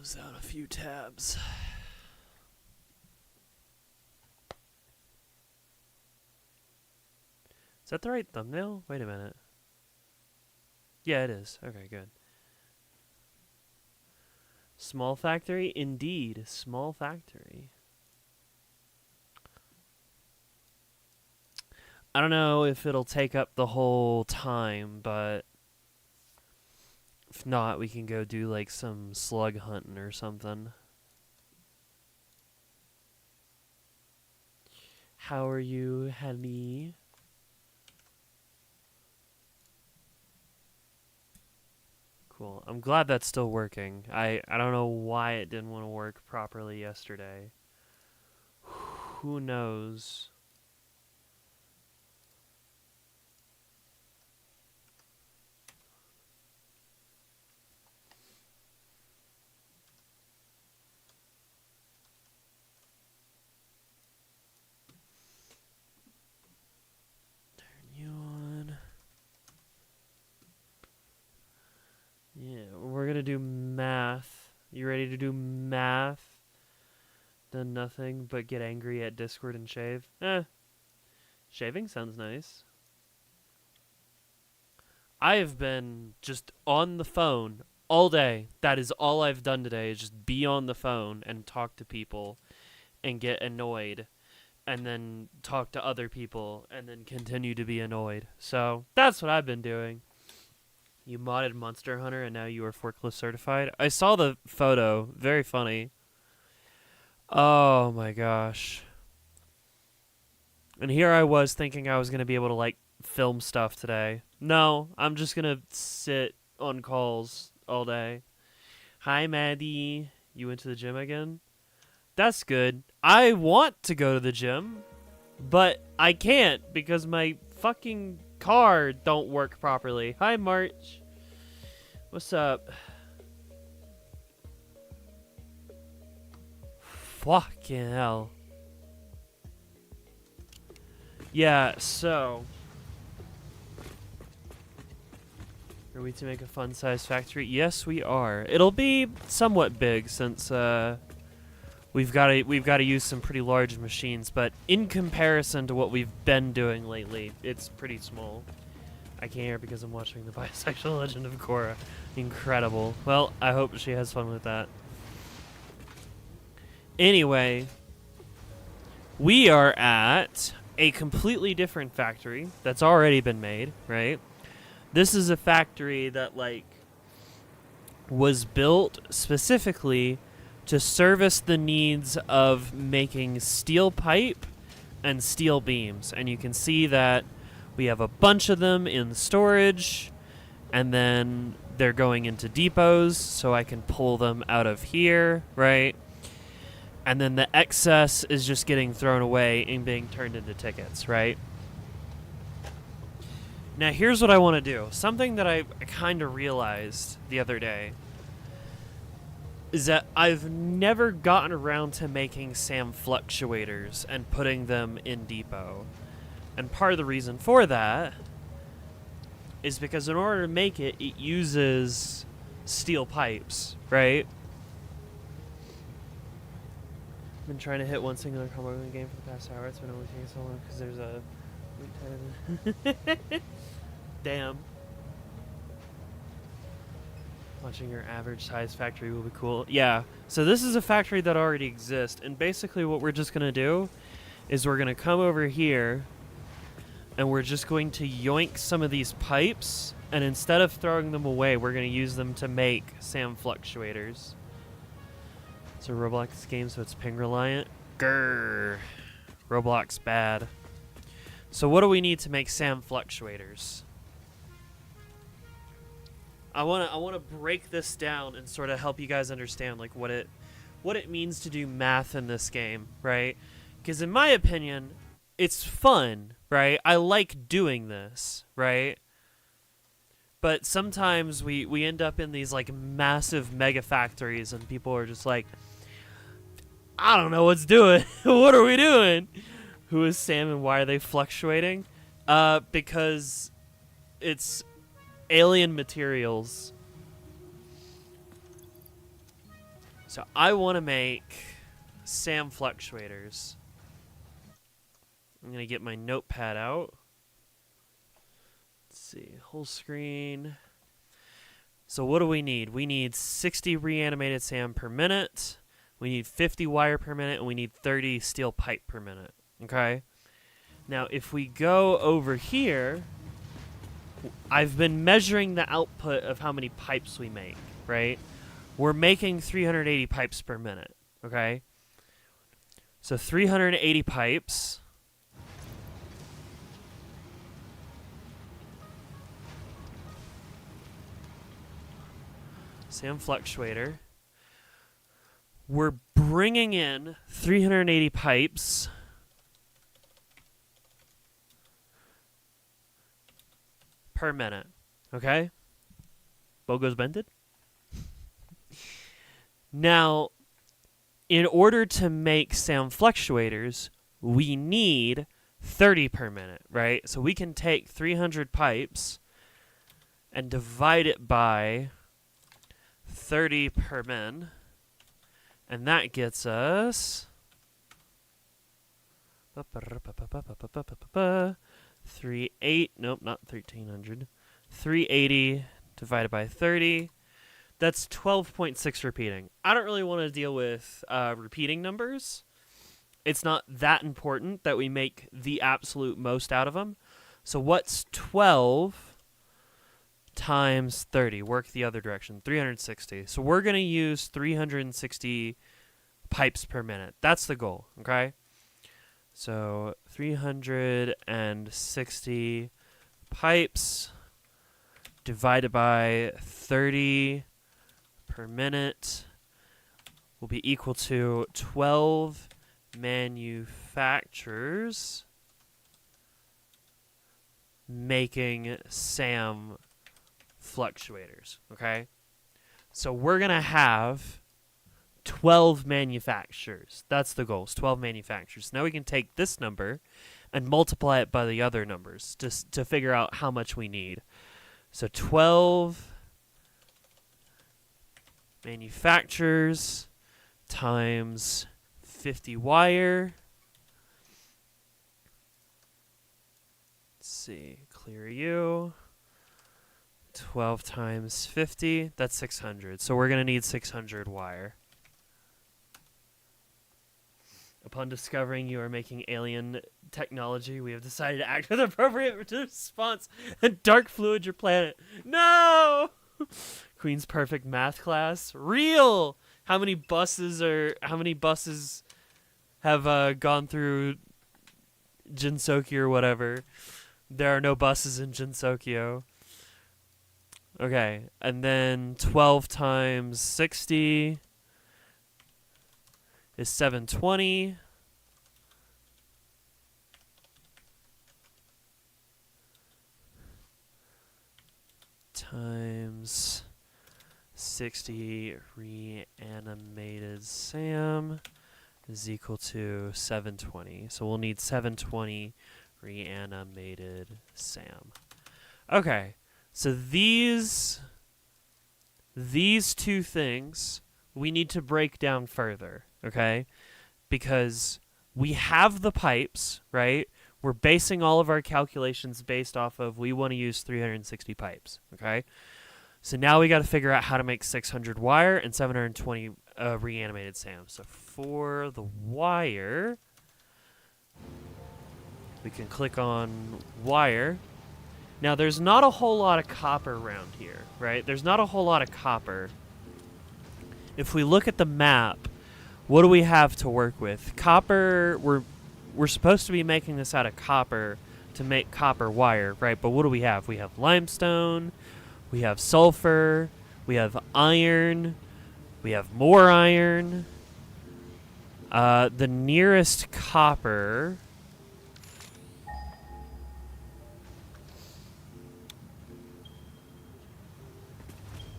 close out a few tabs. Is that the right thumbnail? Wait a minute. Yeah, it is. Okay, good. Small factory? Indeed. Small factory. I don't know if it'll take up the whole time, but if not, we can go do like some slug hunting or something. How are you, honey? Cool. I'm glad that's still working. I don't know why it didn't want to work properly yesterday. Who knows? You on? Yeah, we're gonna do math. You ready to do math? Done nothing but get angry at Discord and shave. Shaving sounds nice. I have been just on the phone all day. That is all I've done today, is just be on the phone and talk to people and get annoyed and then talk to other people and then continue to be annoyed. So that's what I've been doing. You modded Monster Hunter and now you are forklift certified. I saw the photo. Very funny. Oh my gosh. And here I was thinking I was going to be able to like film stuff today. No, I'm just going to sit on calls all day. Hi, Maddie. You went to the gym again? That's good. I want to go to the gym, but I can't because my fucking car don't work properly. Hi, March. What's up? Fucking hell. Yeah, so are we to make a fun-sized factory? Yes, we are. It'll be somewhat big since we've got to use some pretty large machines, but in comparison to what we've been doing lately, it's pretty small. I can't hear because I'm watching the Bisexual Legend of Korra. Incredible. Well, I hope she has fun with that. Anyway, we are at a completely different factory that's already been made, right? This is a factory that like was built specifically to service the needs of making steel pipe and steel beams. And you can see that we have a bunch of them in storage, and then they're going into depots, so I can pull them out of here, right? And then the excess is just getting thrown away and being turned into tickets, right? Now, here's what I want to do. Something that I kind of realized the other day is that I've never gotten around to making SAM fluctuators and putting them in depot. And part of the reason for that is because in order to make it, it uses steel pipes, right? I've been trying to hit one singular combo in the game for the past hour. It's been only taking so long because there's a... Damn. Watching your average size factory will be cool. Yeah, so this is a factory that already exists, and basically what we're just going to do is we're going to come over here, and we're just going to yoink some of these pipes, and instead of throwing them away, we're going to use them to make SAM fluctuators. It's a Roblox game, so it's ping reliant. Grrr. Roblox bad. So what do we need to make SAM fluctuators? I want to break this down and sort of help you guys understand like what it means to do math in this game, right? Because in my opinion, it's fun, right? I like doing this, right? But sometimes we end up in these like massive mega factories and people are just like, I don't know what's doing. What are we doing? Who is Sam and why are they fluctuating? Because it's alien materials. So I want to make SAM fluctuators. I'm going to get my notepad out. Let's see, whole screen. So what do we need? We need 60 reanimated SAM per minute. We need 50 wire per minute, and we need 30 steel pipe per minute. Okay? Now, if we go over here, I've been measuring the output of how many pipes we make, right? We're making 380 pipes per minute, okay? So 380 pipes. SAM fluctuator. We're bringing in 380 pipes per minute, okay? Bogo's bended. Now, in order to make SAM fluctuators, we need 30 per minute, right? So we can take 300 pipes and divide it by 30 per min, and that gets us 380 divided by 30. That's 12.6 repeating. I don't really want to deal with repeating numbers. It's not that important that we make the absolute most out of them. So what's 12 times 30? Work the other direction. 360. So we're going to use 360 pipes per minute. That's the goal, okay? So 360 pipes divided by 30 per minute will be equal to 12 manufacturers making SAM fluctuators, okay? So we're going to have 12 manufacturers. That's the goal, is 12 manufacturers. Now we can take this number and multiply it by the other numbers just to figure out how much we need. So 12 manufacturers times 50 wire. Let's see, clear you. 12 times 50, that's 600. So we're going to need 600 wire. Upon discovering you are making alien technology, we have decided to act with appropriate response and dark fluid your planet. No! Queen's perfect math class. Real! How many buses have gone through Jinsokyo or whatever? There are no buses in Jinsokyo. Okay, and then 12 times 60 is 720. Times 60 reanimated SAM is equal to 720. So we'll need 720 reanimated SAM. Okay, so these two things we need to break down further, okay? Because we have the pipes, right? We're basing all of our calculations based off of we want to use 360 pipes, okay? So now we got to figure out how to make 600 wire and 720 reanimated SAM. So for the wire, we can click on wire. Now there's not a whole lot of copper around here, right? There's not a whole lot of copper. If we look at the map, what do we have to work with? Copper, we're supposed to be making this out of copper to make copper wire, right? But what do we have? We have limestone, we have sulfur, we have iron, we have more iron. The nearest copper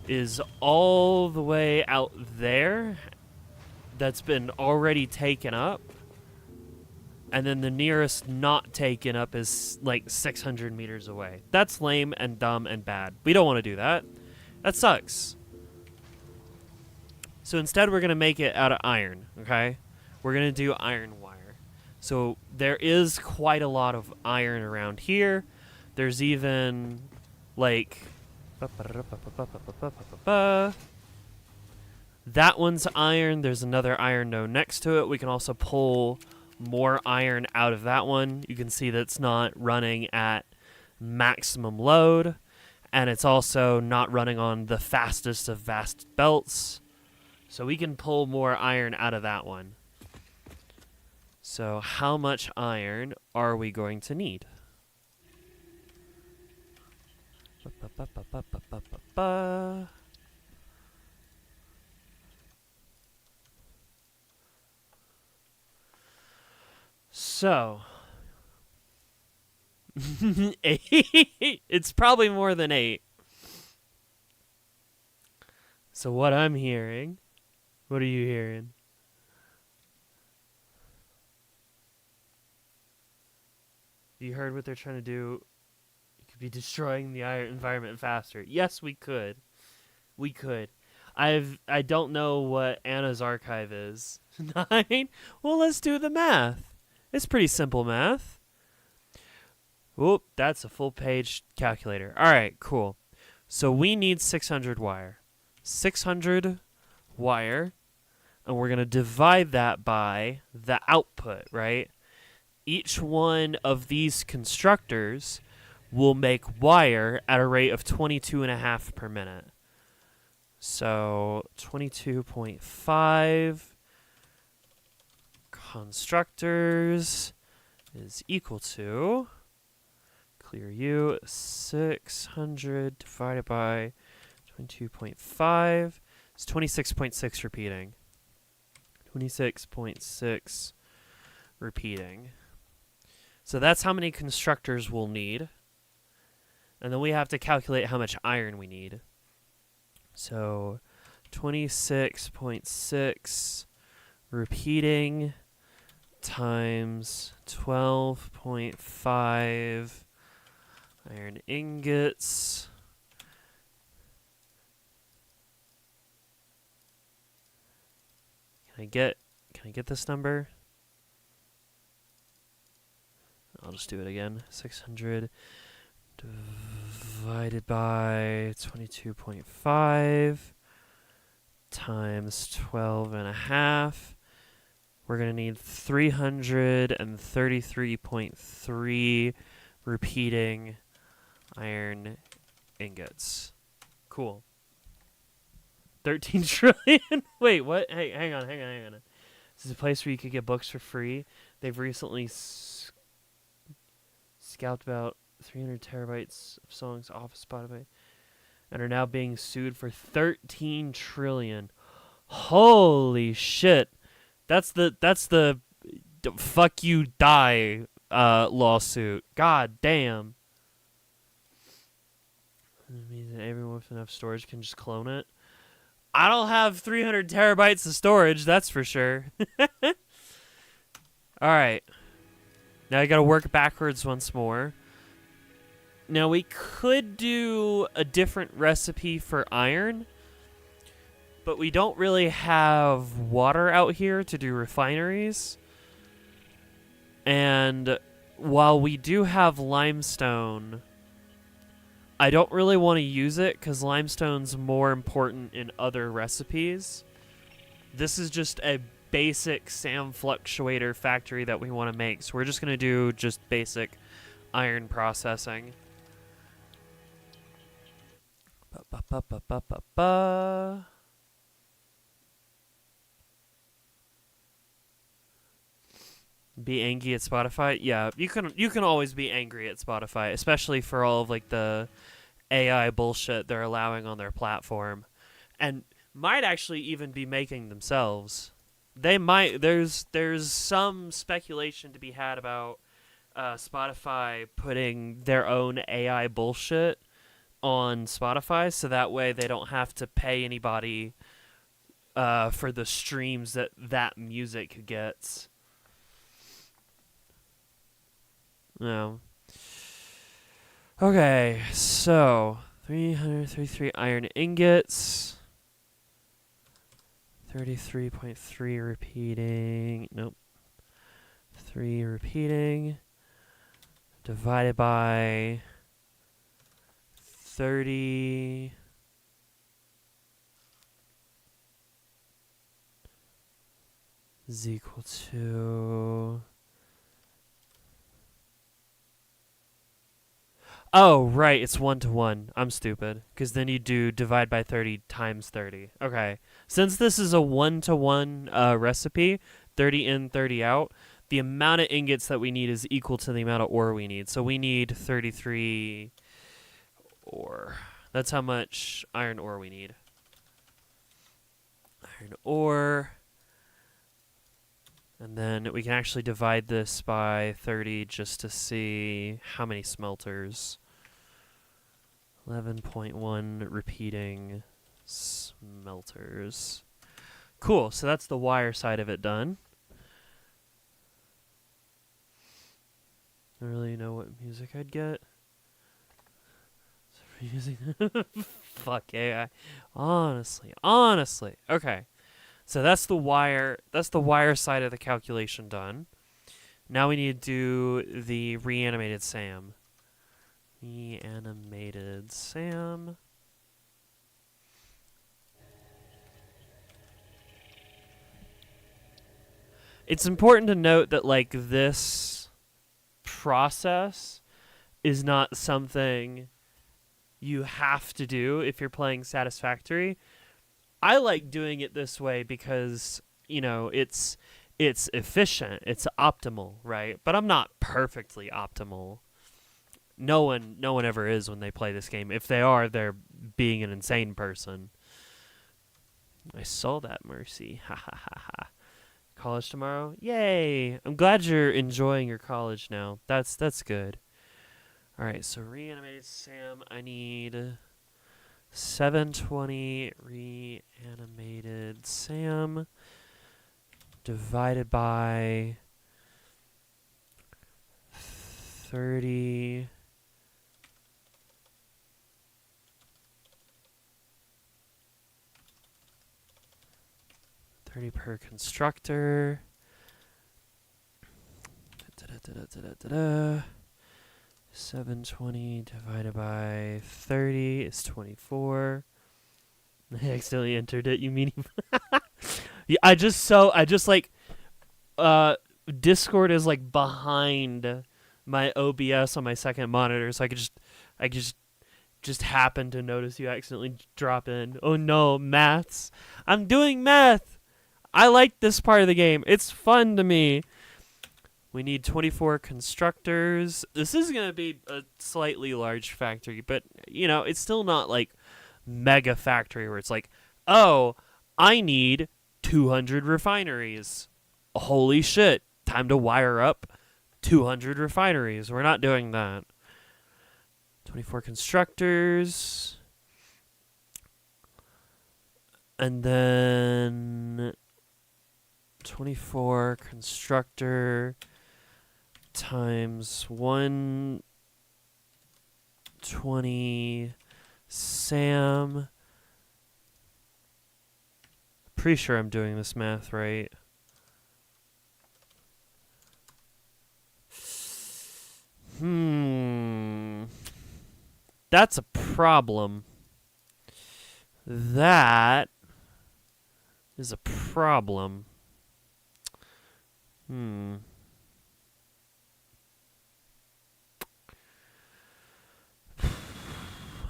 is all the way out there. That's been already taken up. And then the nearest not taken up is like 600 meters away. That's lame and dumb and bad. We don't want to do that. That sucks. So instead, we're going to make it out of iron, okay? We're going to do iron wire. So there is quite a lot of iron around here. There's even, like... That one's iron. There's another iron node next to it. We can also pull more iron out of that one. You can see that it's not running at maximum load, and it's also not running on the fastest of vast belts. So we can pull more iron out of that one. So how much iron are we going to need? So, 8. It's probably more than 8. So what I'm hearing, what are you hearing? You heard what they're trying to do? You could be destroying the environment faster. Yes, we could. We could. I don't know what Anna's archive is. 9? Well, let's do the math. It's pretty simple math. Whoop, that's a full page calculator. All right, cool. So we need 600 wire. 600 wire, and we're going to divide that by the output, right? Each one of these constructors will make wire at a rate of 22.5 per minute. So 22.5 constructors is equal to, clear you, 600 divided by 22.5 is 26.6 repeating. 26.6 repeating. So that's how many constructors we'll need. And then we have to calculate how much iron we need. So 26.6 repeating times 12.5 iron ingots. Can I get this number? I'll just do it again. 600 divided by 22.5 times 12.5. We're going to need 333.3 repeating iron ingots. Cool. 13 trillion? Wait, what? Hey, hang on. This is a place where you could get books for free. They've recently scalped about 300 terabytes of songs off of Spotify and are now being sued for 13 trillion. Holy shit. That's the fuck you die lawsuit. God damn. It means that everyone with enough storage can just clone it. I don't have 300 terabytes of storage, that's for sure. Alright. Now I gotta work backwards once more. Now we could do a different recipe for iron, but we don't really have water out here to do refineries. And while we do have limestone, I don't really want to use it because limestone's more important in other recipes. This is just a basic SAM fluctuator factory that we want to make. So we're just going to do just basic iron processing. Be angry at Spotify? Yeah, you can always be angry at Spotify, especially for all of like the AI bullshit they're allowing on their platform, and might actually even be making themselves. They might. There's some speculation to be had about Spotify putting their own AI bullshit on Spotify, so that way they don't have to pay anybody for the streams that music gets. No. Okay, so 333 iron ingots. 33.3 repeating. Nope. 3 repeating. Divided by 30. Is equal to... Oh, right, it's 1 to 1. I'm stupid. Because then you do divide by 30 times 30. Okay. Since this is a 1 to 1 recipe, 30 in, 30 out, the amount of ingots that we need is equal to the amount of ore we need. So we need 33 ore. That's how much iron ore we need. Iron ore. And then we can actually divide this by 30 just to see how many smelters. 11.1 repeating smelters. Cool, so that's the wire side of it done. I don't really know what music I'd get. Fuck AI. Honestly. Okay. So that's the wire side of the calculation done. Now we need to do the reanimated SAM. Reanimated SAM. It's important to note that like this process is not something you have to do if you're playing Satisfactory. I like doing it this way because, you know, it's efficient, it's optimal, right? But I'm not perfectly optimal. No one ever is when they play this game. If they are, they're being an insane person. I saw that, Mercy. Ha ha ha ha. College tomorrow? Yay! I'm glad you're enjoying your college now. That's good. All right, so reanimated Sam, I need 720 reanimated Sam divided by 30. $30 per constructor. 720 divided by 30 is 24. I accidentally entered it, you mean? Yeah, I just like Discord is like behind my OBS on my second monitor, so I just happened to notice you accidentally drop in. Oh no, maths. I'm doing math. I like this part of the game. It's fun to me. We need 24 constructors. This is going to be a slightly large factory, but, you know, it's still not like mega factory where it's like, oh, I need 200 refineries. Holy shit. Time to wire up 200 refineries. We're not doing that. 24 constructors. And then 24 constructor times 120 Sam. Pretty sure I'm doing this math right. That's a problem. That is a problem.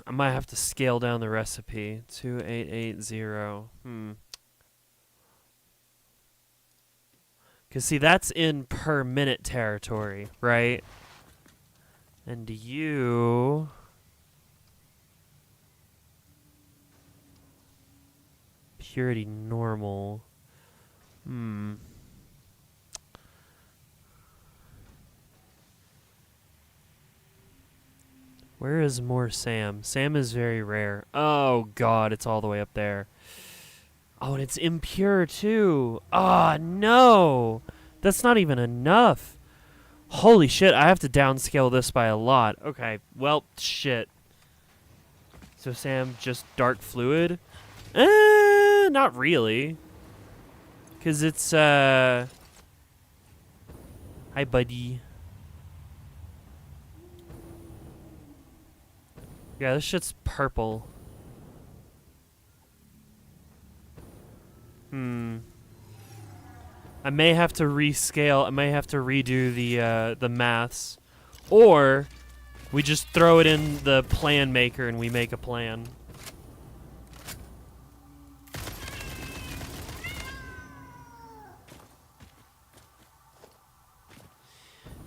I might have to scale down the recipe. 2880. Because, see, that's in per minute territory, right? And you... Purity normal. Where is more Sam? Sam is very rare. Oh, God, it's all the way up there. Oh, and it's impure, too. Ah, no. That's not even enough. Holy shit, I have to downscale this by a lot. Okay, well, shit. So Sam, just dark fluid? Not really. 'Cause it's, Hi, buddy. Yeah, this shit's purple. I may have to rescale. I may have to redo the maths. Or we just throw it in the plan maker and we make a plan.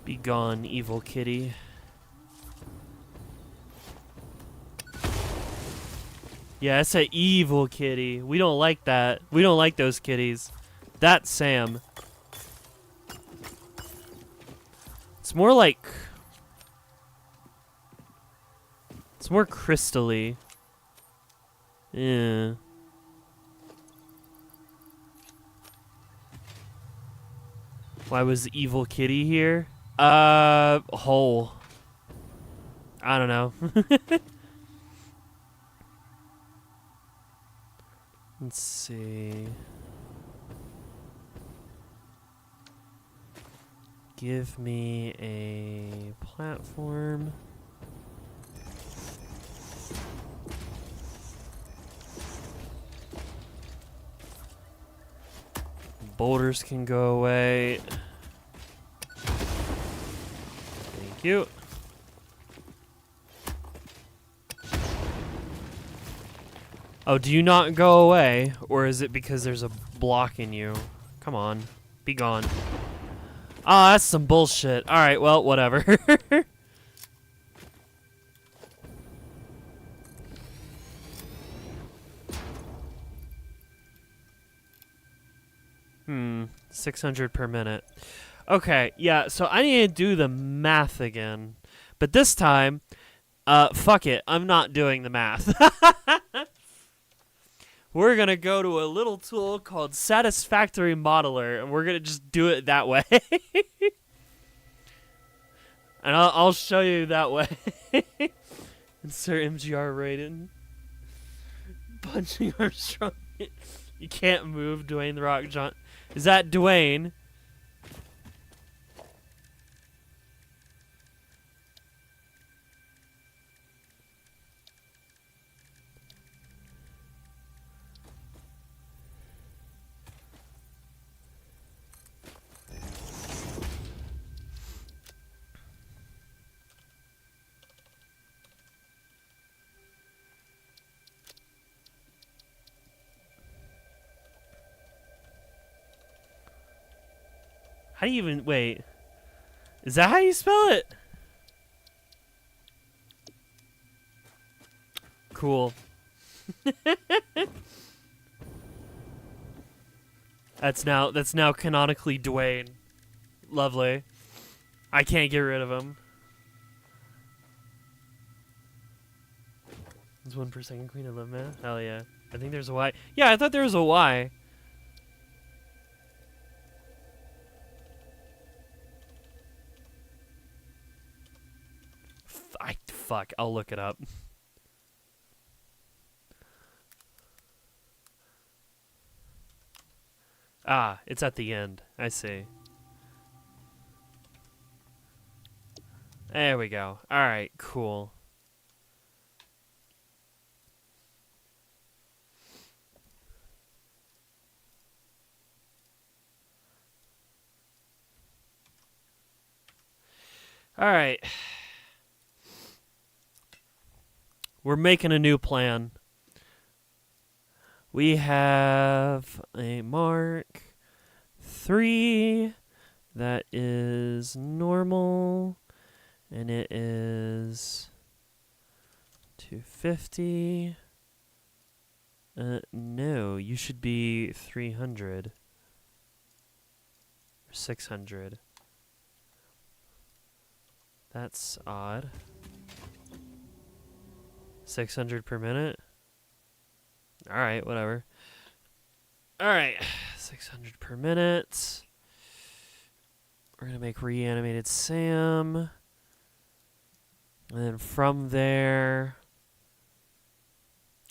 Be gone, evil kitty. Yeah, it's an evil kitty. We don't like that. We don't like those kitties. That's Sam. It's more like... It's more crystally. Yeah. Why was evil kitty here? Hole. I don't know. Let's see. Give me a platform. Boulders can go away. Thank you. Oh, do you not go away? Or is it because there's a block in you? Come on. Be gone. Ah, that's some bullshit. Alright, well, whatever. Hmm. 600 per minute. Okay, yeah, so I need to do the math again. But this time, fuck it. I'm not doing the math. We're going to go to a little tool called Satisfactory Modeler, and we're going to just do it that way. And I'll show you that way. Insert MGR rating. Punching Armstrong. You can't move, Dwayne The Rock Johnson. Is that Dwayne? How do you even... Wait. Is that how you spell it? Cool. That's now canonically Dwayne. Lovely. I can't get rid of him. There's 1 per second Queen of Love, man. Hell yeah. I think there's a Y. Yeah, I thought there was a Y. Fuck, I'll look it up. Ah, it's at the end. I see. There we go. Alright, cool. Alright. We're making a new plan. We have a Mark 3 that is normal, and it is 250. No, you should be 300 or 600. That's odd. 600 per minute? Alright, whatever. Alright, 600 per minute. We're going to make reanimated Sam. And then from there,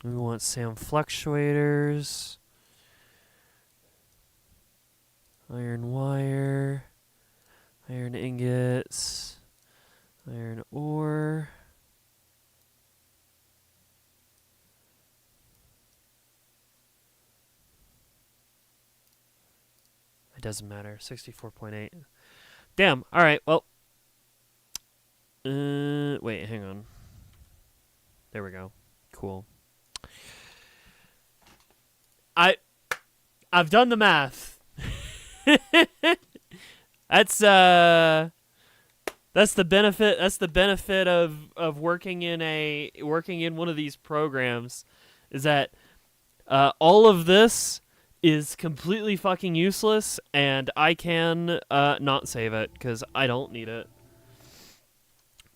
we want Sam fluctuators. Iron wire. Iron ingots. Iron ore. It doesn't matter. 64.8. Damn. All right. Well. Wait. Hang on. There we go. Cool. I've done the math. That's the benefit. That's the benefit of working in one of these programs, is that all of this is completely fucking useless, and I can not save it because I don't need it.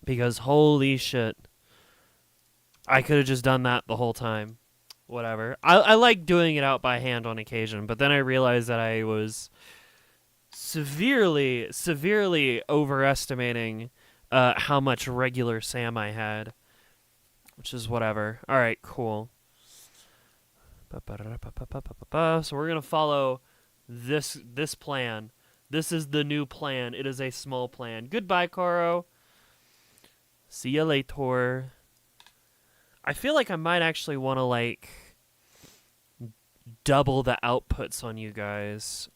Because holy shit, I could have just done that the whole time. Whatever. I like doing it out by hand on occasion, but then I realized that I was severely overestimating how much regular SAM I had, which is whatever. All right, cool. So we're gonna follow this plan. This is the new plan. It is a small plan. Goodbye, Caro. See ya later. I feel like I might actually want to, like, double the outputs on you guys.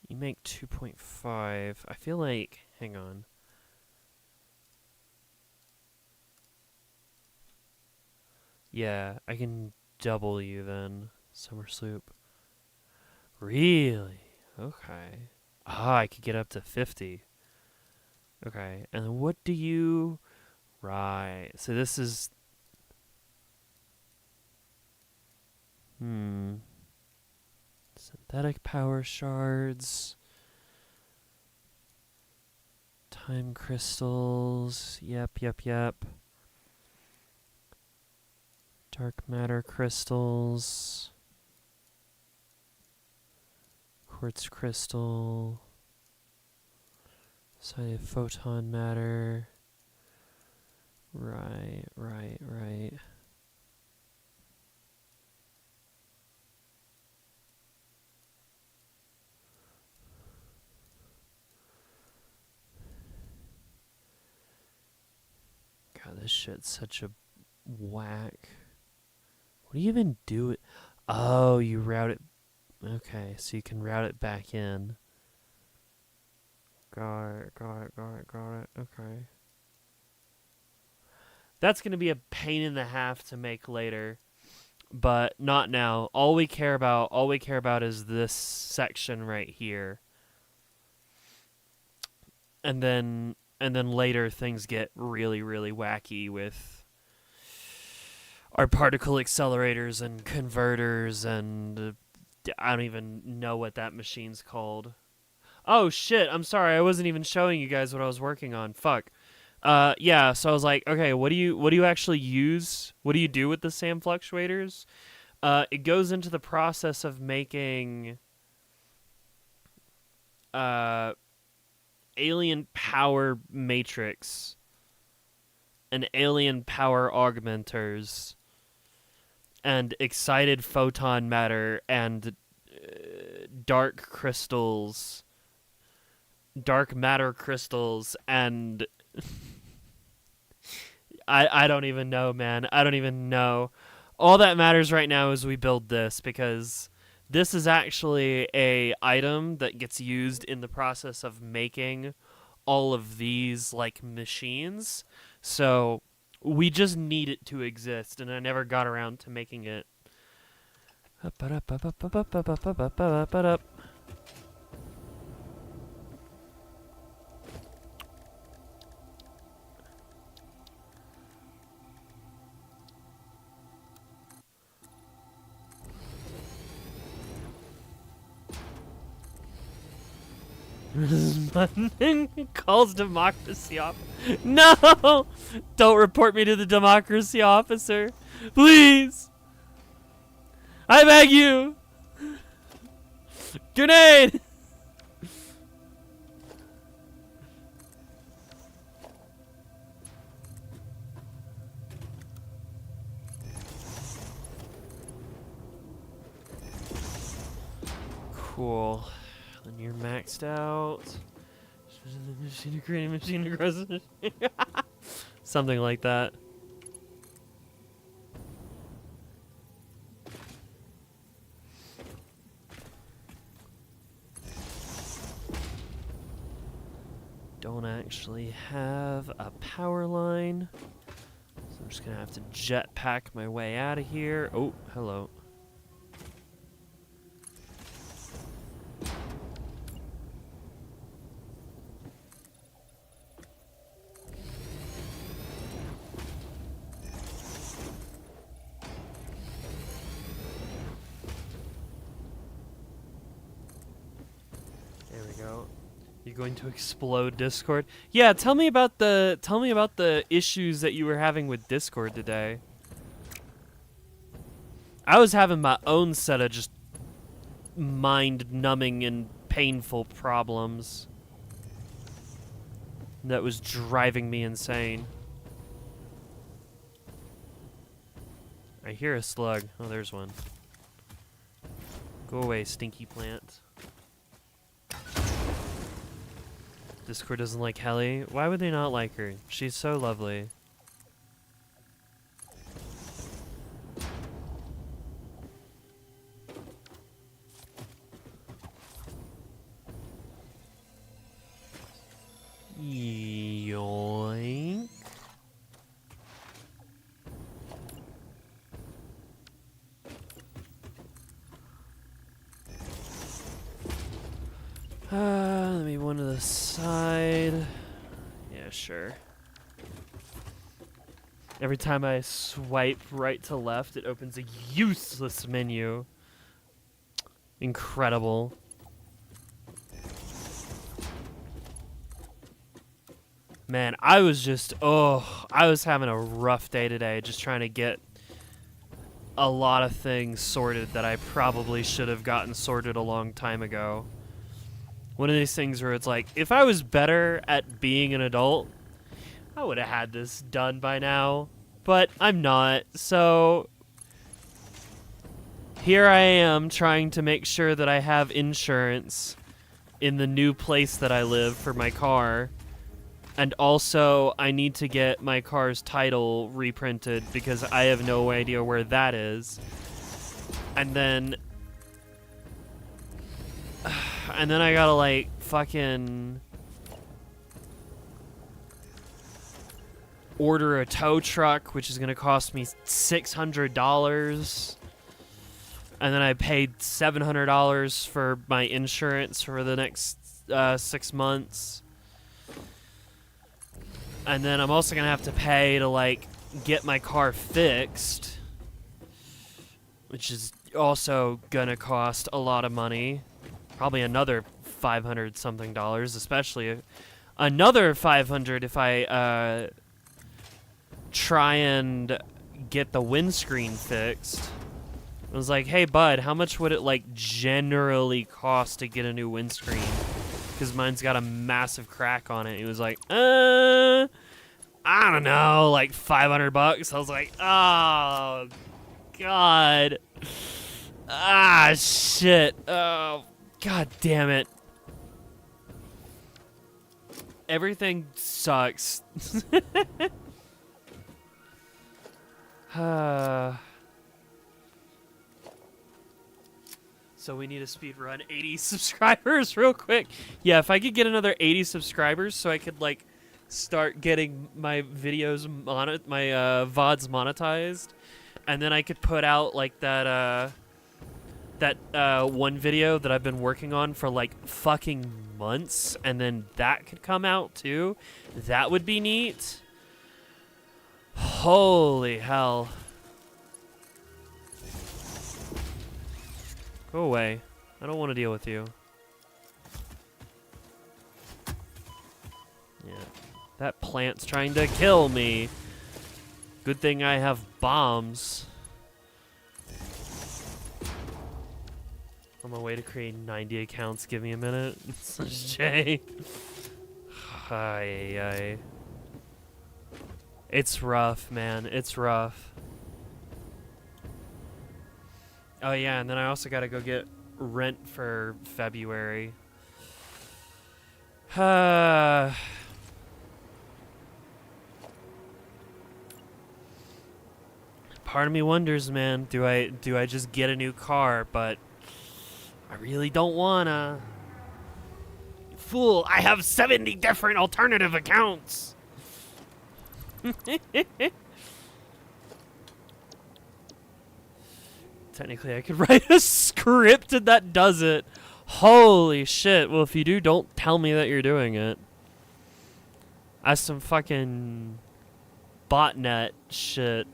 You make 2.5. I feel like... Hang on. Yeah, I can double you then. Summer Sloop. Really? Okay. Ah, I could get up to 50. Okay, and what do you... Right. So this is... Synthetic power shards. Time crystals. Yep. Dark matter crystals. Quartz crystal. Side photon matter. Right. God, this shit's such a whack. What do you even do? Oh, you route it. Okay, so you can route it back in. Got it. Okay. That's going to be a pain in the half to make later, but not now. All we care about is this section right here. And then later things get really wacky with our particle accelerators and converters, and I don't even know what that machine's called. Oh shit, I'm sorry. I wasn't even showing you guys what I was working on. Fuck. Yeah, so I was like, okay, what do you actually use? What do you do with the SAM fluctuators? It goes into the process of making alien power matrix and alien power augmenters and excited photon matter and dark matter crystals, and I don't even know, man. I don't even know. All that matters right now is we build this, because this is actually a item that gets used in the process of making all of these, like, machines. So we just need it to exist, and I never got around to making it. Calls democracy off. No! Don't report me to the democracy officer. Please! I beg you! Grenade! Cool. Then you're maxed out. Machine across something like that. Don't actually have a power line, so I'm just gonna have to jetpack my way out of here. Oh, hello. There we go. You're going to explode Discord? Yeah, tell me about the issues that you were having with Discord today. I was having my own set of just mind-numbing and painful problems that was driving me insane. I hear a slug. Oh, there's one. Go away, stinky plant. Discord doesn't like Helly. Why would they not like her? She's so lovely. Yoink. Let me one to the side. Yeah, sure. Every time I swipe right to left, it opens a useless menu. Incredible. Man, I was having a rough day today just trying to get a lot of things sorted that I probably should have gotten sorted a long time ago. One of these things where it's like, if I was better at being an adult, I would have had this done by now. But I'm not, so here I am trying to make sure that I have insurance in the new place that I live for my car. And also, I need to get my car's title reprinted because I have no idea where that is. And then I gotta, like, fucking order a tow truck, which is gonna cost me $600. And then I paid $700 for my insurance for the next 6 months. And then I'm also gonna have to pay to, like, get my car fixed, which is also gonna cost a lot of money. Probably another $500 something, especially another $500 if I try and get the windscreen fixed. I was like, hey bud, how much would it, like, generally cost to get a new windscreen? Because mine's got a massive crack on it. He was like, I don't know, like $500. I was like, oh god. Ah, shit. Oh, god damn it. Everything sucks. So we need to speed run 80 subscribers real quick. Yeah, if I could get another 80 subscribers so I could, like, start getting my videos, my VODs monetized, and then I could put out, like, that one video that I've been working on for, like, fucking months, and then that could come out too. That would be neat. Holy hell. Go away. I don't want to deal with you. Yeah. That plant's trying to kill me. Good thing I have bombs. On my way to create 90 accounts. Give me a minute. Jay. Ay. It's rough, man. It's rough. Oh yeah, and then I also gotta go get rent for February. Part of me wonders, man, do I just get a new car? But I really don't wanna. Fool, I have 70 different alternative accounts. Technically, I could write a script that does it. Holy shit. Well, if you do, don't tell me that you're doing it. That's some fucking botnet shit.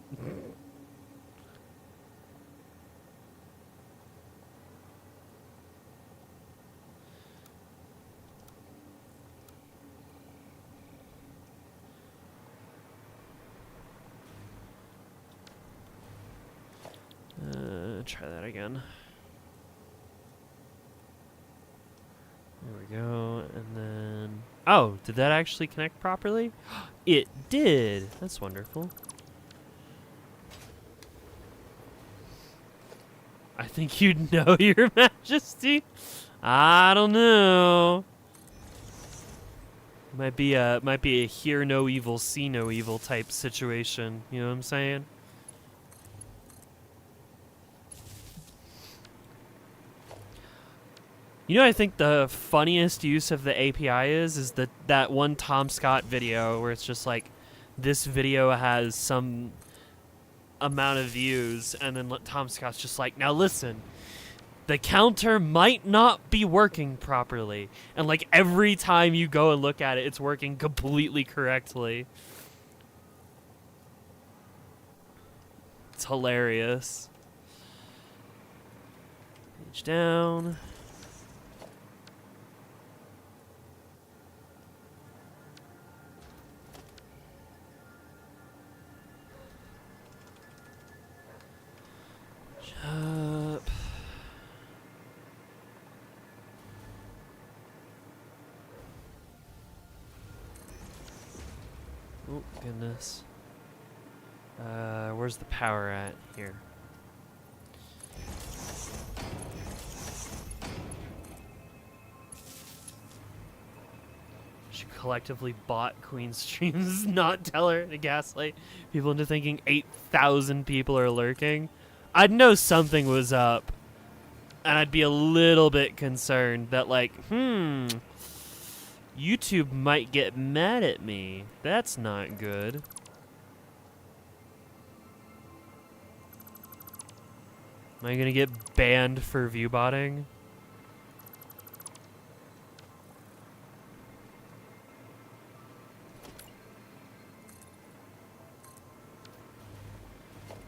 Try that again. There we go, and then... Oh, did that actually connect properly? It did! That's wonderful. I think you'd know, Your Majesty. I don't know. Might be a hear no evil, see no evil type situation. You know what I'm saying? You know, I think the funniest use of the API is that one Tom Scott video where it's just like, this video has some amount of views, and then Tom Scott's just like, now listen, the counter might not be working properly, and like every time you go and look at it, it's working completely correctly. It's hilarious. Page down. Up. Oh, goodness. Where's the power at? Here. She collectively bought Queen Streams, not tell her to gaslight people into thinking 8,000 people are lurking. I'd know something was up, and I'd be a little bit concerned that, like, YouTube might get mad at me. That's not good. Am I gonna get banned for viewbotting?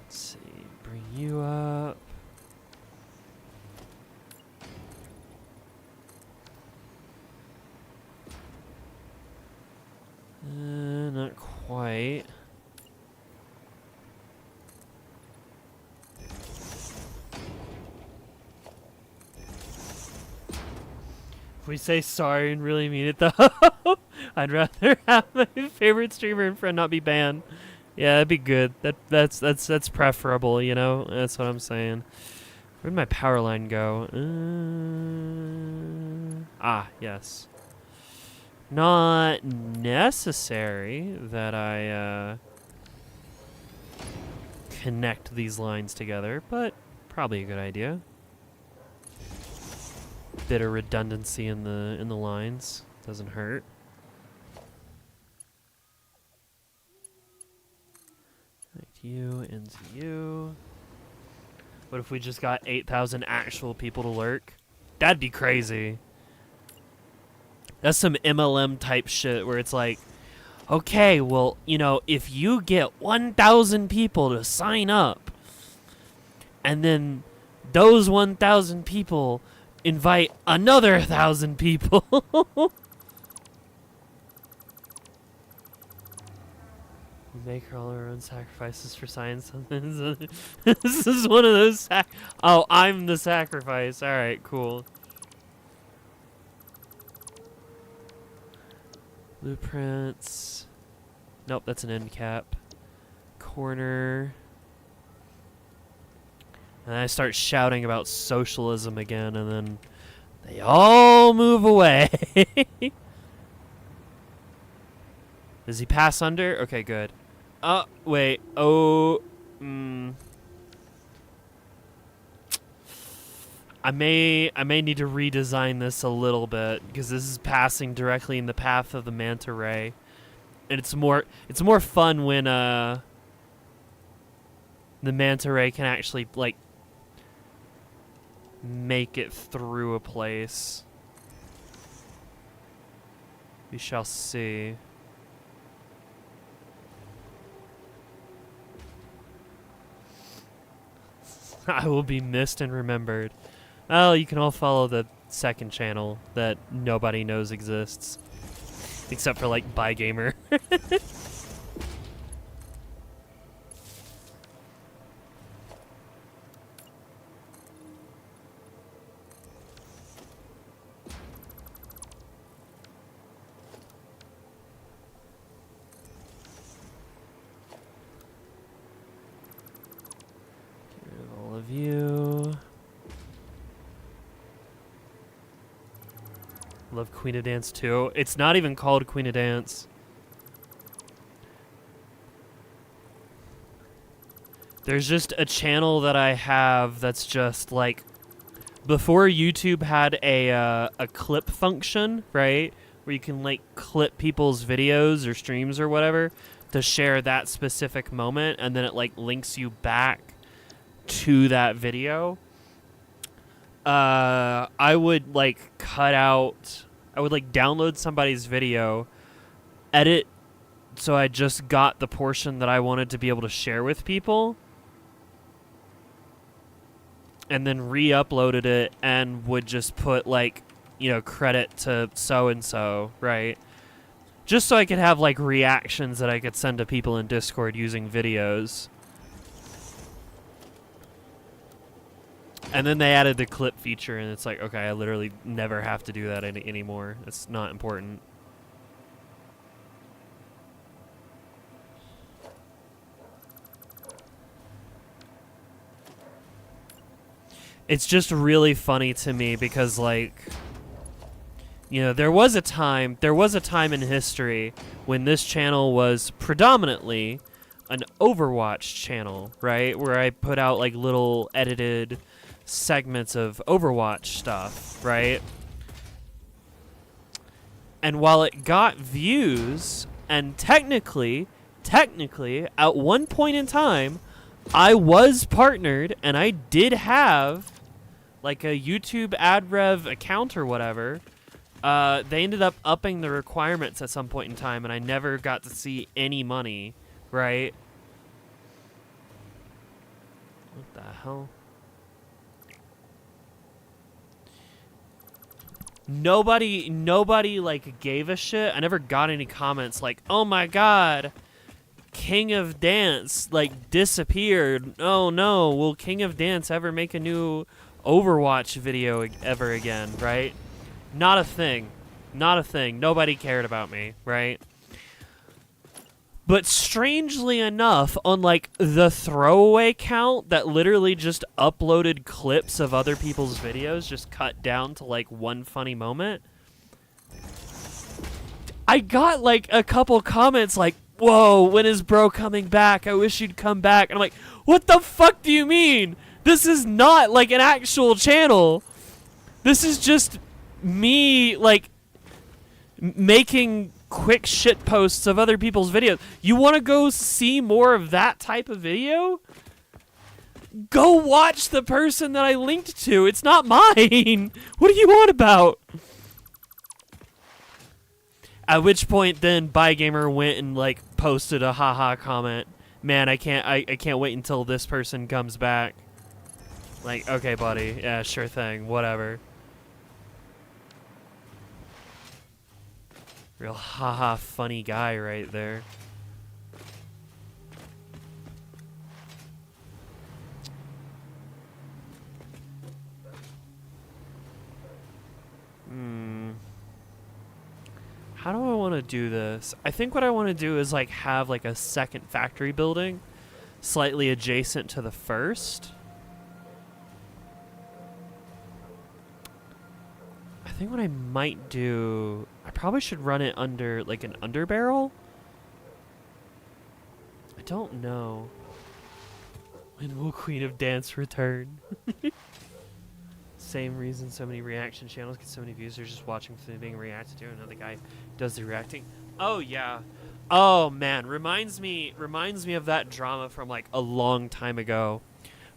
Let's see, bring you up. Not quite. If we say sorry and really mean it, though, I'd rather have my favorite streamer and friend not be banned. Yeah, that'd be good. That's preferable, you know. That's what I'm saying. Where'd my power line go? Yes. Not necessary that I connect these lines together, but probably a good idea. Bit of redundancy in the lines doesn't hurt. Connect you into you. What if we just got 8,000 actual people to lurk? That'd be crazy. That's some MLM type shit where it's like, okay, well, you know, if you get 1,000 people to sign up, and then those 1,000 people invite another 1,000 people. We make all our own sacrifices for science. This is one of those oh, I'm the sacrifice. All right, cool. Blueprints. Nope, that's an end cap. Corner. And I start shouting about socialism again, and then they all move away. Does he pass under? Okay, good. Wait. Oh, I may need to redesign this a little bit because this is passing directly in the path of the manta ray, and it's more fun when the manta ray can actually like make it through a place. We shall see. I will be missed and remembered. Well, you can all follow the second channel that nobody knows exists. Except for, like, Bygamer. All of you. Love Queen of Dance 2. It's not even called Queen of Dance. There's just a channel that I have that's just like, before YouTube had a clip function, right? Where you can like clip people's videos or streams or whatever to share that specific moment, and then it like links you back to that video. I would like I would like download somebody's video, edit so I just got the portion that I wanted to be able to share with people, and then re-uploaded it and would just put like, you know, credit to so-and-so, right? Just so I could have like reactions that I could send to people in Discord using videos. And then they added the clip feature, and it's like, okay, I literally never have to do that anymore. It's not important. It's just really funny to me because, like, you know, there was a time in history when this channel was predominantly an Overwatch channel, right? Where I put out like little edited segments of Overwatch stuff, right? And while it got views, and technically, at one point in time, I was partnered, and I did have like a YouTube ad rev account or whatever. They ended up upping the requirements at some point in time, and I never got to see any money, right? What the hell? Nobody like gave a shit. I never got any comments like, "Oh my god, King of Dance like disappeared. Oh no, will King of Dance ever make a new Overwatch video ever again?" Right? Not a thing. Not a thing. Nobody cared about me, right? But strangely enough, on like the throwaway count that literally just uploaded clips of other people's videos, just cut down to like one funny moment, I got like a couple comments like, "Whoa, when is bro coming back? I wish you'd come back." And I'm like, what the fuck do you mean? This is not like an actual channel. This is just me like making quick shit posts of other people's videos. You want to go see more of that type of video? Go watch the person that I linked to. It's not mine. What do you want about? At which point then Bygamer went and like posted a haha comment. "Man, I can't wait until this person comes back." Like, okay, buddy. Yeah, sure thing. Whatever. Real haha funny guy right there. How do I want to do this? I think what I want to do is like have like a second factory building slightly adjacent to the first. I think what I might do, I probably should run it under like an underbarrel. I don't know. When will Queen of Dance return? Same reason so many reaction channels get so many views. They're just watching something being reacted to. Another guy does the reacting. Oh yeah. Oh man, reminds me of that drama from like a long time ago,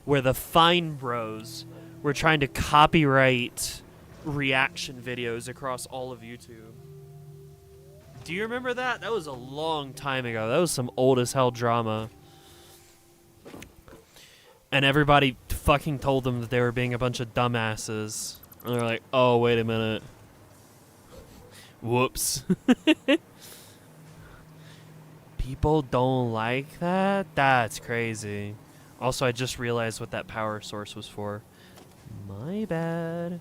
where the Fine Bros were trying to copyright reaction videos across all of YouTube. Do you remember that? That was a long time ago. That was some old as hell drama. And everybody fucking told them that they were being a bunch of dumbasses. And they're like, oh, wait a minute. Whoops. People don't like that? That's crazy. Also, I just realized what that power source was for. My bad.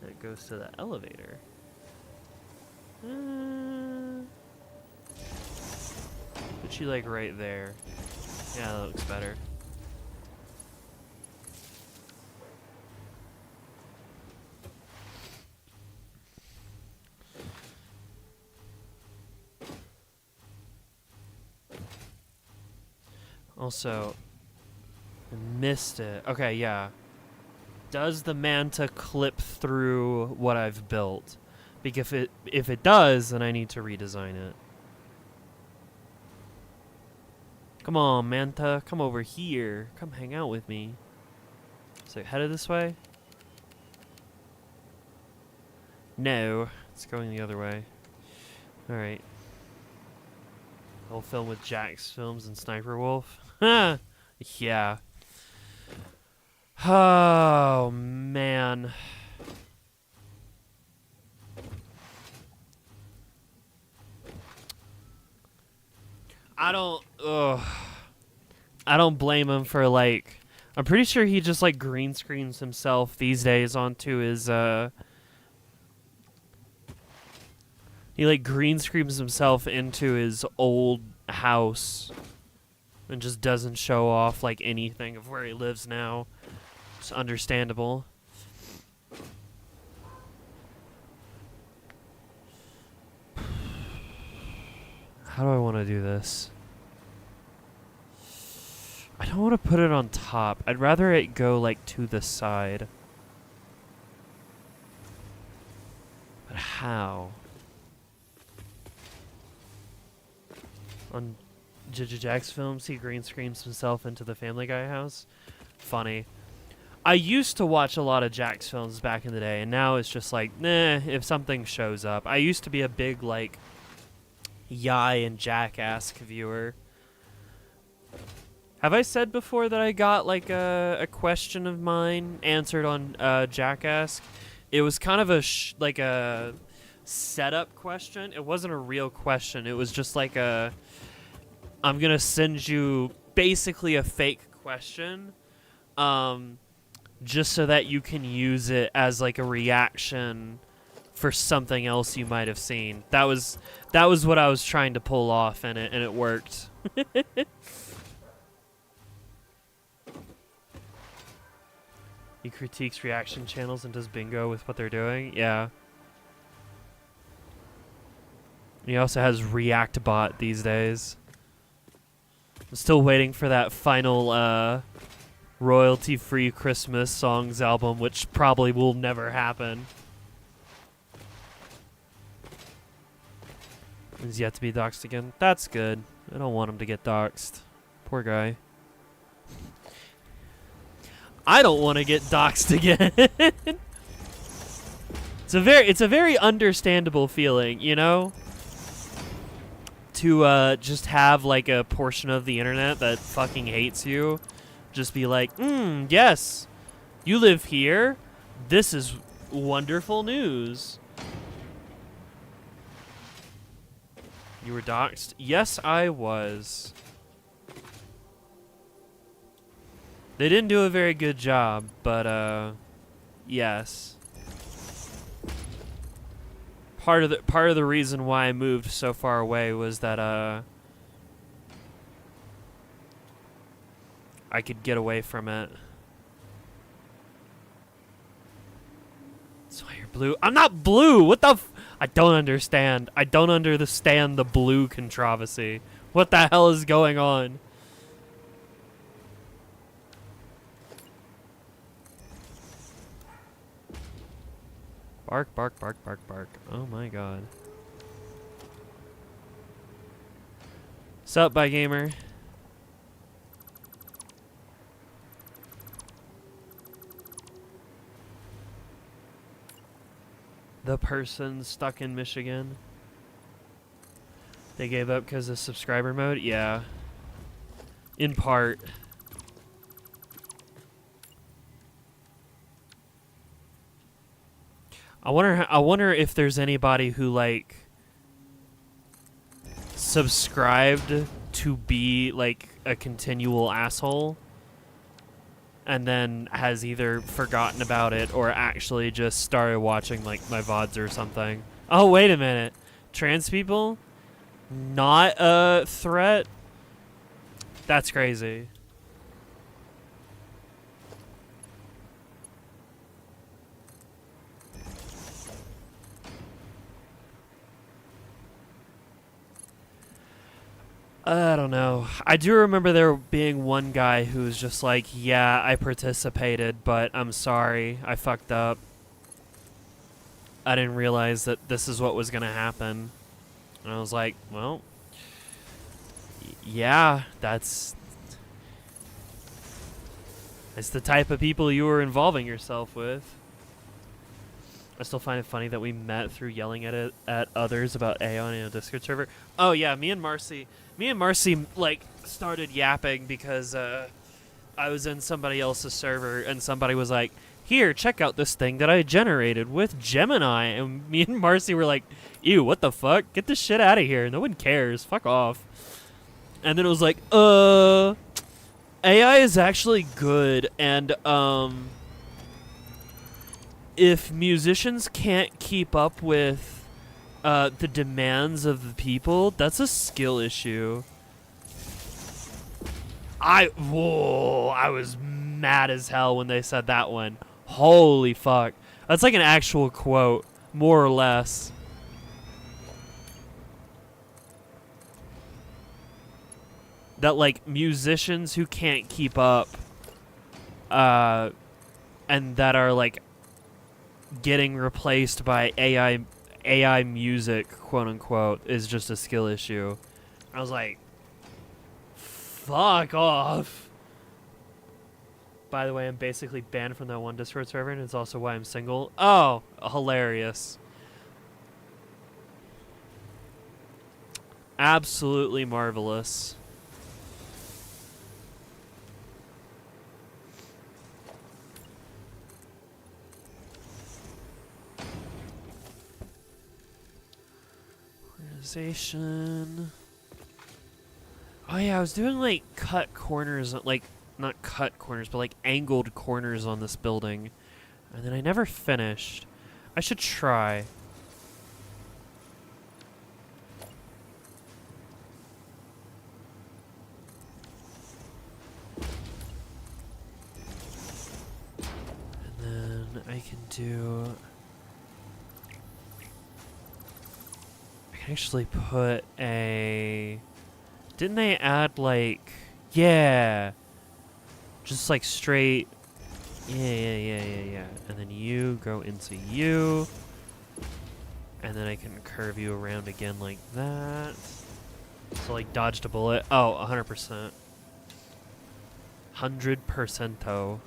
That goes to the elevator. Put you like right there. Yeah, that looks better. Also, I missed it. Okay, yeah. Does the manta clip through what I've built? Because if it does, then I need to redesign it. Come on, manta. Come over here. Come hang out with me. So headed this way? No. It's going the other way. Alright. I'll film with Jax Films and Sniper Wolf. Huh. Yeah. Oh, man. I don't blame him for, like... I'm pretty sure he just, like, green screens himself these days onto his, He, like, green screens himself into his old house and just doesn't show off, like, anything of where he lives now. It's understandable. How do I want to do this? I don't want to put it on top. I'd rather it go, like, to the side. But how? On Jax Films, he green screens himself into the Family Guy house. Funny. I used to watch a lot of Jax Films back in the day, and now it's just like, nah, if something shows up. I used to be a big, like, Yai and Jackass viewer. Have I said before that I got, like, a question of mine answered on Jackass? It was kind of like a setup question. It wasn't a real question. It was just like a... I'm going to send you basically a fake question, just so that you can use it as like a reaction for something else you might have seen. That was what I was trying to pull off, and it worked. He critiques reaction channels and does bingo with what they're doing. Yeah. He also has ReactBot these days. I'm still waiting for that final royalty-free Christmas songs album, which probably will never happen. He's yet to be doxxed again. That's good. I don't want him to get doxxed. Poor guy. I don't want to get doxxed again. It's a very understandable feeling, you know? To just have like a portion of the internet that fucking hates you just be like, yes, you live here. This is wonderful news. You were doxxed? Yes, I was. They didn't do a very good job, but yes. Part of the reason why I moved so far away was that I could get away from it. That's why you're blue. I'm not blue. What the? I don't understand. I don't understand the blue controversy. What the hell is going on? Bark, bark, bark, bark, bark. Oh my god. Sup, Bye Gamer? The person stuck in Michigan. They gave up because of subscriber mode? Yeah. In part. I wonder if there's anybody who like subscribed to be like a continual asshole and then has either forgotten about it or actually just started watching like my VODs or something. Oh, wait a minute. Trans people? Not a threat? That's crazy. I don't know. I do remember there being one guy who was just like, yeah, I participated, but I'm sorry. I fucked up. I didn't realize that this is what was going to happen. And I was like, well, yeah, that's the type of people you were involving yourself with. I still find it funny that we met through yelling at others about Aeon in a Discord server. Oh yeah, me and Marcy like started yapping because I was in somebody else's server and somebody was like, "Here, check out this thing that I generated with Gemini." And me and Marcy were like, "Ew, what the fuck? Get this shit out of here. No one cares. Fuck off." And then it was like, AI is actually good, and if musicians can't keep up with the demands of the people, that's a skill issue. I was mad as hell when they said that one. Holy fuck. That's like an actual quote, more or less. That like musicians who can't keep up and that are like getting replaced by AI music, quote unquote, is just a skill issue. I was like, fuck off. By the way, I'm basically banned from that one Discord server, and it's also why I'm single. Oh, hilarious. Absolutely marvelous. Organization. Oh yeah, I was doing like cut corners, like not cut corners, but like angled corners on this building, and then I never finished. I should try. And then I can do... I can actually put a... Didn't they add like... Yeah! Just like straight... Yeah. And then you go into you. And then I can curve you around again like that. So like dodged a bullet. Oh, 100%. 100%.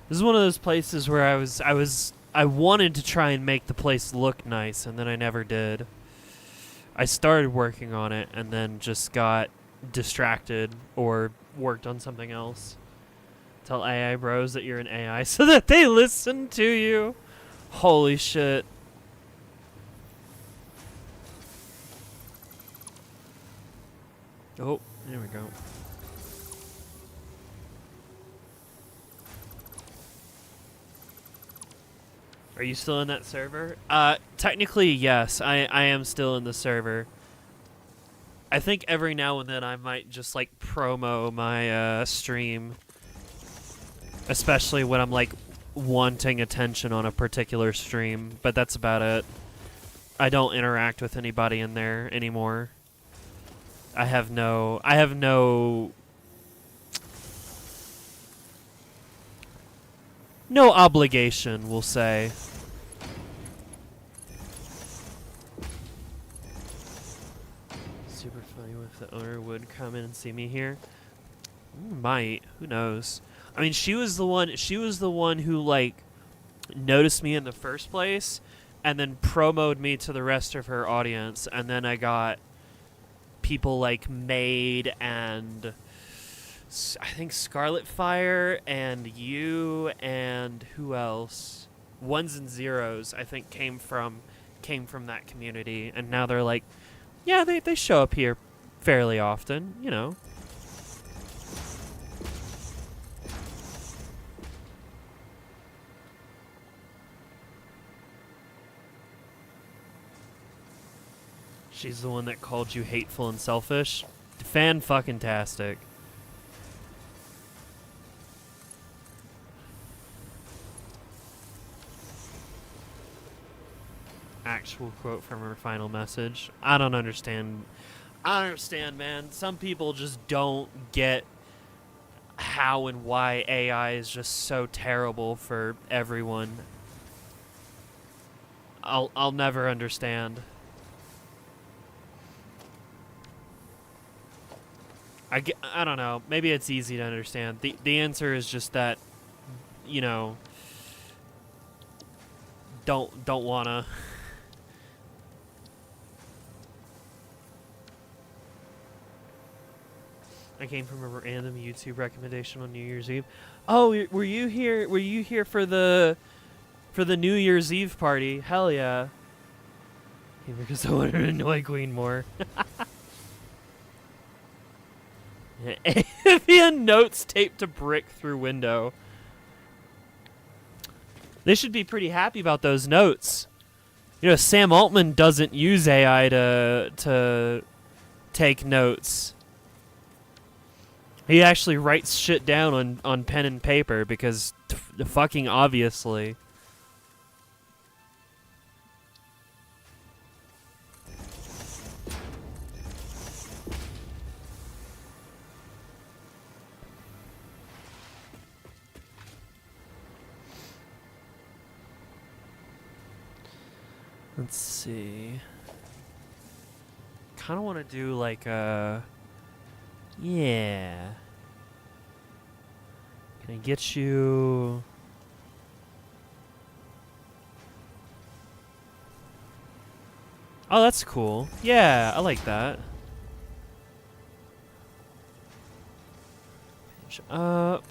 This is one of those places where I wanted to try and make the place look nice, and then I never did. I started working on it and then just got distracted or worked on something else. Tell AI bros that you're an AI so that they listen to you. Holy shit. Oh, there we go. Are you still in that server? Technically, yes. I am still in the server. I think every now and then I might just, like, promo my, stream. Especially when I'm, like, wanting attention on a particular stream. But that's about it. I don't interact with anybody in there anymore. I have no obligation, we'll say. Super funny if the owner would come in and see me here. Might, who knows? I mean, she was the one who, like, noticed me in the first place and then promoted me to the rest of her audience, and then I got people like Maid and I think Scarlet Fire and you and who else? Ones and Zeros, I think came from that community, and now they're like, yeah, they show up here fairly often, you know. She's the one that called you hateful and selfish. Fan-fucking-tastic. Actual quote from her final message. I don't understand. I don't understand, man. Some people just don't get how and why AI is just so terrible for everyone. I'll never understand. I don't know. Maybe it's easy to understand. The answer is just that, you know, don't wanna. I came from a random YouTube recommendation on New Year's Eve. Oh, were you here? Were you here for the New Year's Eve party? Hell yeah. Yeah, because I wanted to annoy Queen more. Avian notes taped to brick through window. They should be pretty happy about those notes. You know, Sam Altman doesn't use AI to take notes. He actually writes shit down on pen and paper because fucking obviously. Let's see. Kind of want to do like a... Yeah. Can I get you... Oh, that's cool. Yeah, I like that. Finish up.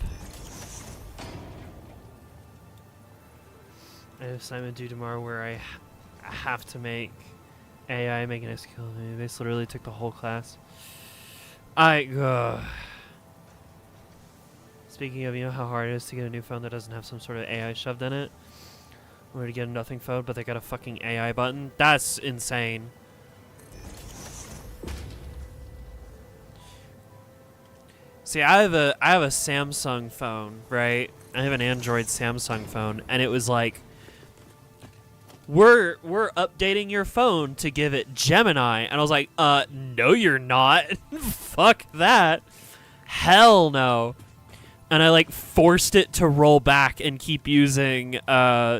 I have assignment due tomorrow where I have to make AI making a skill. They literally took the whole class. Speaking of, you know how hard it is to get a new phone that doesn't have some sort of AI shoved in it? Or to get a nothing phone, but they got a fucking AI button? That's insane. See, I have a Samsung phone, right? I have an Android Samsung phone, and it was like, we're updating your phone to give it Gemini. And I was like, no you're not. Fuck that. Hell no. And I like forced it to roll back and keep using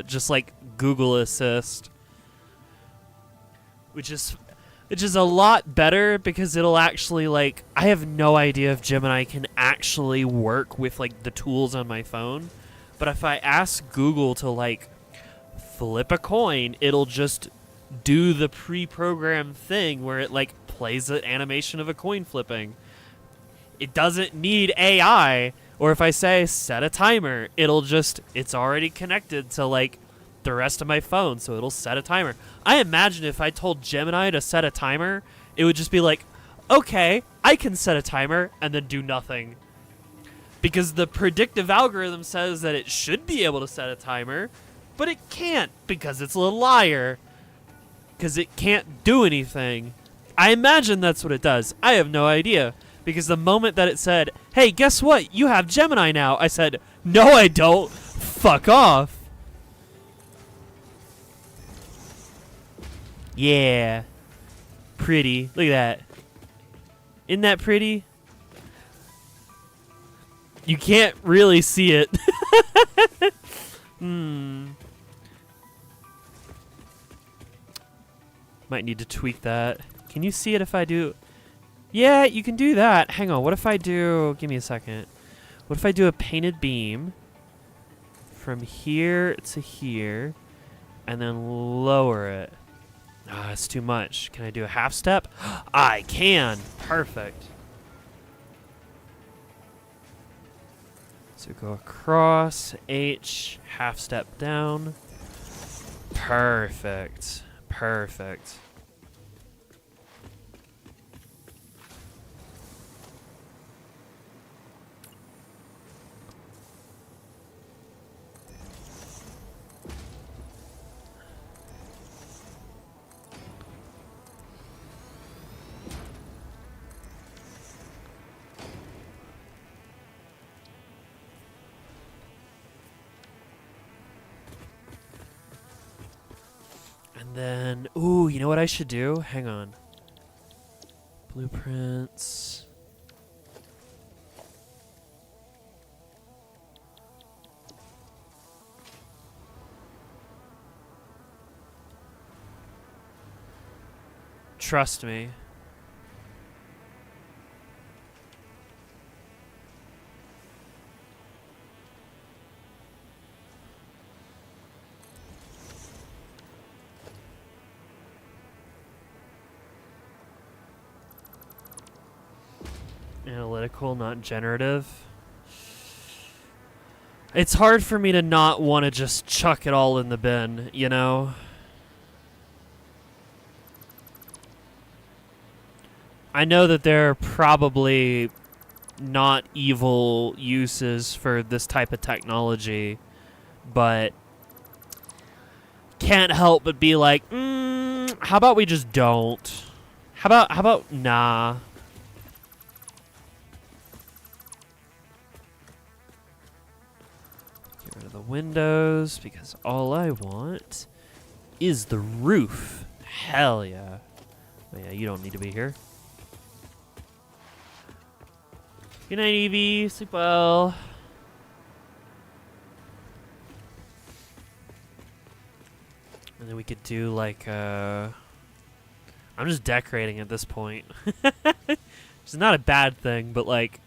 just like Google Assist. Which is a lot better because it'll actually like, I have no idea if Gemini can actually work with like the tools on my phone. But if I ask Google to like flip a coin, it'll just do the pre-programmed thing where it like plays the animation of a coin flipping. It doesn't need AI. Or if I say set a timer, it's already connected to like the rest of my phone, so it'll set a timer. I imagine if I told Gemini to set a timer, it would just be like, okay, I can set a timer, and then do nothing. Because the predictive algorithm says that it should be able to set a timer, but it can't because it's a liar. Because it can't do anything. I imagine that's what it does. I have no idea. Because the moment that it said, hey, guess what? You have Gemini now. I said, no, I don't. Fuck off. Yeah. Pretty. Look at that. Isn't that pretty? You can't really see it. Might need to tweak that. Can you see it if I do? Yeah, you can do that. Hang on. What if I do... Give me a second. What if I do a painted beam from here to here and then lower it? Ah, it's too much. Can I do a half step? I can. Perfect. So go across, H, half step down. Perfect. Perfect. And then, ooh, you know what I should do? Hang on. Blueprints. Trust me. Analytical, not generative. It's hard for me to not want to just chuck it all in the bin, you know? I know that there are probably not evil uses for this type of technology, but can't help but be like, how about we just don't? How about nah? Get rid of the windows because all I want is the roof. Hell yeah. Oh yeah, you don't need to be here. Good night, Evie. Sleep well. And then we could do like I'm just decorating at this point. It's not a bad thing, but like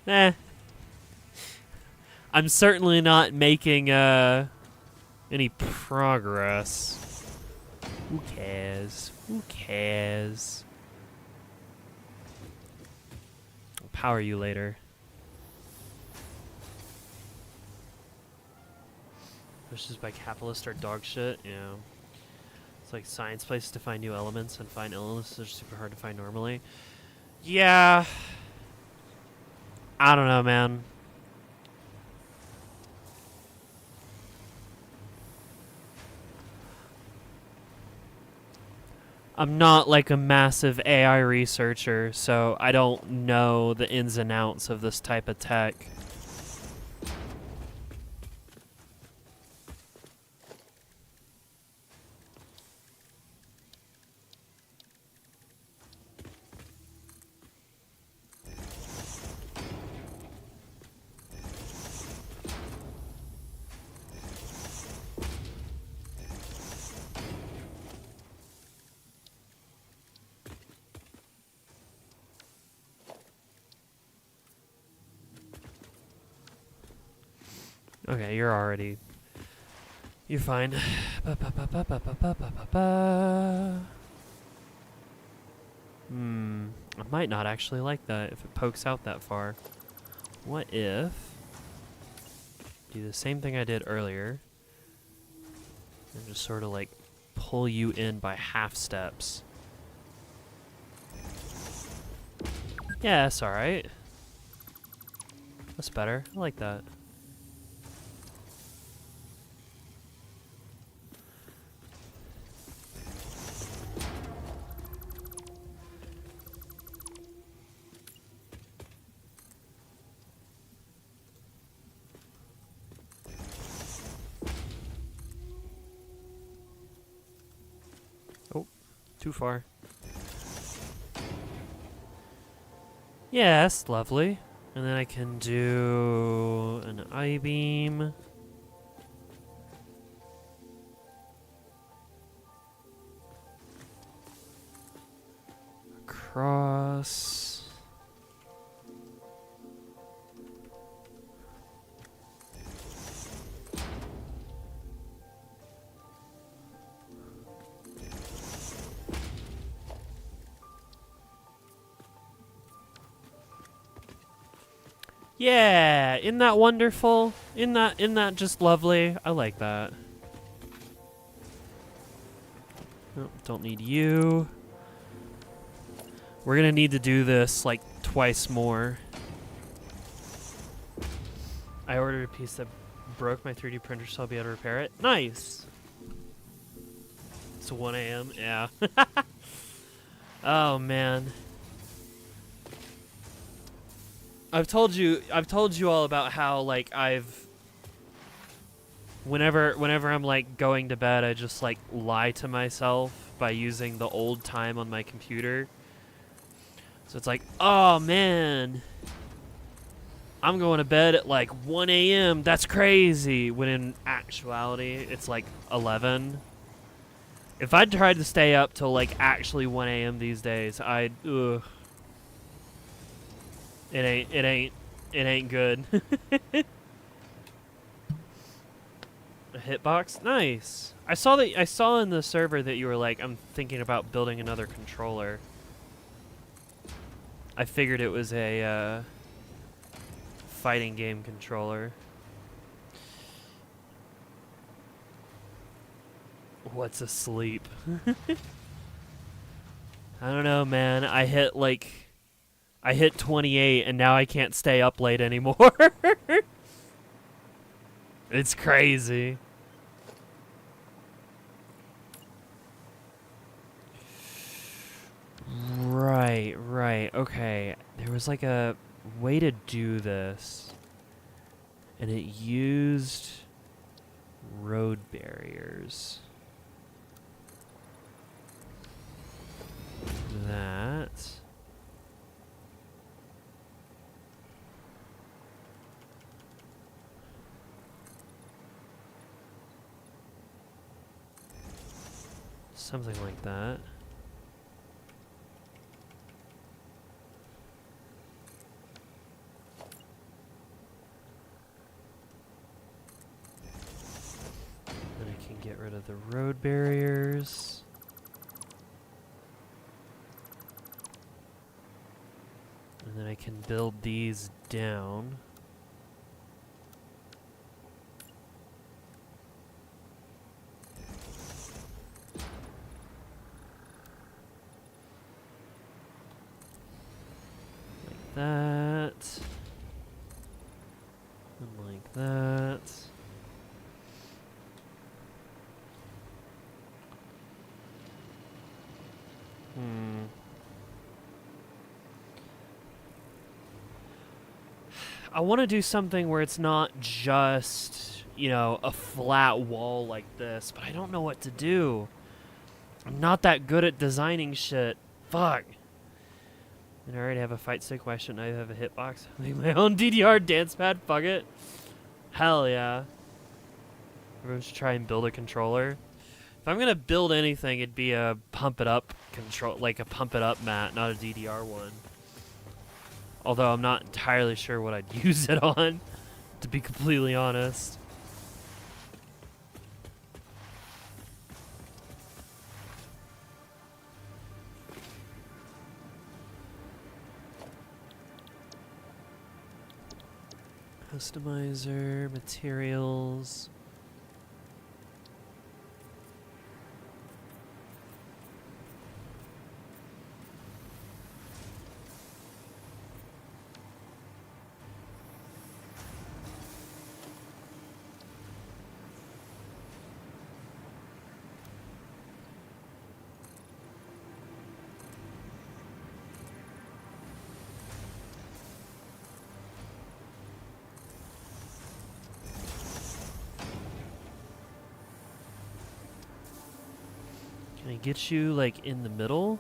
I'm certainly not making any progress. Who cares? Who cares? I'll power you later. Wishes by capitalist are dog shit, you know. It's like science places to find new elements and find elements that are super hard to find normally. Yeah. I don't know, man. I'm not like a massive AI researcher, so I don't know the ins and outs of this type of tech. Okay, you're fine. I might not actually like that if it pokes out that far. What if do the same thing I did earlier, And just sort of like pull you in by half steps. Yeah, that's alright. That's better. I like that. Oh, too far. Yeah, that's lovely. And then I can do an I-beam. Across. Yeah, isn't that wonderful? Isn't that just lovely? I like that. Oh, don't need you. We're gonna need to do this like twice more. I ordered a piece that broke my 3D printer, so I'll be able to repair it. Nice. It's 1 a.m. Yeah. Oh man. I've told you all about how like whenever I'm like going to bed, I just like lie to myself by using the old time on my computer. So it's like, oh man, I'm going to bed at like 1 a.m. That's crazy. When in actuality, it's like 11. If I tried to stay up till like actually 1 a.m. these days, I'd ugh. It ain't good. A hitbox? Nice. I saw in the server that you were like, I'm thinking about building another controller. I figured it was a fighting game controller. What's asleep? I don't know, man. I hit 28 and now I can't stay up late anymore. It's crazy. Right. Okay. There was like a way to do this. And it used road barriers. That. Something like that. Then I can get rid of the road barriers. And then I can build these down. Like that. And like that. I want to do something where it's not just, a flat wall like this, but I don't know what to do. I'm not that good at designing shit. Fuck. And I already have a fight stick. Why shouldn't I have a hitbox? Make my own DDR dance pad. Fuck it. Hell yeah. Everyone should try and build a controller. If I'm gonna build anything, it'd be a pump it up like a pump it up mat, not a DDR one. Although I'm not entirely sure what I'd use it on, to be completely honest. Customizer, materials. Can I get you, like, in the middle?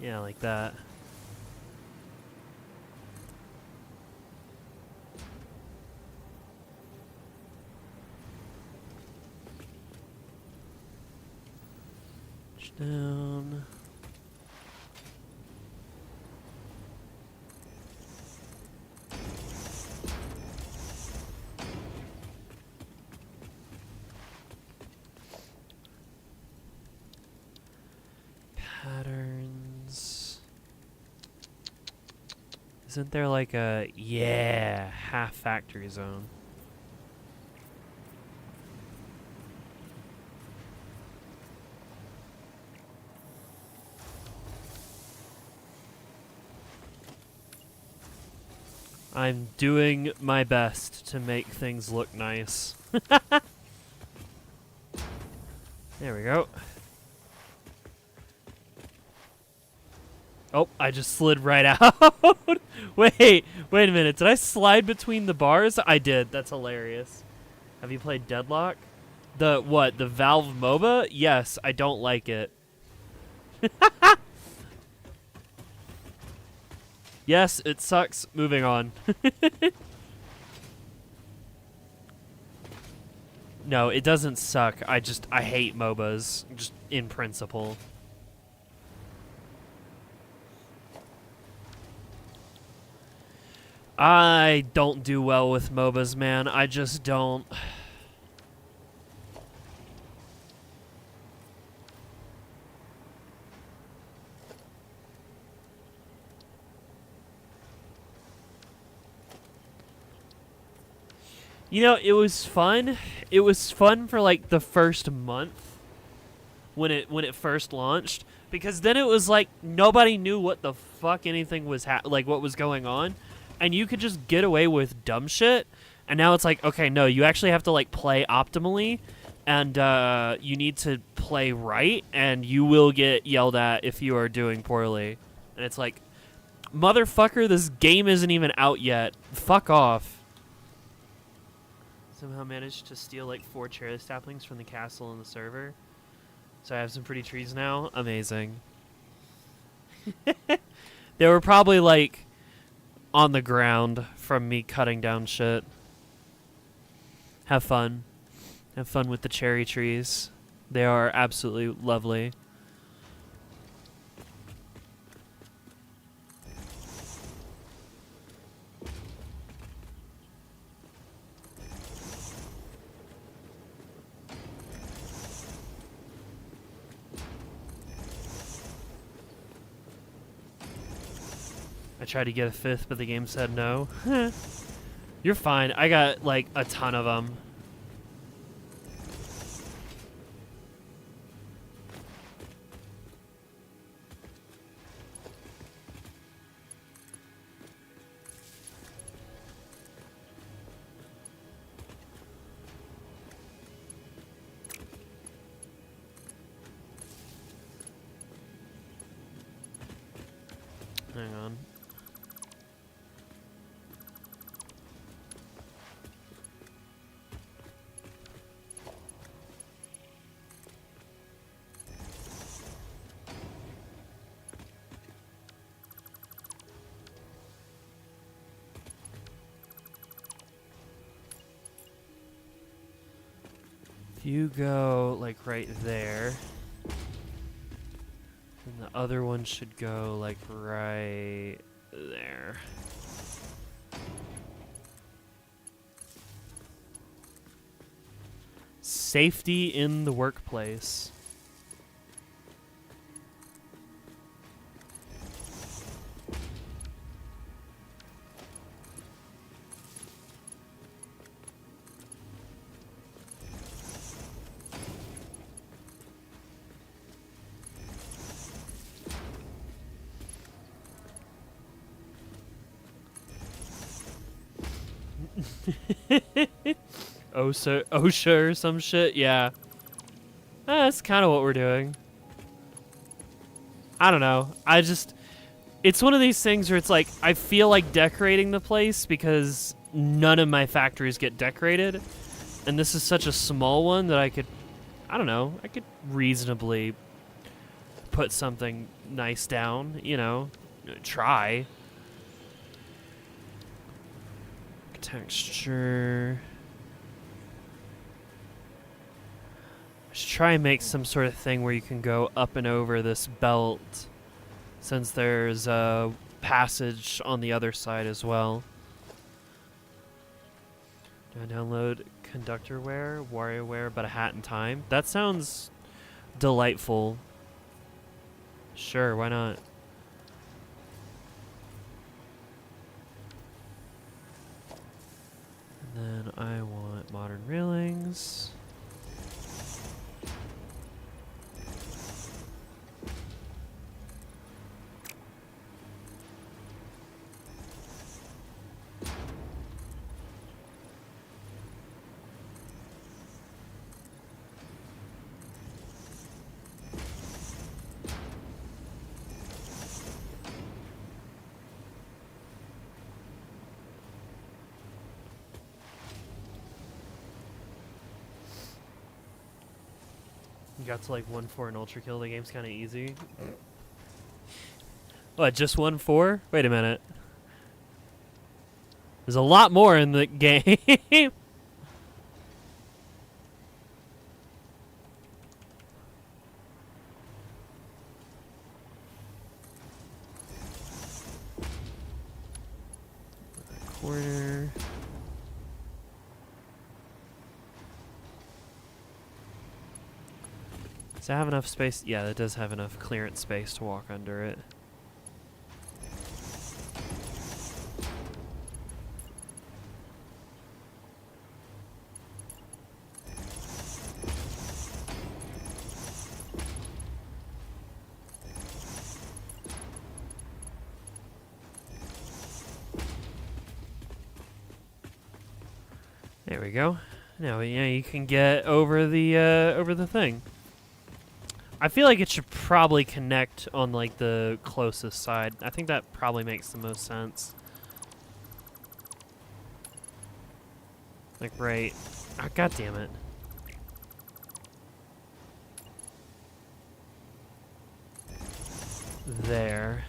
Yeah, like that. Down. Patterns. Isn't there like a, yeah, half factory zone? I'm doing my best to make things look nice. There we go. Oh, I just slid right out. Wait a minute. Did I slide between the bars? I did. That's hilarious. Have you played Deadlock? The what? The Valve MOBA? Yes, I don't like it. Yes, it sucks. Moving on. No, it doesn't suck. I hate MOBAs, just in principle. I don't do well with MOBAs, man. I just don't. You know, it was fun. It was fun for like the first month when it first launched, because then it was like nobody knew what the fuck anything was like what was going on, and you could just get away with dumb shit. And now it's like, okay, no, you actually have to like play optimally, and you need to play right, and you will get yelled at if you are doing poorly. And it's like, motherfucker, this game isn't even out yet. Fuck off. Somehow managed to steal like 4 cherry saplings from the castle in the server. So I have some pretty trees now. Amazing. They were probably like on the ground from me cutting down shit. Have fun. Have fun with the cherry trees. They are absolutely lovely. I tried to get a 5th, but the game said no. You're fine. I got, like, a ton of them. Hang on. You go, like, right there. And the other one should go, like, right there. Safety in the workplace. OSHA or some shit, yeah. That's kind of what we're doing. I don't know. It's one of these things where it's like, I feel like decorating the place because none of my factories get decorated. And this is such a small one that I could, I don't know, I could reasonably put something nice down, you know, try. Texture. Just try and make some sort of thing where you can go up and over this belt, since there's a passage on the other side as well. Do I download Conductorware, WarioWare, but a hat in time? That sounds delightful. Sure, why not? And then I want modern railings. You got to like 1-4 and Ultra Kill. The game's kind of easy. What, just 1-4? Wait a minute. There's a lot more in the game. Corner. Does that have enough space? Yeah, that does have enough clearance space to walk under it. There we go. Now, yeah, you can get over the thing. I feel like it should probably connect on like the closest side. I think that probably makes the most sense. Like right. Oh, God damn it. There.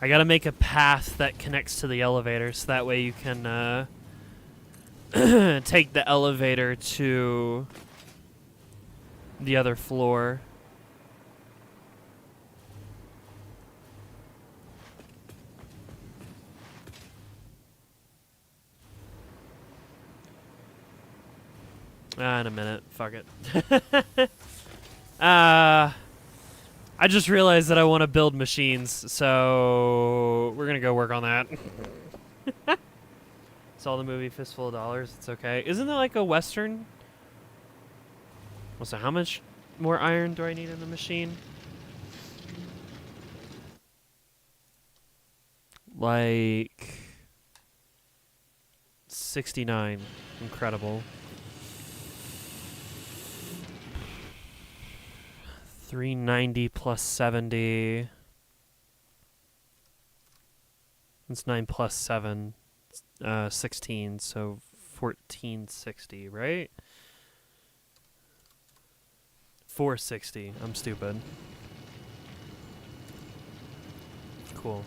I gotta make a path that connects to the elevator, so that way you can take the elevator to the other floor. In a minute. Fuck it. I just realized that I want to build machines, so we're gonna go work on that. Saw the movie Fistful of Dollars. It's okay. Isn't that like a Western? Well, so how much more iron do I need in the machine? Like 69. Incredible. 390 plus 70. It's 9 plus 7. 16, so 1460, right? 460. I'm stupid. Cool.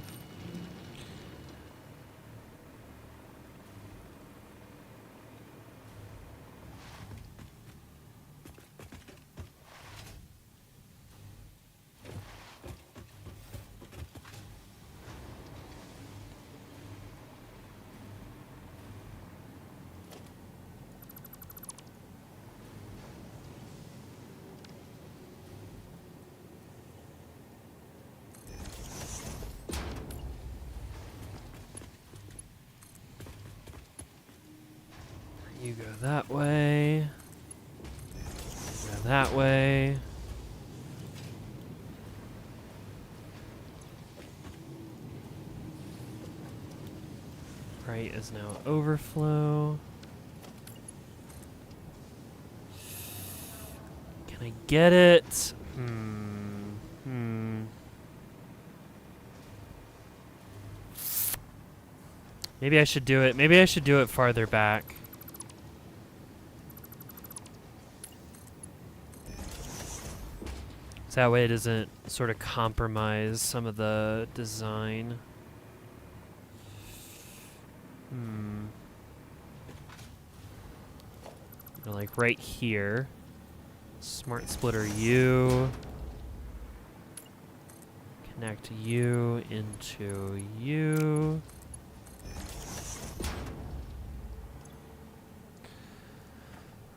You go that way. Go that way. Right is now overflow. Can I get it. Maybe I should do it. Maybe I should do it farther back. So that way it doesn't sort of compromise some of the design. Like right here. Smart splitter U. Connect U into U.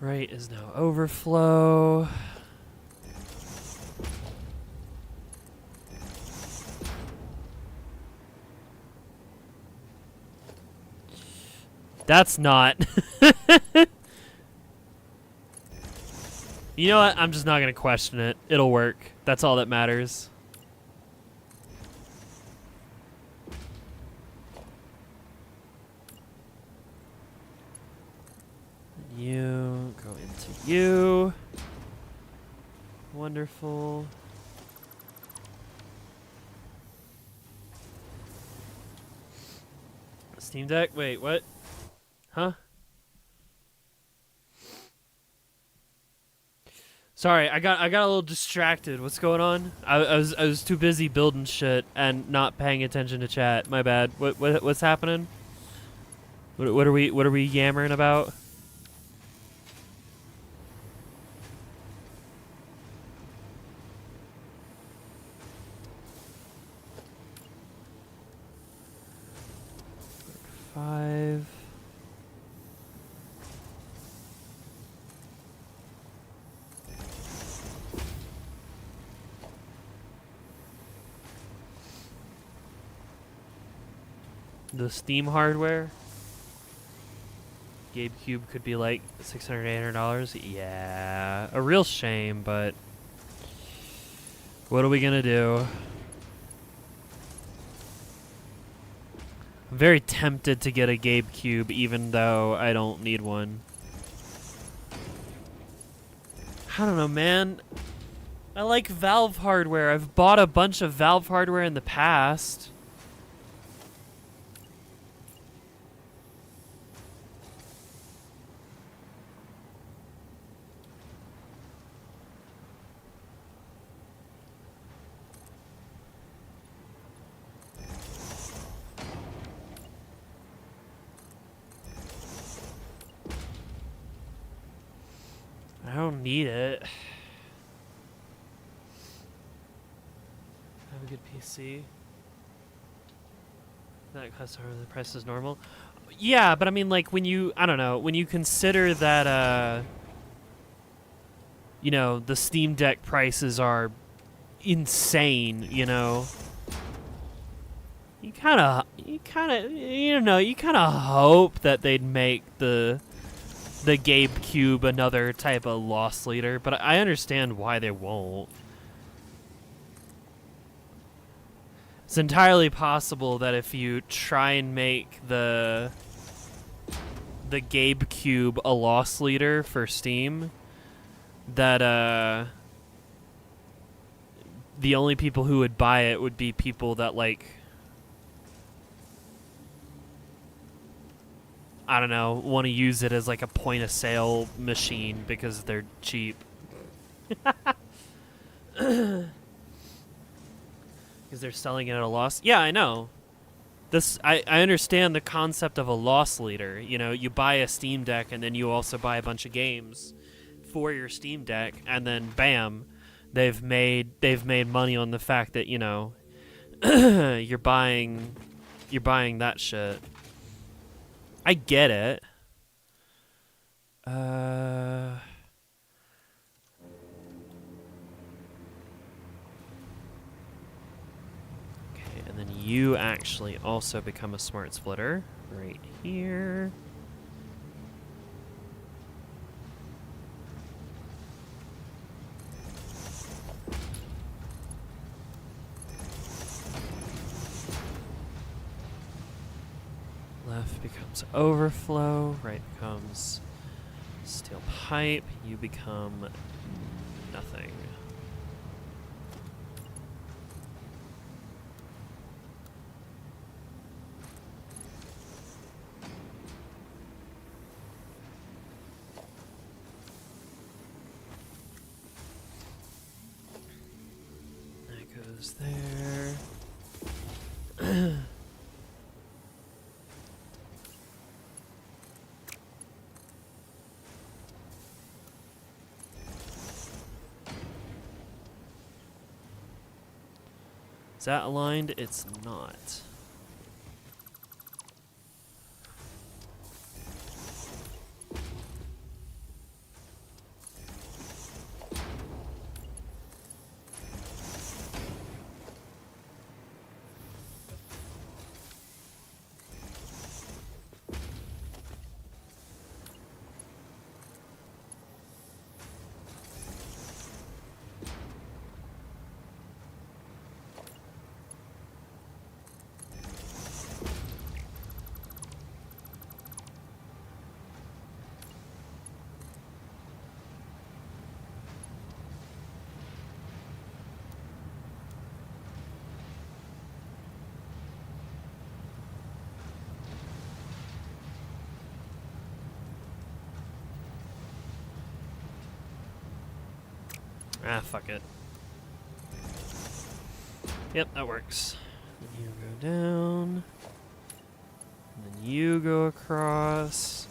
Right is now overflow. That's not. You know what? I'm just not going to question it. It'll work. That's all that matters. You go into you. Wonderful. Steam Deck? Wait, what? Huh? Sorry, I got a little distracted. What's going on? I was too busy building shit and not paying attention to chat. My bad. What's happening? What are we yammering about? Five. The Steam hardware. GameCube could be like $600, $800. Yeah, a real shame, but what are we gonna do? I'm very tempted to get a GameCube, even though I don't need one. I don't know, man. I like Valve hardware. I've bought a bunch of Valve hardware in the past. I don't need it. I have a good PC. That costs the price is normal. Yeah, but I mean, like, when you, I don't know, when you consider that, you know, the Steam Deck prices are insane, you know, you kind of, you know, you kind of hope that they'd make the GameCube another type of loss leader, but I understand why they won't. It's entirely possible that if you try and make the GameCube a loss leader for Steam, that the only people who would buy it would be people that, like, I don't know, want to use it as like a point of sale machine because they're cheap. Because they're selling it at a loss. Yeah, I know. I understand the concept of a loss leader. You know, you buy a Steam Deck and then you also buy a bunch of games for your Steam Deck, and then bam, they've made money on the fact that, you know, you're buying that shit. I get it. Okay, and then you actually also become a smart splitter right here. Left becomes overflow, right becomes steel pipe, you become nothing. That goes there. Is that aligned? It's not. Ah, fuck it. Yep, that works. Then you go down. And then you go across.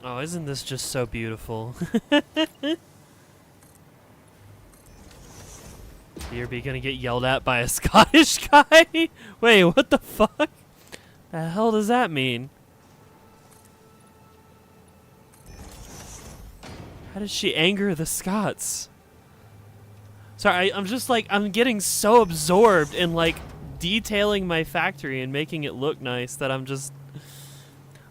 Oh, isn't this just so beautiful? BRB gonna get yelled at by a Scottish guy? Wait, what the fuck? The hell does that mean? How does she anger the Scots? Sorry, I'm just like, I'm getting so absorbed in like detailing my factory and making it look nice that I'm just,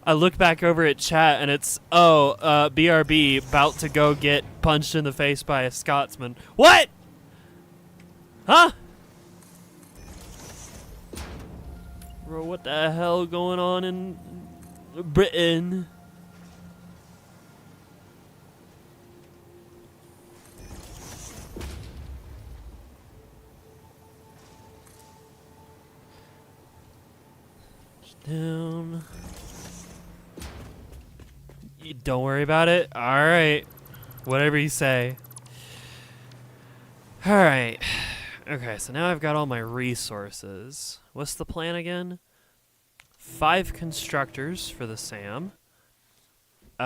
I look back over at chat and it's, BRB about to go get punched in the face by a Scotsman. What? Huh? Bro, what the hell going on in Britain? Down. Don't worry about it. All right. Whatever you say. All right. Okay, so now I've got all my resources. What's the plan again? 5 constructors for the SAM. 2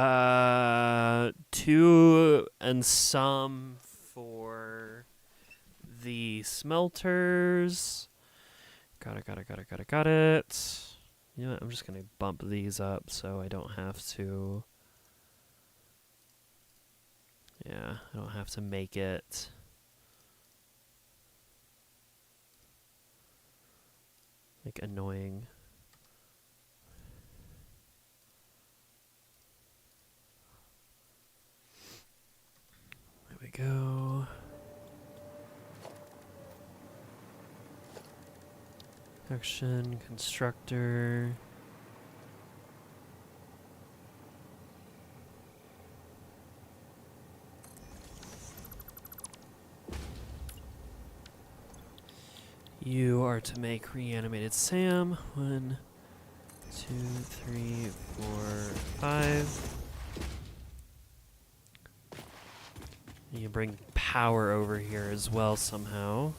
and some for the smelters. Got it. You know what? I'm just going to bump these up so I don't have to... Yeah, I don't have to make it... like, annoying. There we go. Action, constructor. You are to make reanimated Sam. 1, 2, 3, 4, 5. You bring power over here as well somehow.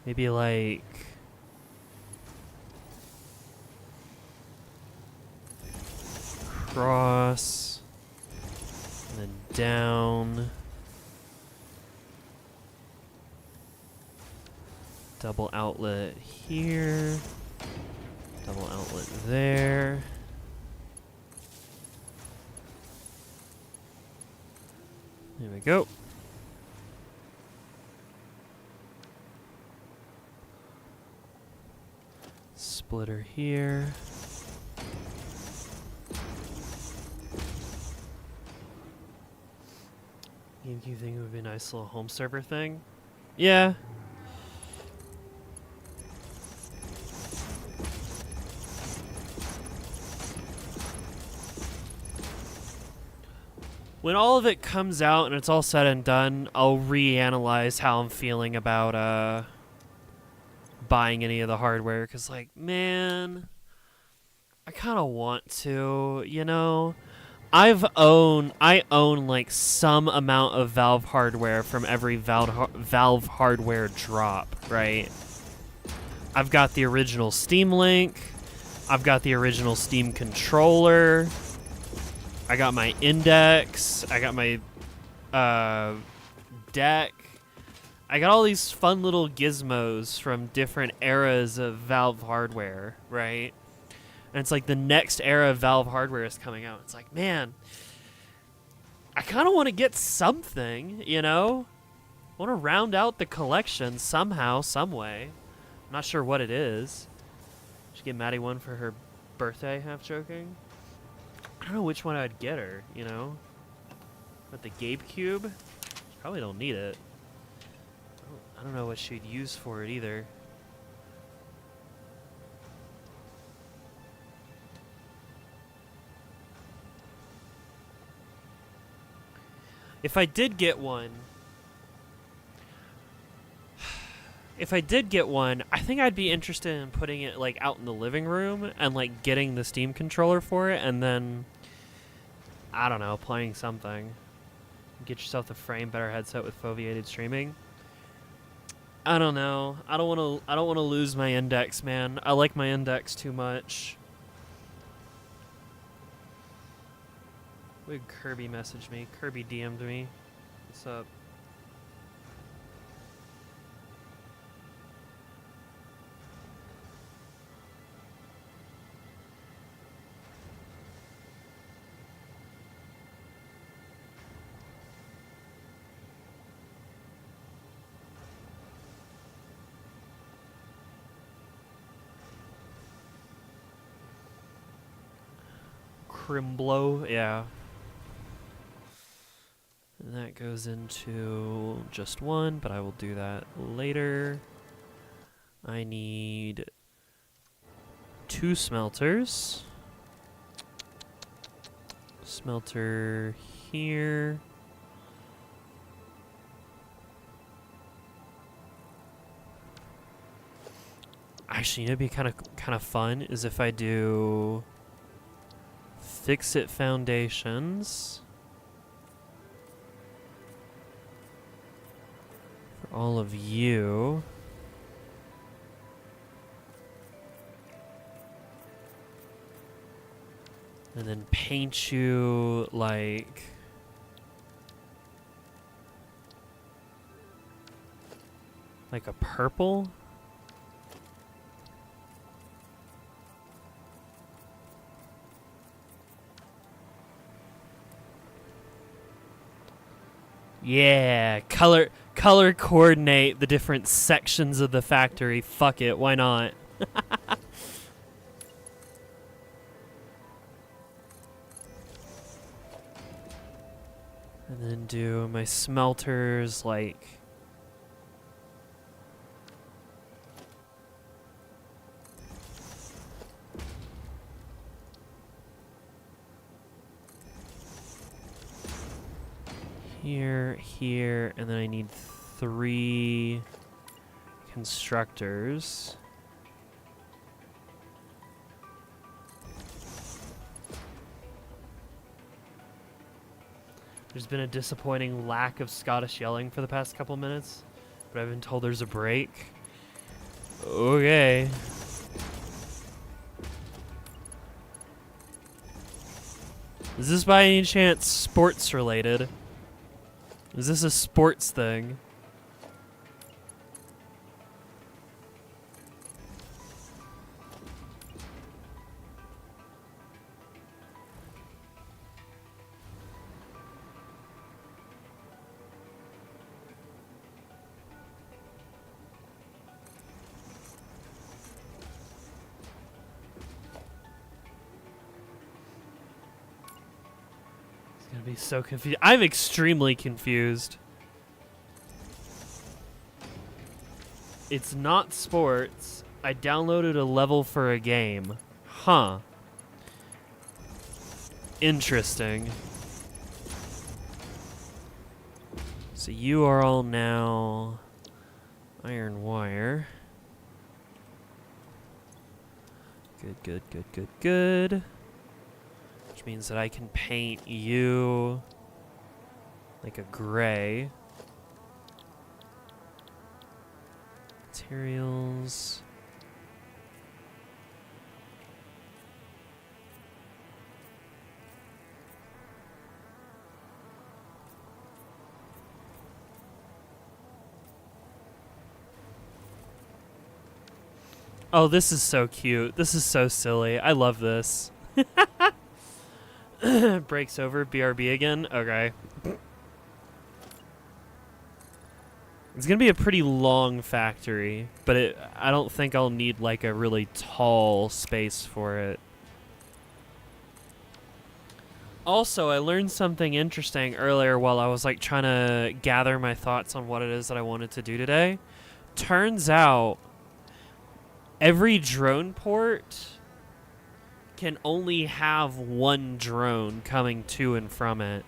Maybe like... cross, and then down, double outlet here, double outlet there. There we go. Splitter here. You think it would be a nice little home server thing? Yeah. when all of it comes out and it's all said and done, I'll reanalyze how I'm feeling about buying any of the hardware. Because, like, man, I kind of want to, you know? I own like some amount of Valve hardware from every Valve hardware drop, right? I've got the original Steam Link. I've got the original Steam controller. I got my Index. I got my deck. I got all these fun little gizmos from different eras of Valve hardware, right? And it's like the next era of Valve hardware is coming out. It's like, man, I kind of want to get something, you know? I want to round out the collection somehow, some way. I'm not sure what it is. Should get Maddie one for her birthday, half joking. I don't know which one I'd get her, you know? But the Gabe Cube? Probably don't need it. I don't know what she'd use for it either. If I did get one, I think I'd be interested in putting it like out in the living room and like getting the Steam controller for it, and then I don't know, playing something. Get yourself the frame better headset with foveated streaming. I don't know. I don't want to lose my Index, man. I like my Index too much. What did Kirby message me? Kirby DM'd me. What's up? Crimblow, yeah. And that goes into just one, but I will do that later. I need 2 smelters. Smelter here. Actually, it'd be kind of fun is if I do Fix-It Foundations for all of you. And then paint you like a purple. Yeah, color coordinate the different sections of the factory. Fuck it, why not? And then do my smelters like here, and then I need 3 constructors. There's been a disappointing lack of Scottish yelling for the past couple minutes, but I've been told there's a break. Okay. Is this by any chance sports related? Is this a sports thing? It's gonna be so confused. I'm extremely confused. It's not sports. I downloaded a level for a game. Huh. Interesting. So you are all now iron wire. Good, good, good, good, good. Which means that I can paint you like a gray. Materials. Oh, this is so cute. This is so silly. I love this. Breaks over. BRB again? Okay. It's going to be a pretty long factory, but I don't think I'll need like a really tall space for it. Also, I learned something interesting earlier while I was like trying to gather my thoughts on what it is that I wanted to do today. Turns out every drone port can only have one drone coming to and from it,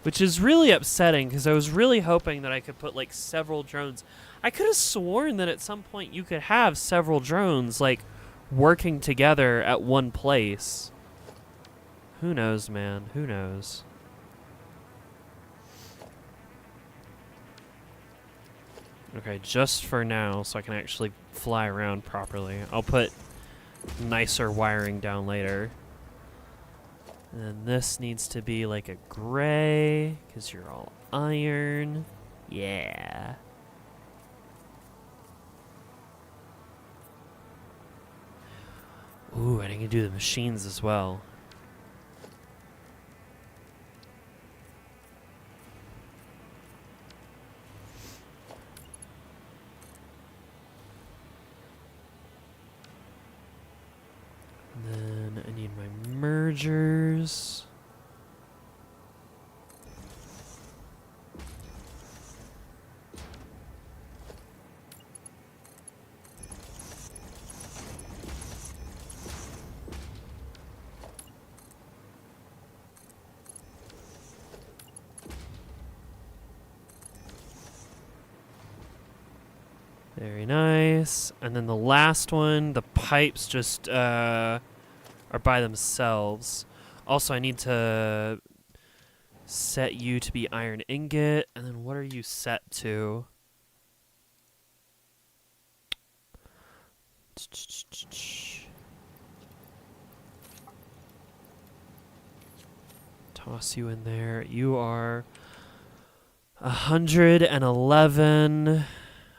which is really upsetting because I was really hoping that I could put like several drones. I could have sworn that at some point you could have several drones like working together at one place. Who knows, man? Who knows? Okay, just for now, so I can actually fly around properly. I'll put nicer wiring down later. And then this needs to be like a gray, because you're all iron. Yeah. Ooh, and I can do the machines as well. And then I need my mergers. Very nice. And then the last one, the pipes just are by themselves. Also, I need to set you to be iron ingot. And then what are you set to? Toss you in there. You are 111.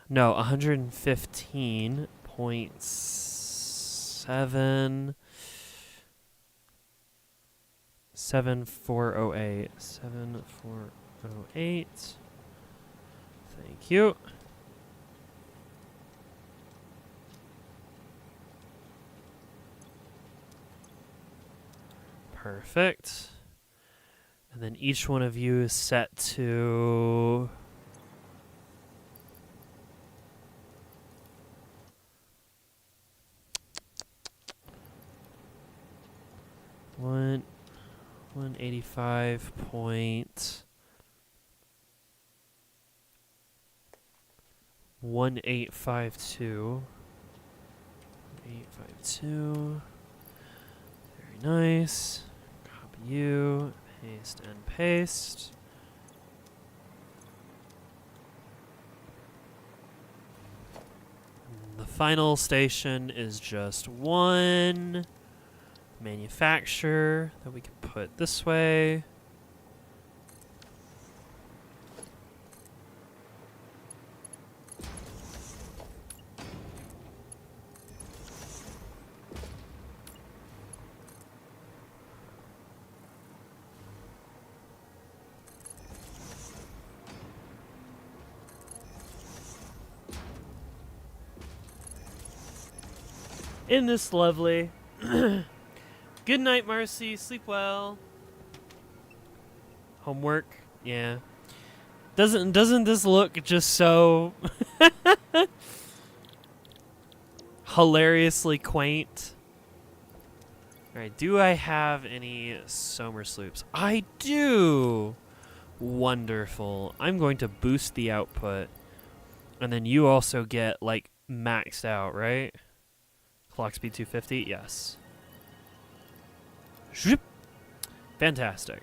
No, 115.7 7408. 7408. Thank you. Perfect. And then each one of you is set to 185.1852. 1852. Very nice. Copy you. Paste and paste. And the final station is just one manufacturer that we can put this way. Isn't this lovely? Good night, Marcy. Sleep well. Homework? Yeah. Doesn't this look just so hilariously quaint? Alright, do I have any Somer sloops? I do! Wonderful. I'm going to boost the output. And then you also get, like, maxed out, right? Clock speed 250? Yes. Zhup. Fantastic.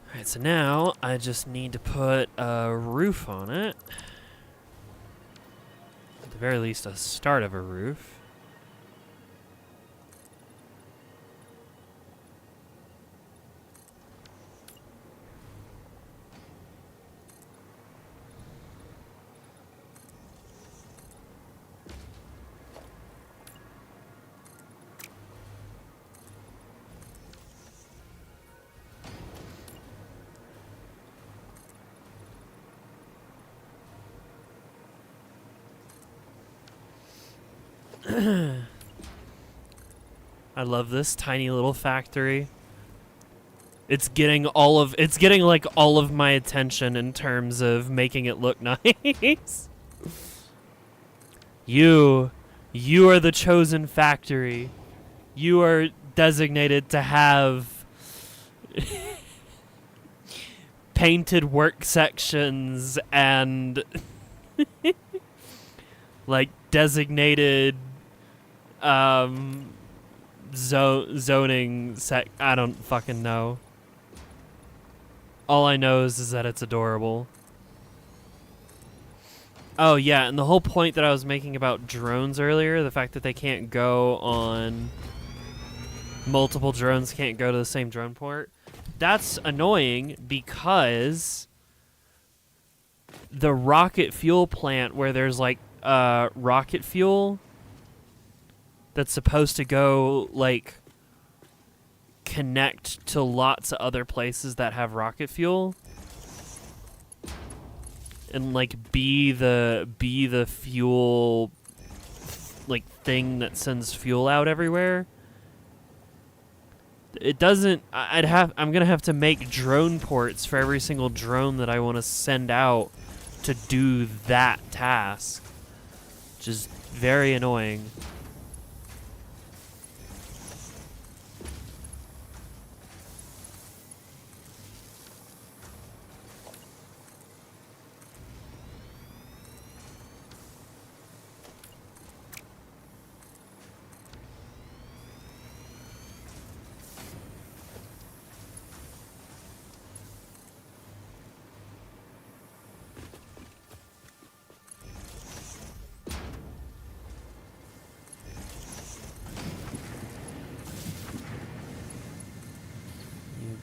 Alright, so now I just need to put a roof on it. At the very least, a start of a roof. I love this tiny little factory. It's getting like all of my attention in terms of making it look nice. You are the chosen factory. You are designated to have painted work sections and like designated zoning I don't fucking know. All I know is that it's adorable. Oh yeah, and the whole point that I was making about drones earlier, the fact that they can't go on multiple drones can't go to the same drone port, that's annoying because the rocket fuel plant where there's like rocket fuel that's supposed to go like connect to lots of other places that have rocket fuel and like be the fuel like thing that sends fuel out everywhere. It doesn't I'm going to have to make drone ports for every single drone that I want to send out to do that task, which is very annoying.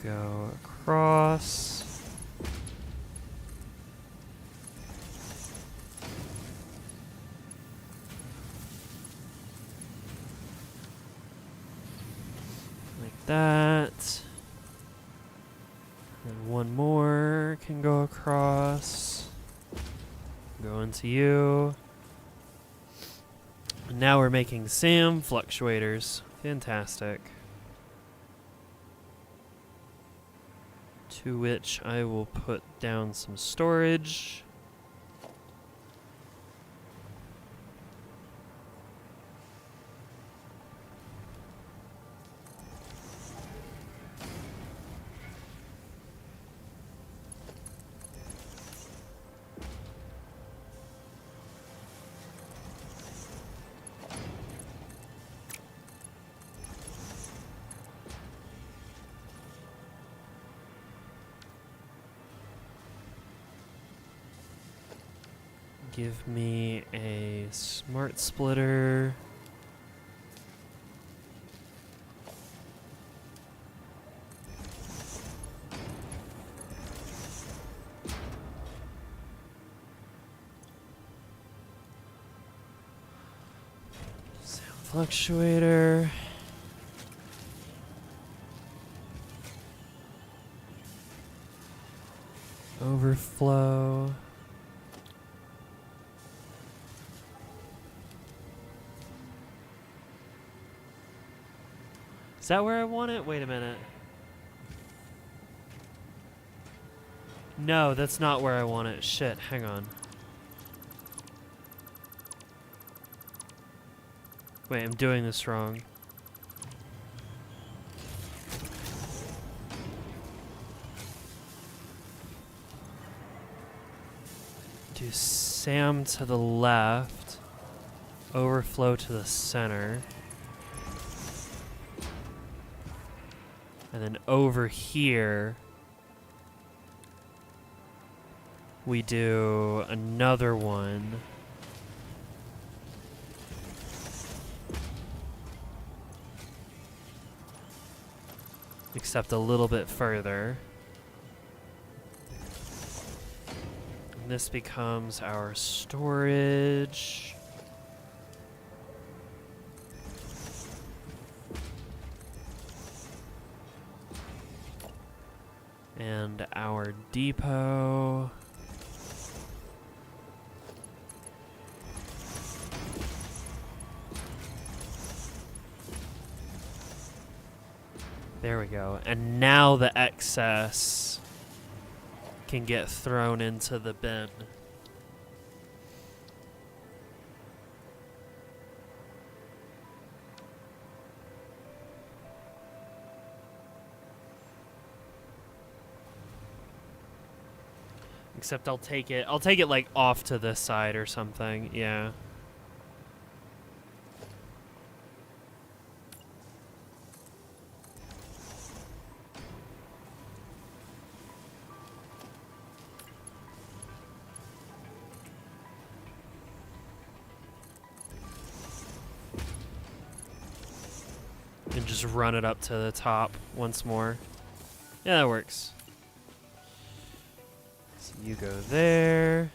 Go across. Like that. And one more can go across. Go into you. And now we're making SAM fluctuators. Fantastic. To which I will put down some storage. Give me a smart splitter. Sound fluctuator. Overflow. Is that where I want it? Wait a minute. No, that's not where I want it. Shit, hang on. Wait, I'm doing this wrong. Sam to the left, overflow to the center, and then over here we do another one. Except a little bit further. And this becomes our storage. And our depot. There we go. And now the excess can get thrown into the bin. Except I'll take it like off to this side or something. Yeah. And just run it up to the top once more. Yeah, that works. So you go there.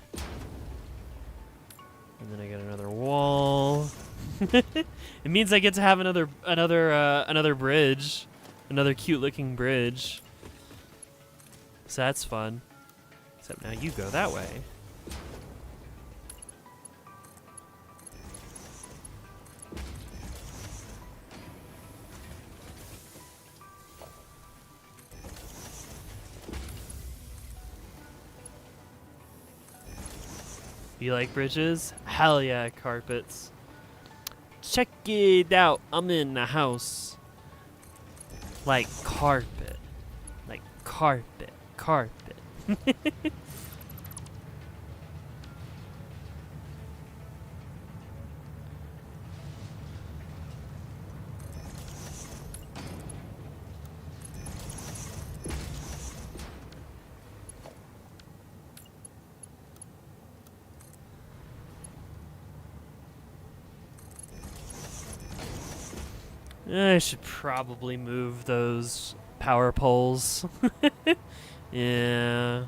And then I get another wall. It means I get to have another bridge. Another cute looking bridge. So that's fun. Except now you go that way. You like bridges? Hell yeah, carpets. Check it out. I'm in the house. Like carpet. Like carpet. Carpet. I should probably move those power poles. Yeah.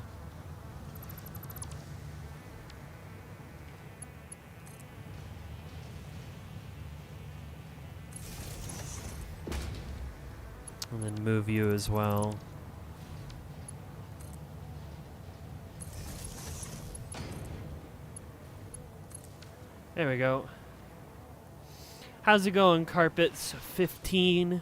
And then move you as well. There we go. How's it going, Carpets 15?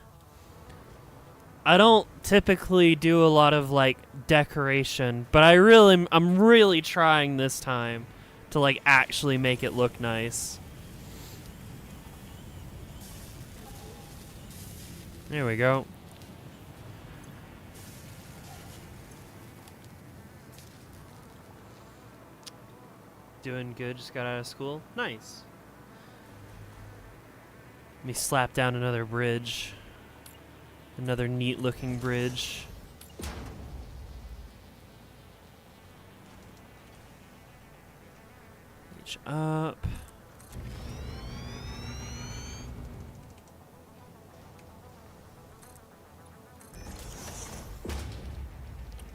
I don't typically do a lot of like decoration, but I'm really trying this time to like actually make it look nice. There we go. Doing good, just got out of school. Nice. Let me slap down another bridge. Another neat looking bridge. Reach up.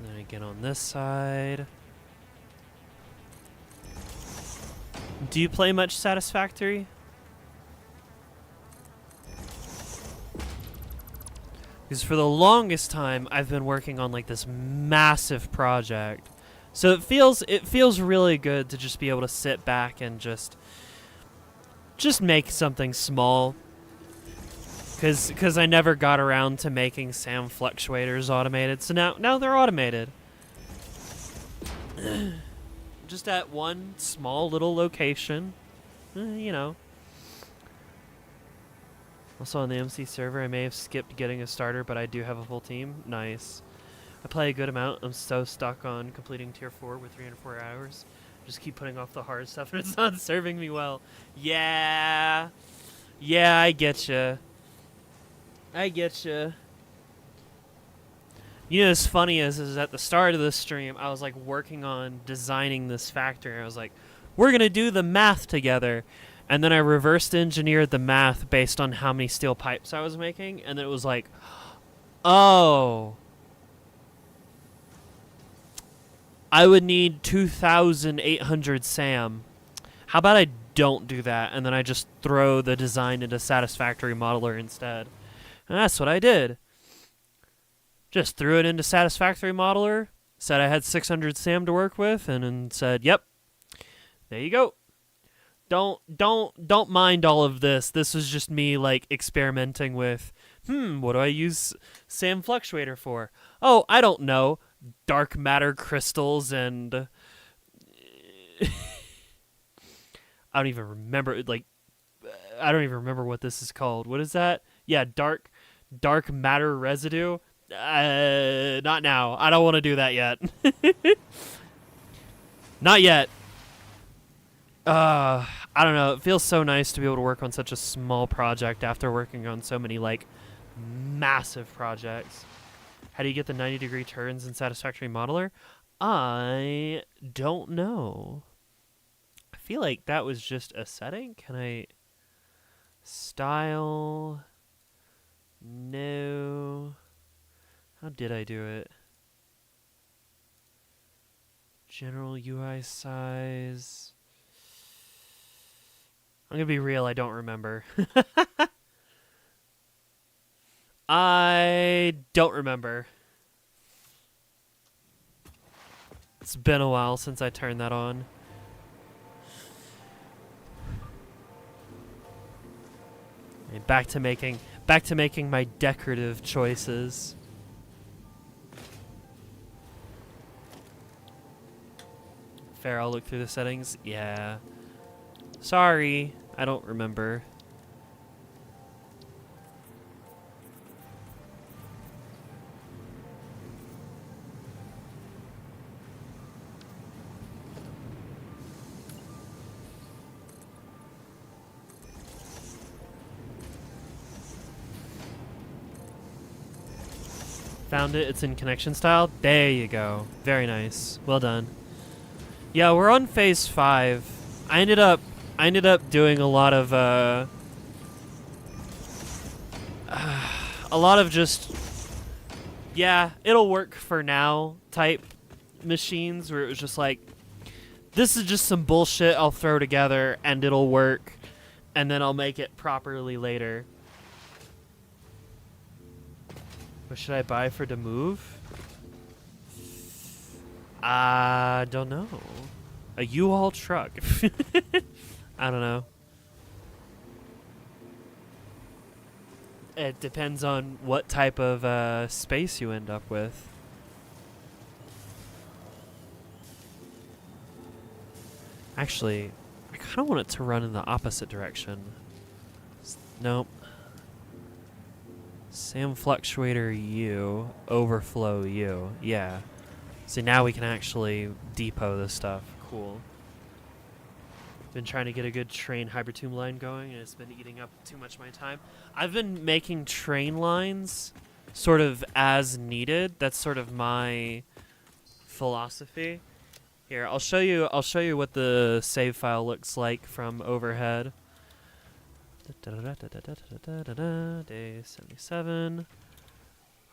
Then again on this side. Do you play much Satisfactory? Because for the longest time, I've been working on like this massive project, so it feels really good to just be able to sit back and just make something small. Because I never got around to making SAM fluctuators automated, so now they're automated. Just at one small little location, you know. Also on the MC server, I may have skipped getting a starter, but I do have a full team. Nice. I play a good amount. I'm so stuck on completing tier 4 with 304 hours. Just keep putting off the hard stuff, and it's not serving me well. Yeah. Yeah, I getcha. I getcha. You know, what's funny is at the start of this stream, I was like working on designing this factory. I was like, we're going to do the math together. And then I reversed engineered the math based on how many steel pipes I was making. And then it was like, oh, I would need 2,800 SAM. How about I don't do that? And then I just throw the design into Satisfactory Modeler instead. And that's what I did. Just threw it into Satisfactory Modeler, said I had 600 SAM to work with, and then said, "Yep, there you go." Don't mind all of this. This was just me like experimenting with, what do I use SAM Fluctuator for? Oh, I don't know, dark matter crystals and I don't even remember. Like, I don't even remember what this is called. What is that? Yeah, dark matter residue. Not now. I don't want to do that yet. Not yet. I don't know. It feels so nice to be able to work on such a small project after working on so many, like, massive projects. How do you get the 90-degree turns in Satisfactory Modeler? I don't know. I feel like that was just a setting. Can I... Style... No... How did I do it? General UI size. I'm gonna be real, I don't remember. I don't remember. It's been a while since I turned that on. And back to making my decorative choices. Fair, I'll look through the settings. Yeah. Sorry, I don't remember. Found it. It's in connection style. There you go. Very nice. Well done. Yeah, we're on phase 5. I ended up doing a lot of just, yeah, it'll work for now type machines where it was just like, this is just some bullshit I'll throw together and it'll work, and then I'll make it properly later. What should I buy for to move? I don't know. A U-Haul truck. I don't know. It depends on what type of space you end up with. Actually, I kind of want it to run in the opposite direction. Nope. SAM Fluctuator U, Overflow U. Yeah. See, now we can actually depot this stuff. Cool. Been trying to get a good train Hypertube line going, and it's been eating up too much of my time. I've been making train lines sort of as needed. That's sort of my philosophy. Here, I'll show you what the save file looks like from overhead. Day 77,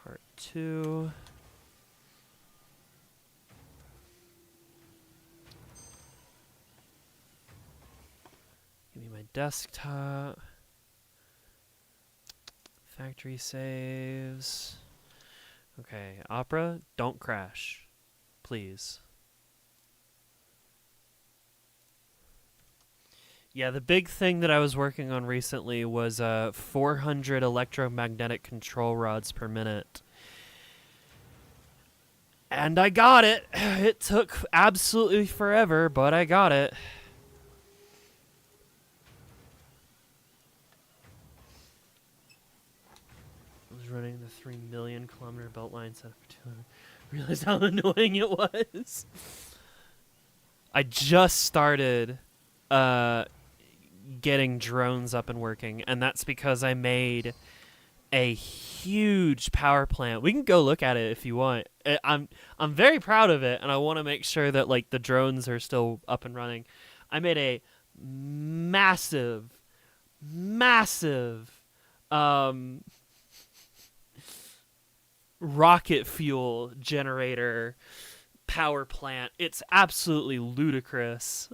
part 2. Give me my desktop. Factory saves. Okay, Opera, don't crash, please. Yeah, the big thing that I was working on recently was 400 electromagnetic control rods per minute. And I got it. It took absolutely forever, but I got it. I was running the 3 million kilometer belt line set up for 200. Realized how annoying it was. I just started getting drones up and working, and that's because I made a huge power plant. We can go look at it if you want. I'm very proud of it, and I want to make sure that like the drones are still up and running. I made a massive rocket fuel generator power plant. It's absolutely ludicrous.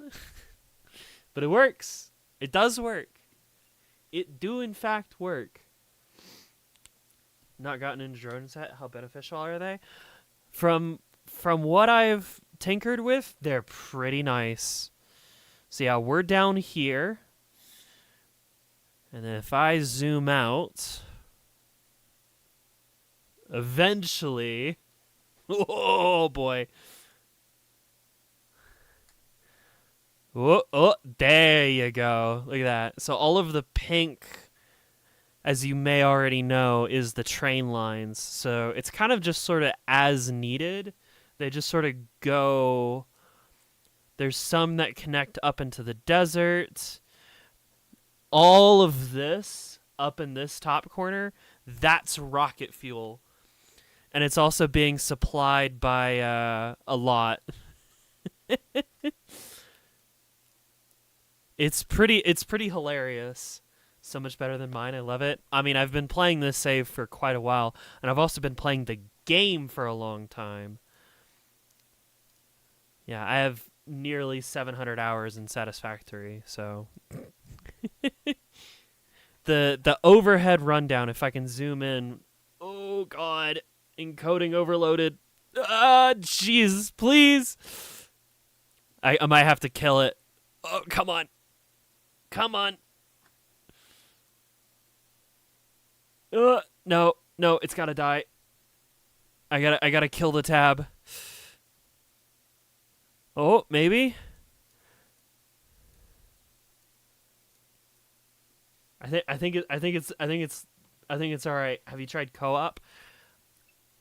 But it works. It does work. It do in fact work. Not gotten into drones yet. How beneficial are they? From what I've tinkered with, they're pretty nice. So yeah, we're down here. And then if I zoom out, eventually, oh boy. Oh, there you go. Look at that. So all of the pink, as you may already know, is the train lines. So it's kind of just sort of as needed. They just sort of go. There's some that connect up into the desert. All of this up in this top corner, that's rocket fuel. And it's also being supplied by a lot. It's pretty hilarious. So much better than mine. I love it. I mean, I've been playing this save for quite a while, and I've also been playing the game for a long time. Yeah, I have nearly 700 hours in Satisfactory, so the overhead rundown, if I can zoom in. Oh god, encoding overloaded. Ah, Jesus, please. I might have to kill it. Oh, come on. Come on. No, it's gotta die. I gotta kill the tab. Oh, maybe. I think it's all right. Have you tried co-op?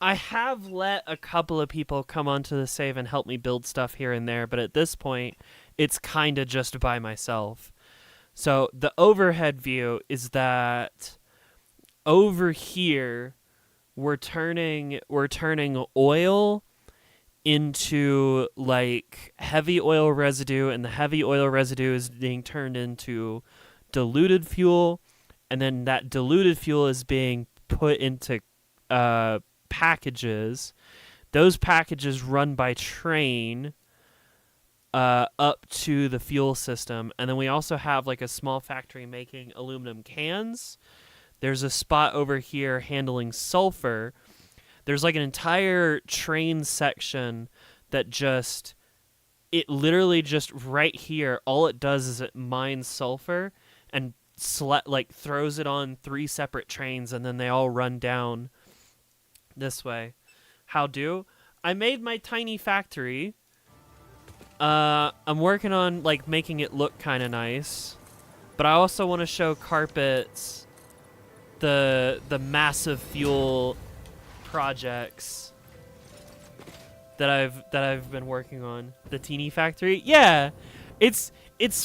I have let a couple of people come onto the save and help me build stuff here and there, but at this point, it's kind of just by myself. So the overhead view is that over here we're turning oil into like heavy oil residue, and the heavy oil residue is being turned into diluted fuel, and then that diluted fuel is being put into packages. Those packages run by train up to the fuel system, and then we also have like a small factory making aluminum cans. There's a spot over here handling sulfur. There's like an entire train section that it literally just right here, all it does is it mines sulfur and throws it on 3 separate trains, and then they all run down this way. How do? I made my tiny factory. I'm working on like making it look kind of nice, but I also want to show Carpets the massive fuel projects that I've been working on. The teeny factory. Yeah. It's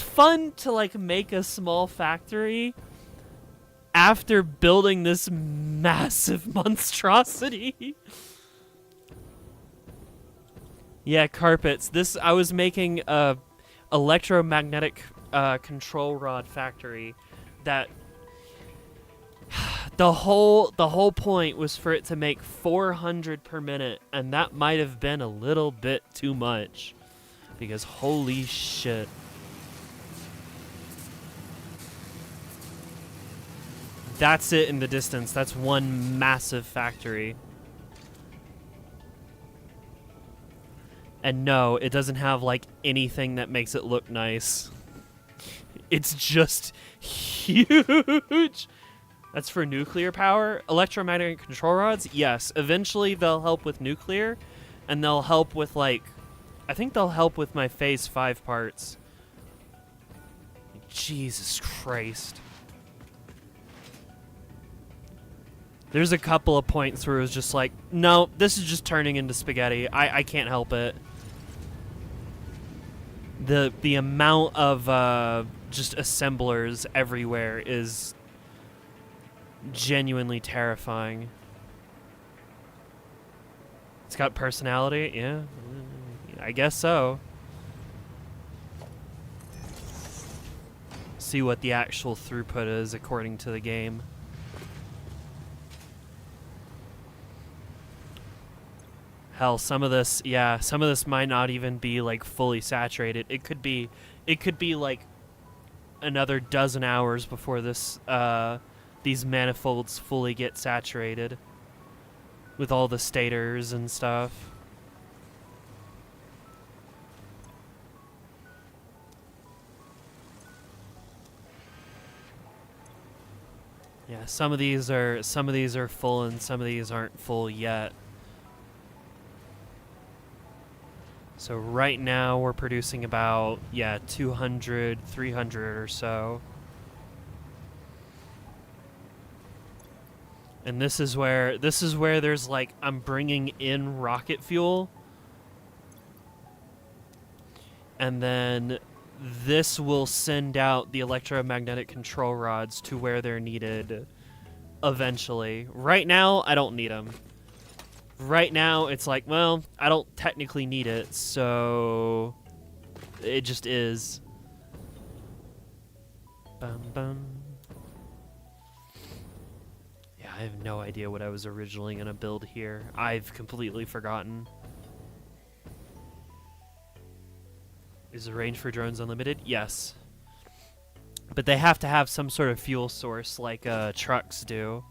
fun to like make a small factory after building this massive monstrosity. Yeah, Carpets. I was making a electromagnetic control rod factory that the whole point was for it to make 400 per minute, and that might have been a little bit too much because holy shit. That's it in the distance. That's one massive factory. And no, it doesn't have like anything that makes it look nice. It's just huge. That's for nuclear power. Electromagnetic control rods, yes. Eventually they'll help with nuclear, and they'll help with like, I think they'll help with my phase 5 parts. Jesus Christ. There's a couple of points where it was just like, no, this is just turning into spaghetti. I can't help it. the amount of just assemblers everywhere is genuinely terrifying. It's got personality, yeah, I guess so. See what the actual throughput is according to the game. Hell, some of this might not even be like fully saturated. It could be like another dozen hours before this these manifolds fully get saturated with all the stators and stuff. Yeah, some of these are full and some of these aren't full yet. So right now we're producing about 200, 300 or so. And this is where there's like, I'm bringing in rocket fuel. And then this will send out the electromagnetic control rods to where they're needed eventually. Right now, I don't need them. Right now, it's like, well, I don't technically need it, so it just is. Bum, bum. Yeah, I have no idea what I was originally going to build here. I've completely forgotten. Is the range for drones unlimited? Yes. But they have to have some sort of fuel source like trucks do.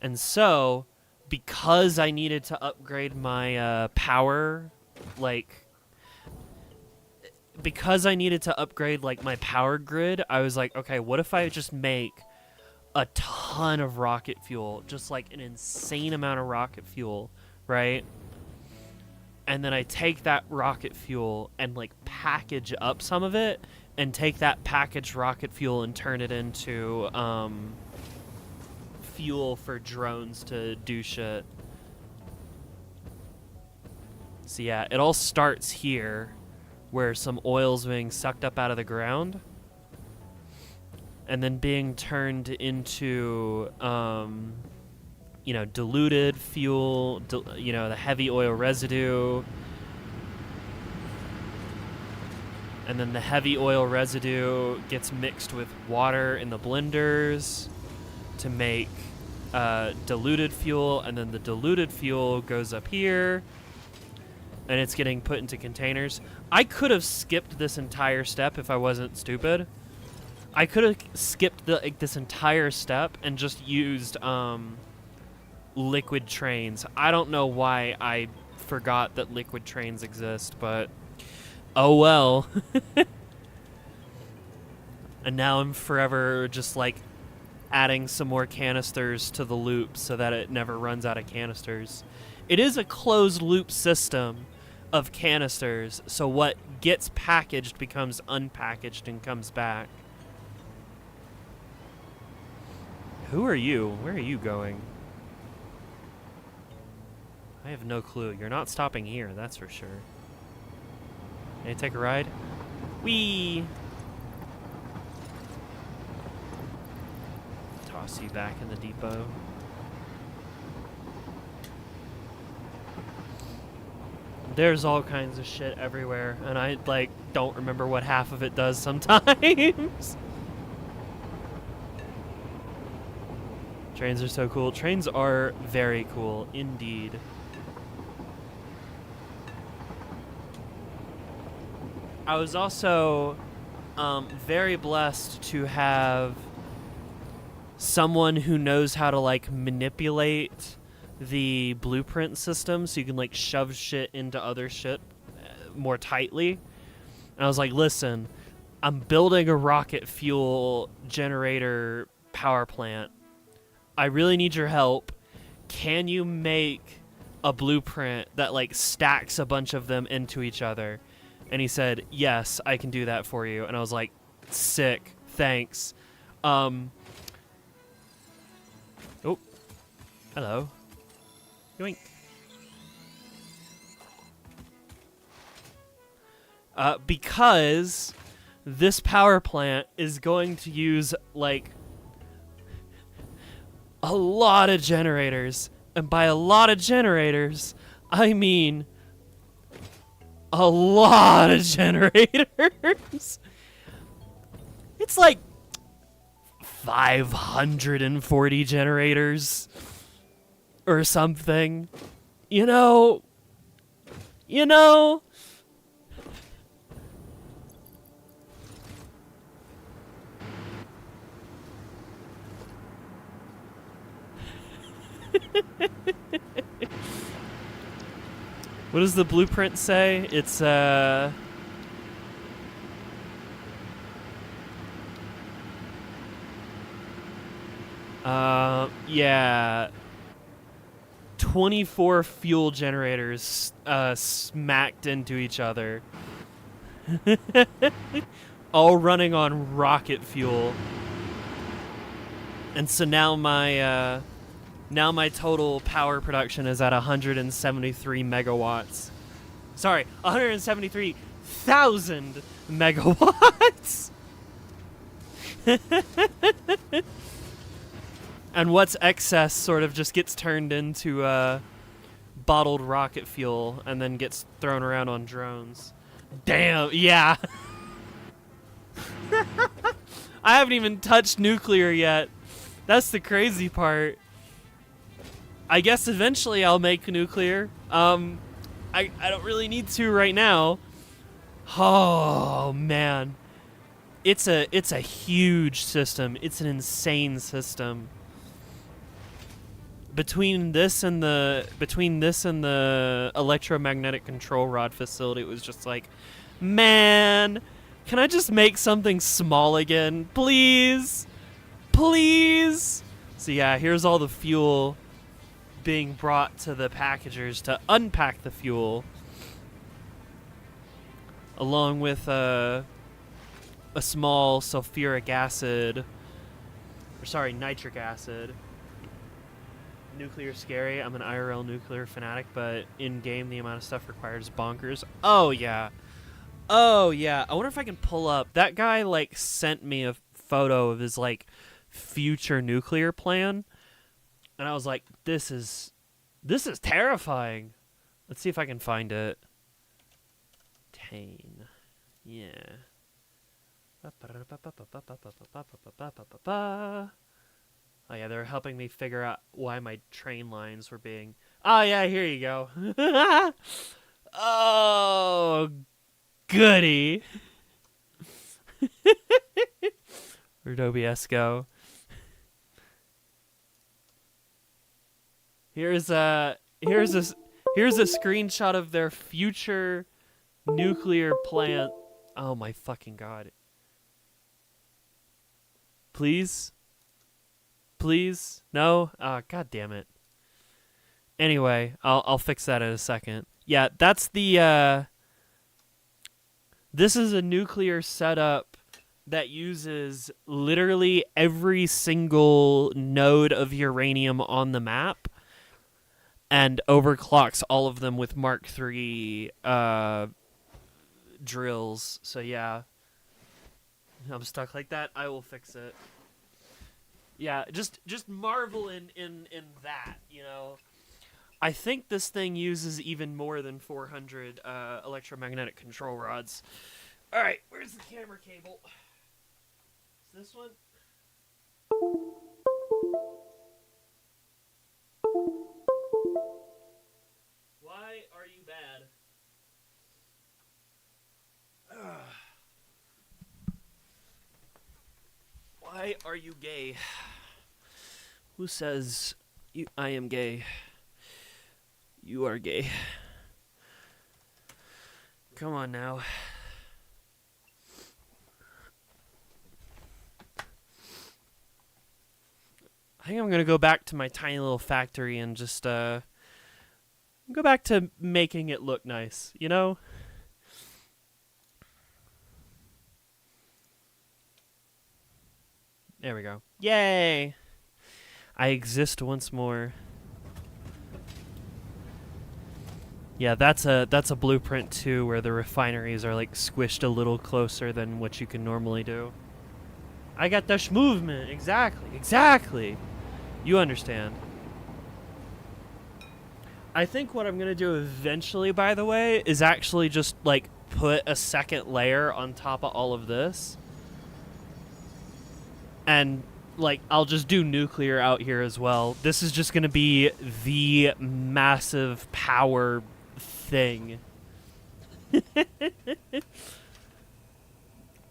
And so, because I needed to upgrade my power, because I needed to upgrade like my power grid, I was like, okay, what if I just make a ton of rocket fuel, just like an insane amount of rocket fuel, right? And then I take that rocket fuel and like package up some of it and take that packaged rocket fuel and turn it into fuel for drones to do shit. So yeah, it all starts here where some oil's being sucked up out of the ground and then being turned into diluted fuel, the heavy oil residue. And then the heavy oil residue gets mixed with water in the blenders to make diluted fuel, and then the diluted fuel goes up here, and it's getting put into containers. I could have skipped this entire step if I wasn't stupid. I could have skipped this entire step and just used liquid trains. I don't know why I forgot that liquid trains exist, but oh well. And now I'm forever just like adding some more canisters to the loop so that it never runs out of canisters. It is a closed loop system of canisters, so what gets packaged becomes unpackaged and comes back. Who are you? Where are you going? I have no clue. You're not stopping here, that's for sure. Can I take a ride? Whee! Toss you back in the depot. There's all kinds of shit everywhere, and I, don't remember what half of it does sometimes. Trains are so cool. Trains are very cool, indeed. I was also very blessed to have someone who knows how to, manipulate the blueprint system so you can, shove shit into other shit more tightly. And I was like, listen, I'm building a rocket fuel generator power plant. I really need your help. Can you make a blueprint that stacks a bunch of them into each other? And he said, yes, I can do that for you. And I was like, sick, thanks. Oh, hello. Yoink. because this power plant is going to use like a lot of generators, and by a lot of generators, I mean a lot of generators. It's like 540 generators or something. You know. What does the blueprint say? It's yeah, 24 fuel generators smacked into each other. All running on rocket fuel. And so now my total power production is at 173 megawatts. Sorry, 173,000 megawatts. And what's excess sort of just gets turned into bottled rocket fuel and then gets thrown around on drones. Damn, yeah. I haven't even touched nuclear yet. That's the crazy part. I guess eventually I'll make nuclear. I don't really need to right now. Oh man. It's a huge system. It's an insane system. Between this and the electromagnetic control rod facility, it was just like, man, can I just make something small again, please? Please. So yeah, here's all the fuel being brought to the packagers to unpack the fuel, along with a small sulfuric acid, or sorry, nitric acid. Nuclear scary. I'm an IRL nuclear fanatic, but in game the amount of stuff required is bonkers. Oh yeah. I wonder if I can pull up that guy. Like sent me a photo of his like future nuclear plan, and I was like, this is terrifying. Let's see if I can find it. Tane. Yeah. Oh yeah, they're helping me figure out why my train lines were being... Oh yeah, here you go. Oh, goody. Rodobiesco. Here's a screenshot of their future nuclear plant. Oh my fucking god. Please? Please? No? God damn it. Anyway, I'll fix that in a second. Yeah, that's the this is a nuclear setup that uses literally every single node of uranium on the map and overclocks all of them with Mark III drills. So yeah. I'm stuck like that. I will fix it. Yeah, just marvel in that, you know. I think this thing uses even more than 400 electromagnetic control rods. All right, where's the camera cable? Is this one? Why are you bad? Why are you gay? Who says I am gay? You are gay. Come on now. I think I'm going to go back to my tiny little factory and just go back to making it look nice, you know? There we go. Yay! I exist once more. Yeah, that's a blueprint too, where the refineries are like squished a little closer than what you can normally do. I got the movement. Exactly. Exactly. You understand. I think what I'm gonna do eventually, by the way, is actually just like put a second layer on top of all of this, and like I'll just do nuclear out here as well. This is just gonna be the massive power thing.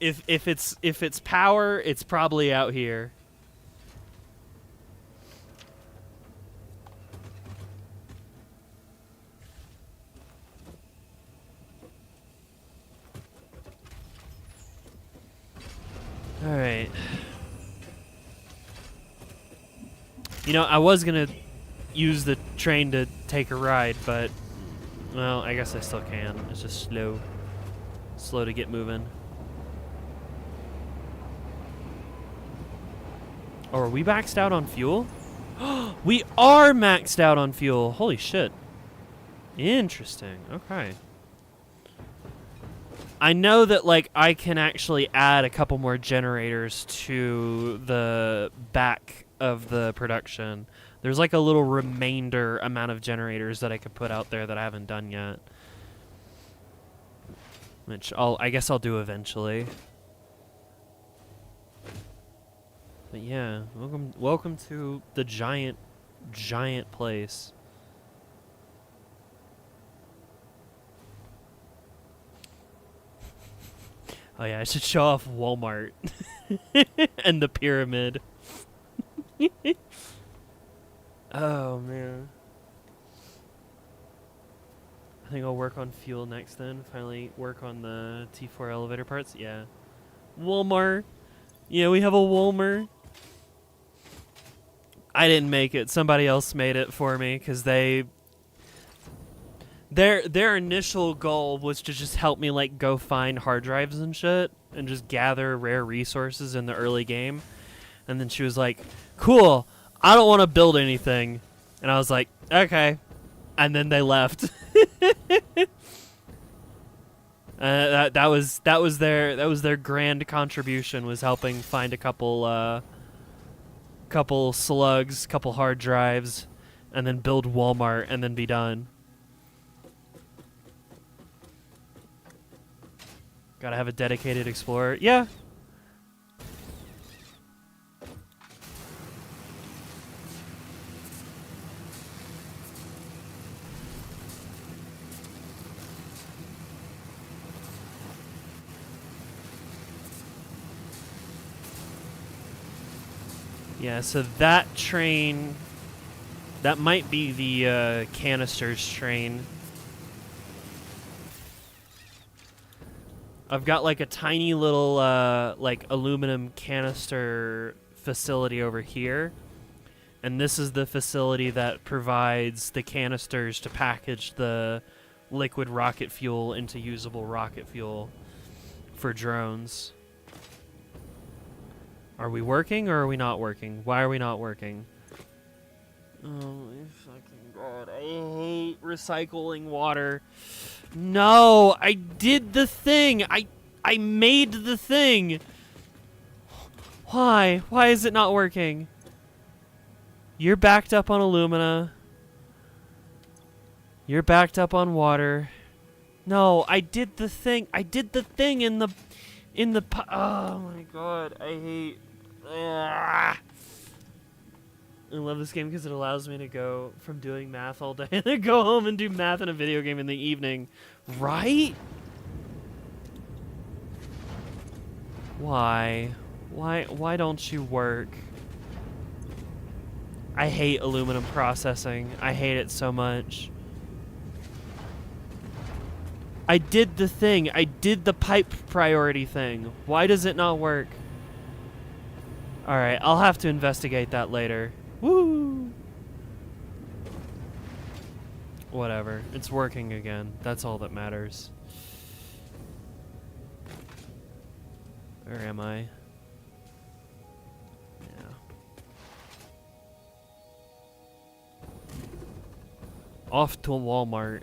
If it's power, it's probably out here. All right. You know, I was gonna use the train to take a ride, but well, I guess I still can. It's just slow to get moving. Oh, are we maxed out on fuel? We are maxed out on fuel. Holy shit. Interesting. Okay. I know that like I can actually add a couple more generators to the back of the production. There's like a little remainder amount of generators that I could put out there that I haven't done yet. Which I guess I'll do eventually. But yeah, welcome to the giant place. Oh yeah, I should show off Walmart and the pyramid. Oh man. I think I'll work on fuel next then. Finally work on the T4 elevator parts. Yeah. Walmart. Yeah, we have a Walmart. I didn't make it. Somebody else made it for me because their initial goal was to just help me like go find hard drives and shit and just gather rare resources in the early game. And then she was like, "Cool, I don't want to build anything." And I was like, "Okay." And then they left. That was their grand contribution, was helping find a couple slugs, couple hard drives, and then build Walmart and then be done. Gotta have a dedicated explorer. Yeah. Yeah, so that train, that might be the canisters train. I've got like a tiny little like aluminum canister facility over here. And this is the facility that provides the canisters to package the liquid rocket fuel into usable rocket fuel for drones. Are we working or are we not working? Why are we not working? Oh my fucking god, I hate recycling water. No, I did the thing. I made the thing. Why? Why is it not working? You're backed up on alumina. You're backed up on water. No, I did the thing. I did the thing in the oh my god, I hate. I love this game because it allows me to go from doing math all day and then go home and do math in a video game in the evening. Right? Why? Why don't you work? I hate aluminum processing. I hate it so much. I did the thing. I did the pipe priority thing. Why does it not work? Alright, I'll have to investigate that later. Woo! Whatever. It's working again. That's all that matters. Where am I? Yeah. Off to Walmart.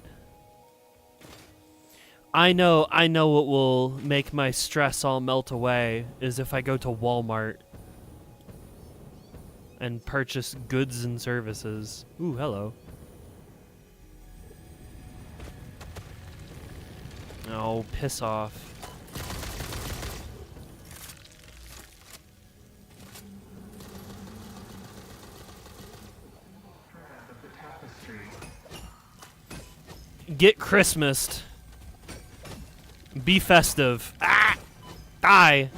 I know what will make my stress all melt away is if I go to Walmart and purchase goods and services. Ooh, hello. Oh, piss off. Get Christmased. Be festive. Ah! Die.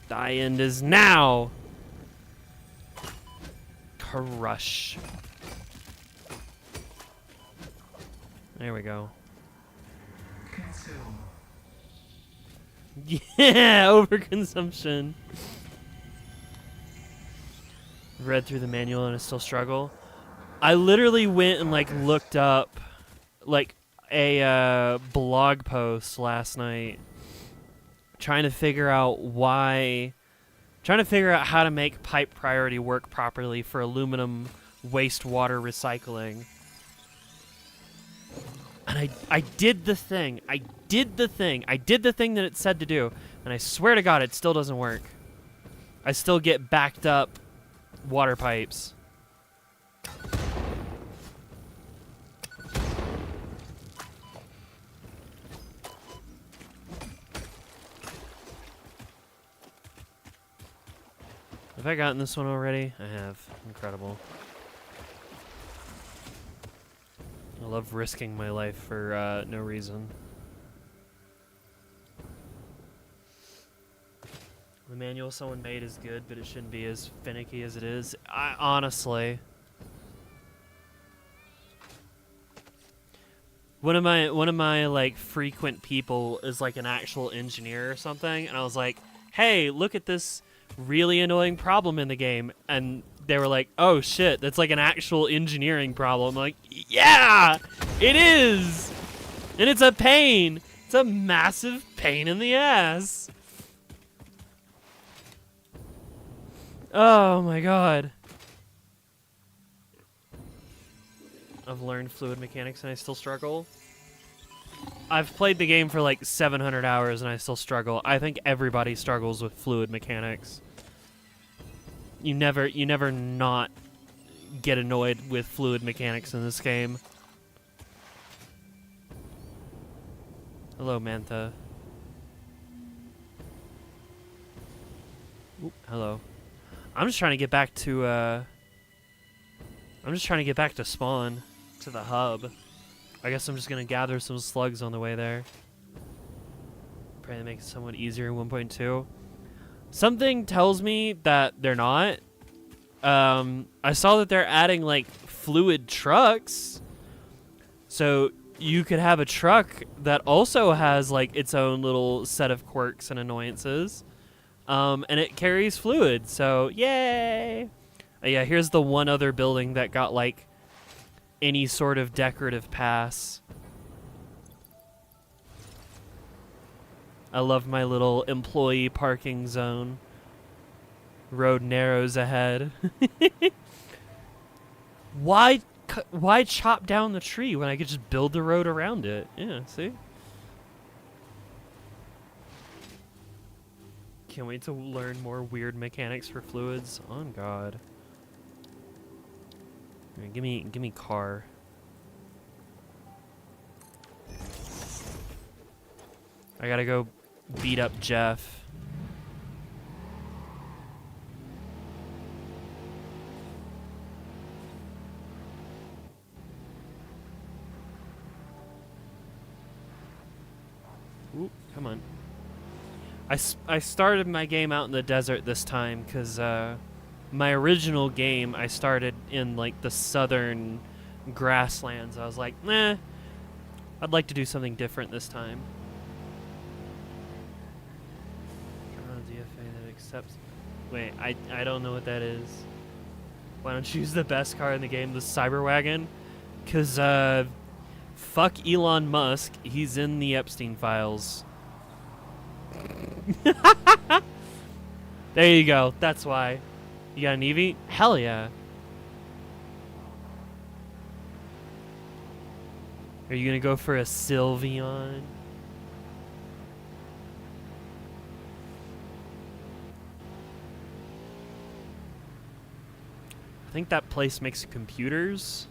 Die end is now. Crush. There we go. Consume. Yeah, overconsumption. Read through the manual and I still struggle. I literally went and like looked up like a blog post last night trying to figure out how to make pipe priority work properly for aluminum wastewater recycling. And I did the thing. I did the thing that it said to do. And I swear to God, it still doesn't work. I still get backed up water pipes. Have I gotten this one already? I have. Incredible. I love risking my life for no reason. The manual someone made is good, but it shouldn't be as finicky as it is. Honestly. One of my like frequent people is like an actual engineer or something, and I was like, "Hey, look at this really annoying problem in the game," and they were like, "Oh shit, that's like an actual engineering problem." I'm like, yeah, it is, and it's a pain. It's a massive pain in the ass. Oh my god. I've learned fluid mechanics and I still struggle. I've played the game for like 700 hours and I still struggle. I think everybody struggles with fluid mechanics. You never not get annoyed with fluid mechanics in this game. Hello, Mantha. Oop, hello. I'm just trying to get back to spawn, to the hub. I guess I'm just gonna gather some slugs on the way there. Pray to make it somewhat easier in 1.2. Something tells me that they're not. I saw that they're adding like fluid trucks. So you could have a truck that also has like its own little set of quirks and annoyances. And it carries fluid, so yay! Yeah, here's the one other building that got like any sort of decorative pass. I love my little employee parking zone. Road narrows ahead. Why chop down the tree when I could just build the road around it? Yeah, see? Can't wait to learn more weird mechanics for fluids. On God. Right, give me car. I gotta go beat up Jeff. Ooh, come on. I started my game out in the desert this time because my original game I started in like the southern grasslands. I was like, nah, I'd like to do something different this time. DFA that accepts. Wait, I don't know what that is. Why don't you use the best car in the game, the Cyberwagon? Because fuck Elon Musk, he's in the Epstein files. There you go. That's why. You got an Eevee? Hell yeah. Are you gonna go for a Sylveon? I think that place makes computers.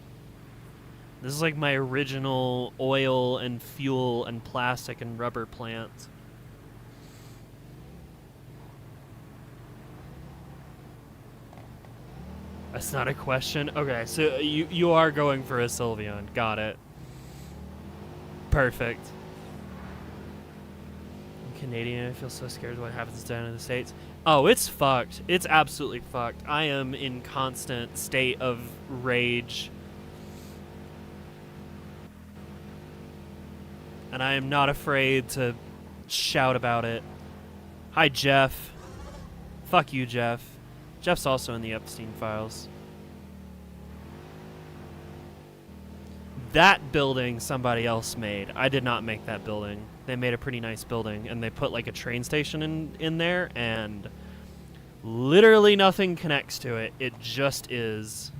This is like my original oil and fuel and plastic and rubber plant. That's not a question? Okay, so you are going for a Sylveon. Got it. Perfect. I'm Canadian. I feel so scared of what happens down in the States. Oh, it's fucked. It's absolutely fucked. I am in constant state of rage. And I am not afraid to shout about it. Hi, Jeff. Fuck you, Jeff. Jeff's also in the Epstein files. That building somebody else made. I did not make that building. They made a pretty nice building, and they put like a train station in there, and literally nothing connects to it. It just is.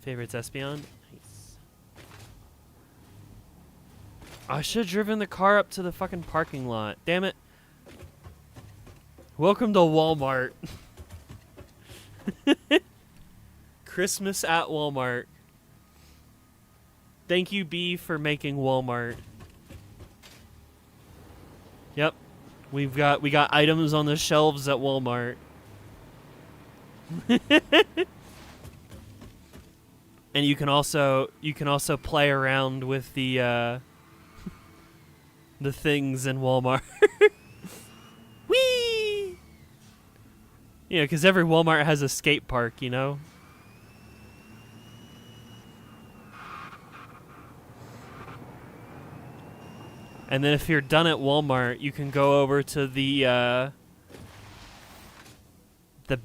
Favorites Espeon? Nice. I should have driven the car up to the fucking parking lot. Damn it. Welcome to Walmart. Christmas at Walmart. Thank you, B, for making Walmart. Yep. We got items on the shelves at Walmart. And you can also play around with the things in Walmart. Whee! Yeah, because every Walmart has a skate park, you know? And then if you're done at Walmart, you can go over to the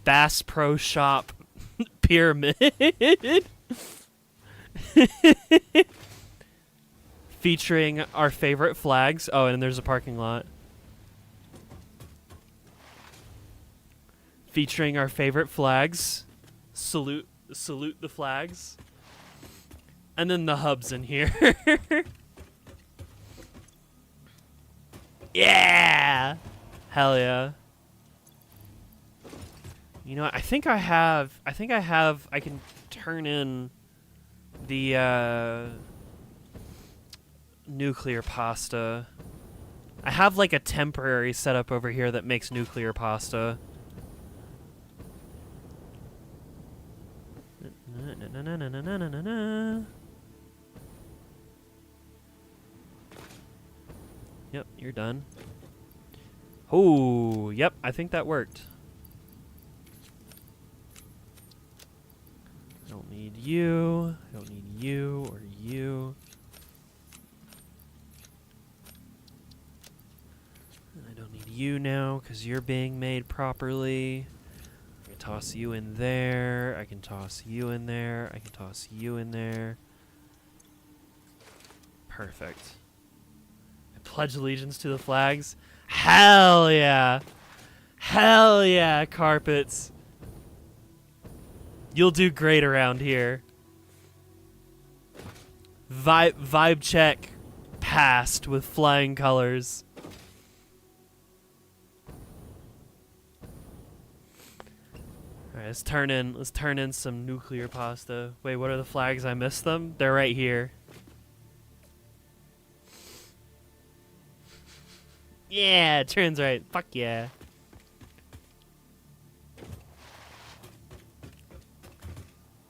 Bass Pro Shop pyramid. Featuring our favorite flags. Oh, and there's a parking lot. Featuring our favorite flags. Salute the flags. And then the hubs in here. Yeah! Hell yeah. You know what? I can turn in the nuclear pasta. I have like a temporary setup over here that makes nuclear pasta. Yep, you're done. Oh, yep, I think that worked. I don't need you. I don't need you or you. And I don't need you now because you're being made properly. I can toss you in there. I can toss you in there. I can toss you in there. Perfect. I pledge allegiance to the flags. Hell yeah. Hell yeah, carpets. You'll do great around here. Vibe check passed with flying colors. Alright, let's turn in some nuclear pasta. Wait, what are the flags? I missed them? They're right here. Yeah, turns right. Fuck yeah.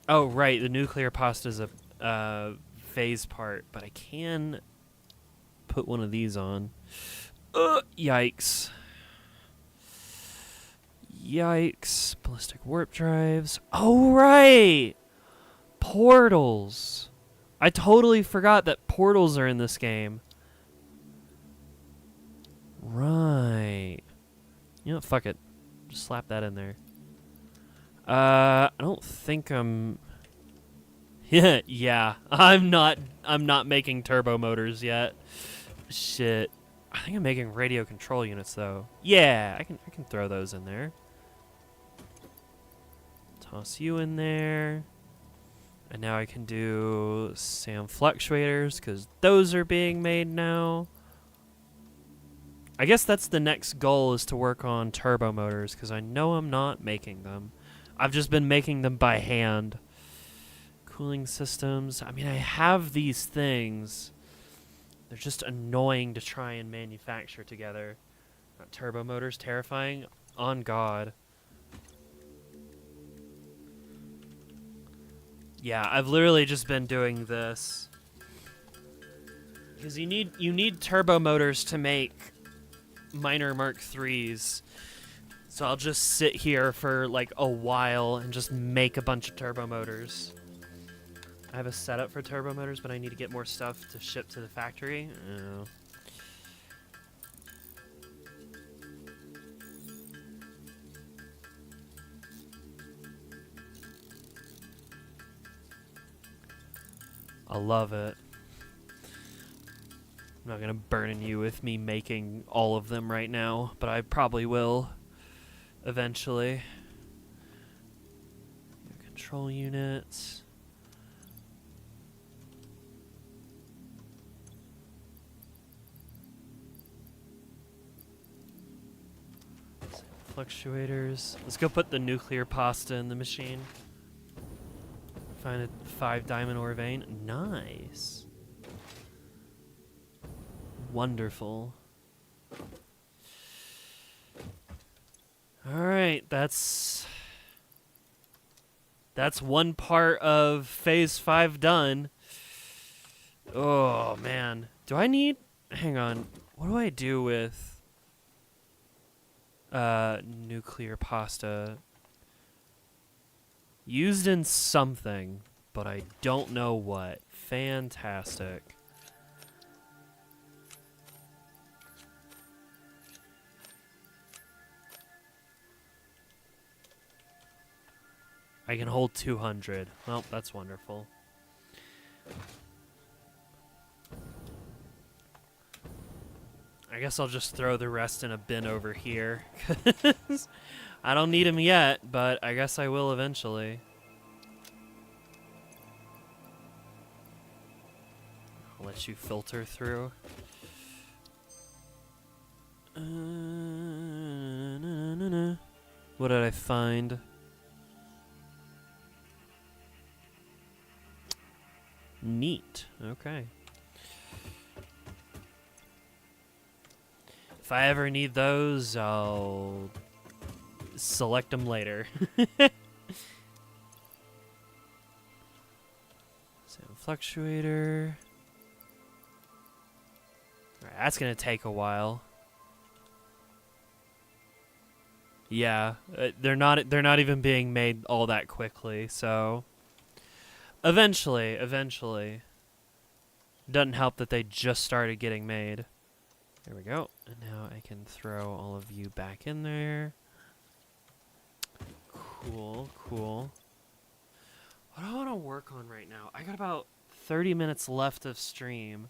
Oh, right. The nuclear pasta is a phase part, but I can put one of these on. Yikes. Yikes. Ballistic warp drives. Oh, right. Portals. I totally forgot that portals are in this game. Right. You know what? Fuck it. Just slap that in there. I don't think I'm... Yeah. I'm not making turbo motors yet. Shit. I think I'm making radio control units though. Yeah, I can throw those in there. Toss you in there. And now I can do SAM fluctuators because those are being made now. I guess that's the next goal, is to work on turbo motors because I know I'm not making them. I've just been making them by hand. Cooling systems. I mean, I have these things. They're just annoying to try and manufacture together. Turbo motors, terrifying. On God. Yeah, I've literally just been doing this. Because you need turbo motors to make minor Mark IIIs. So I'll just sit here for like a while and just make a bunch of turbo motors. I have a setup for turbo motors, but I need to get more stuff to ship to the factory. Oh. I love it. I'm not gonna burden you with me making all of them right now, but I probably will eventually. Control units. Fluctuators. Let's go put the nuclear pasta in the machine. Find a 5 diamond ore vein. Nice. Wonderful. Alright, that's one part of phase 5 done. Oh man. Do I need, hang on, what do I do with nuclear pasta? Used in something, but I don't know what. Fantastic. I can hold 200. Well, that's wonderful. I guess I'll just throw the rest in a bin over here. I don't need them yet, but I guess I will eventually. I'll let you filter through. What did I find? Neat. Okay. If I ever need those, I'll select them later. Sound fluctuator. Alright, that's gonna take a while. Yeah, they're not even being made all that quickly, so eventually. Doesn't help that they just started getting made. There we go. And now I can throw all of you back in there. Cool. What do I want to work on right now? I got about 30 minutes left of stream.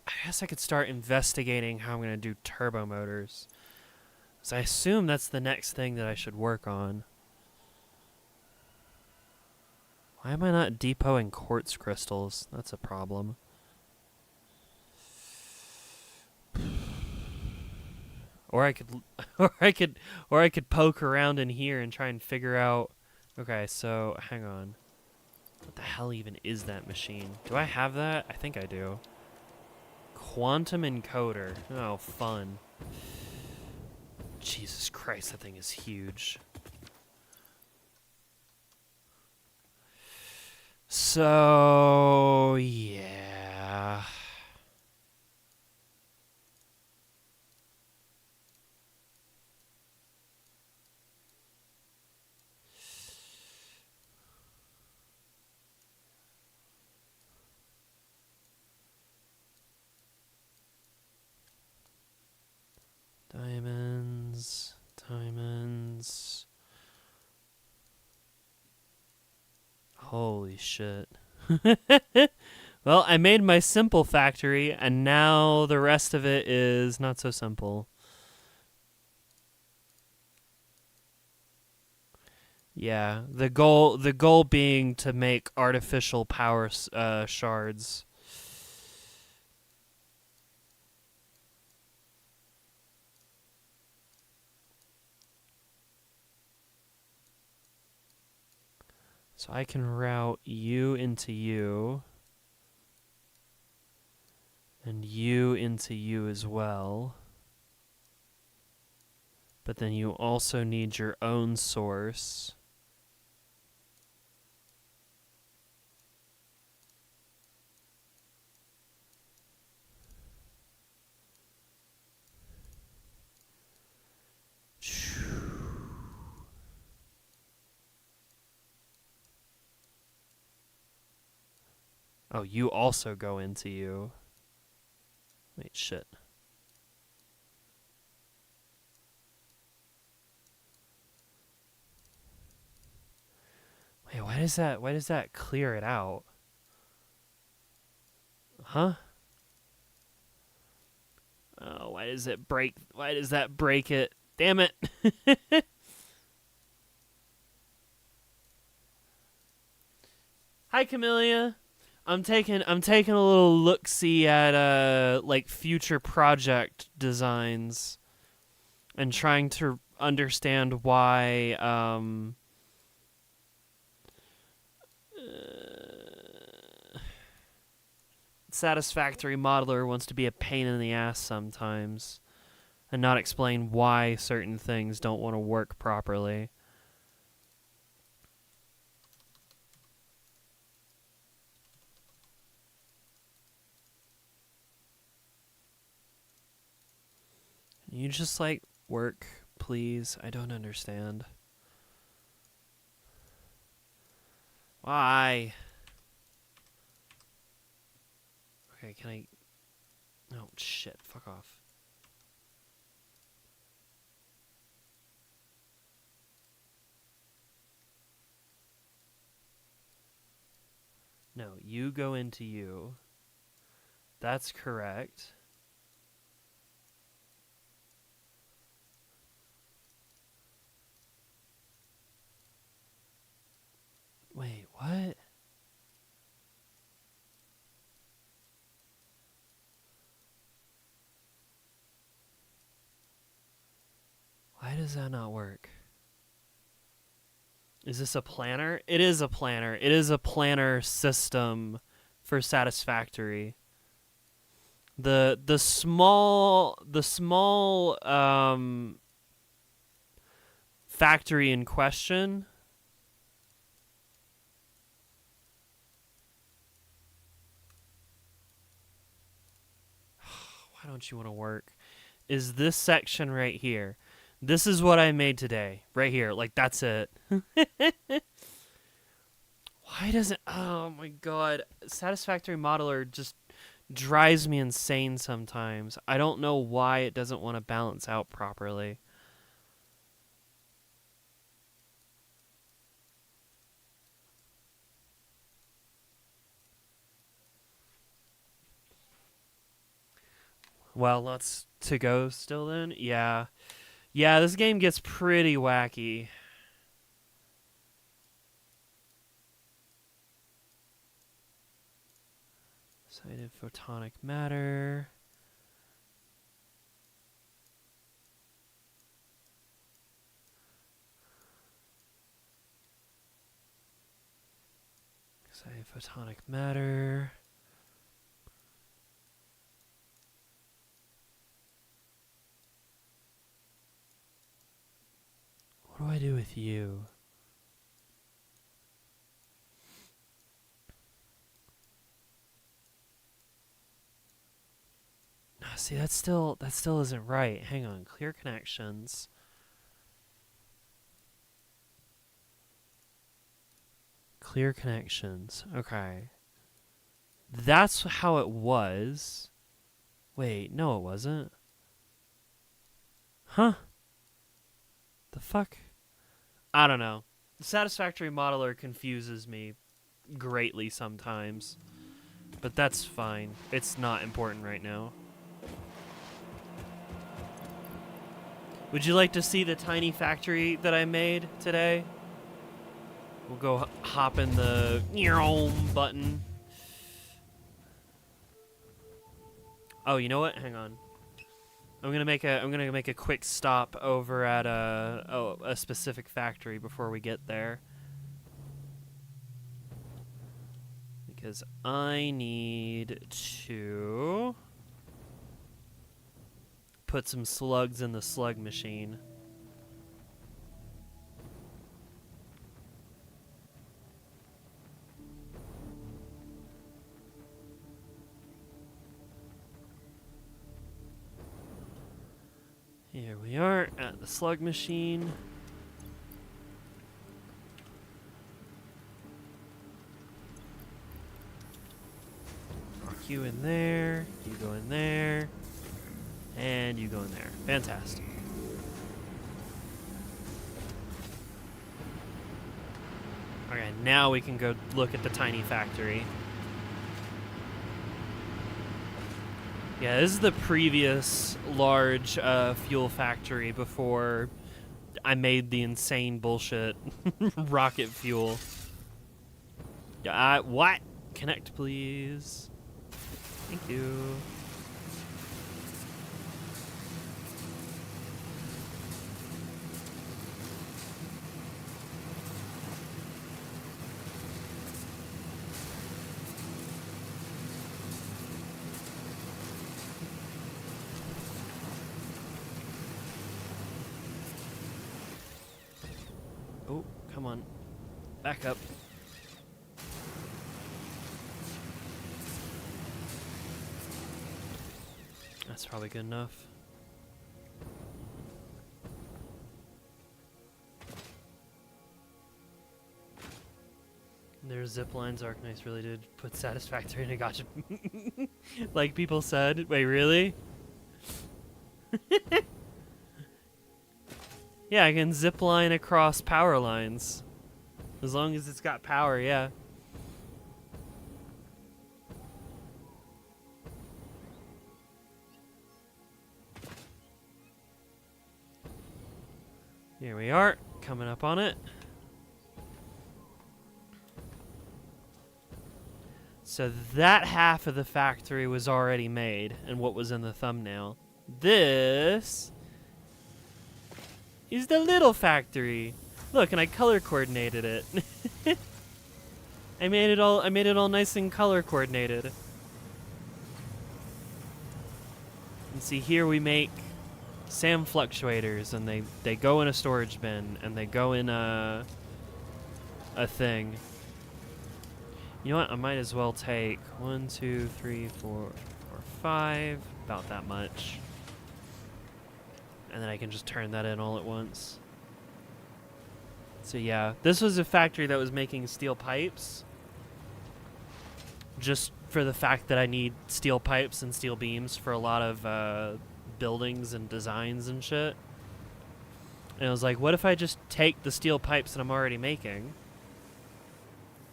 I guess I could start investigating how I'm going to do turbo motors. So I assume that's the next thing that I should work on. Why am I not depoting quartz crystals? That's a problem. Or I could poke around in here and try and figure out. Okay, so hang on. What the hell even is that machine? Do I have that? I think I do. Quantum encoder. Oh, fun. Jesus Christ, that thing is huge. So, yeah. Diamonds. Holy shit. Well, I made my simple factory, and now the rest of it is not so simple. Yeah, the goal being to make artificial power shards. So I can route you into you and you into you as well. But then you also need your own source. Oh, you also go into you. Wait, shit. Wait, why does that clear it out? Huh? Oh, why does it break? Why does that break it? Damn it. Hi, Camellia. I'm taking a little look see at like future project designs and trying to understand why Satisfactory Modeler wants to be a pain in the ass sometimes and not explain why certain things don't want to work properly. You just like work, please. I don't understand. Why? Okay, can I... Oh, shit. Fuck off. No, you go into you. That's correct. Wait, what? Why does that not work? Is this a planner? It is a planner. It is a planner system for Satisfactory. The small factory in question. Why don't you want to work? Is this section right here? This is what I made today, right here. Like that's it. Why doesn't? Oh my god, Satisfactory Modeler just drives me insane sometimes. I don't know why it doesn't want to balance out properly. Well, let's to go still then. Yeah. Yeah, this game gets pretty wacky. Excited photonic matter. Excited photonic matter. What do I do with you? No, see, that still isn't right. Hang on, clear connections. Clear connections. Okay. That's how it was. Wait, no, it wasn't. Huh? The fuck? I don't know. The Satisfactory Modeler confuses me greatly sometimes. But that's fine. It's not important right now. Would you like to see the tiny factory that I made today? We'll go hop in the button. Oh, you know what? Hang on. I'm gonna make a quick stop over at a specific factory before we get there. Because I need to put some slugs in the slug machine. Here we are at the slug machine. Mark you in there, you go in there, and you go in there. Fantastic. Okay, now we can go look at the tiny factory. Yeah, this is the previous large fuel factory before I made the insane bullshit rocket fuel. What? Connect, please. Thank you. Oh, come on. Back up. That's probably good enough. Their zip lines, Arknights really did put Satisfactory in a gotcha. Like people said. Wait, really? Yeah, I can zip line across power lines. As long as it's got power, yeah. Here we are, coming up on it. So that half of the factory was already made, and what was in the thumbnail. This is the little factory. Look, and I color coordinated it. I made it all nice and color coordinated. And see, here we make SAM fluctuators, and they go in a storage bin, and they go in a thing. You know what? I might as well take 1, 2, 3, 4, 5, about that much. And then I can just turn that in all at once. So yeah, this was a factory that was making steel pipes. Just for the fact that I need steel pipes and steel beams for a lot of buildings and designs and shit. And I was like, what if I just take the steel pipes that I'm already making,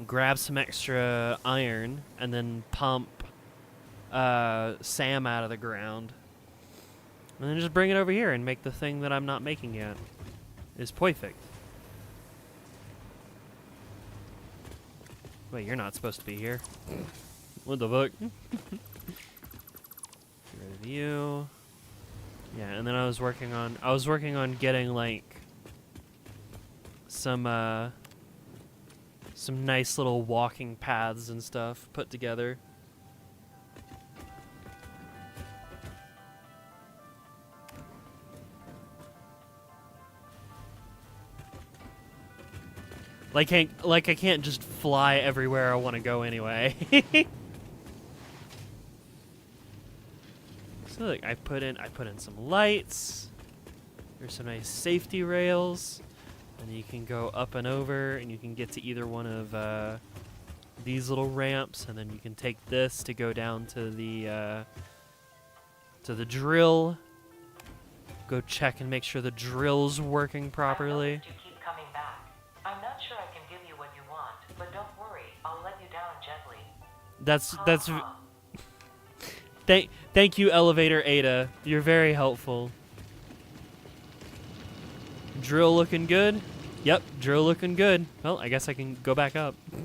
grab some extra iron, and then pump SAM out of the ground, and then just bring it over here and make the thing that I'm not making yet. It's perfect. Wait, you're not supposed to be here. What the fuck? Get rid of you. Yeah, and then I was working on getting like some nice little walking paths and stuff put together. Like I can't just fly everywhere I want to go anyway. So look, I put in some lights. There's some nice safety rails, and you can go up and over, and you can get to either one of these little ramps, and then you can take this to go down to the drill. Go check and make sure the drill's working properly. You keep coming back. I'm not sure I can give you what you want, but don't worry, I'll let you down gently. That's Thank you, Elevator Ada. You're very helpful. Drill looking good? Yep, drill looking good. Well, I guess I can go back up. I'll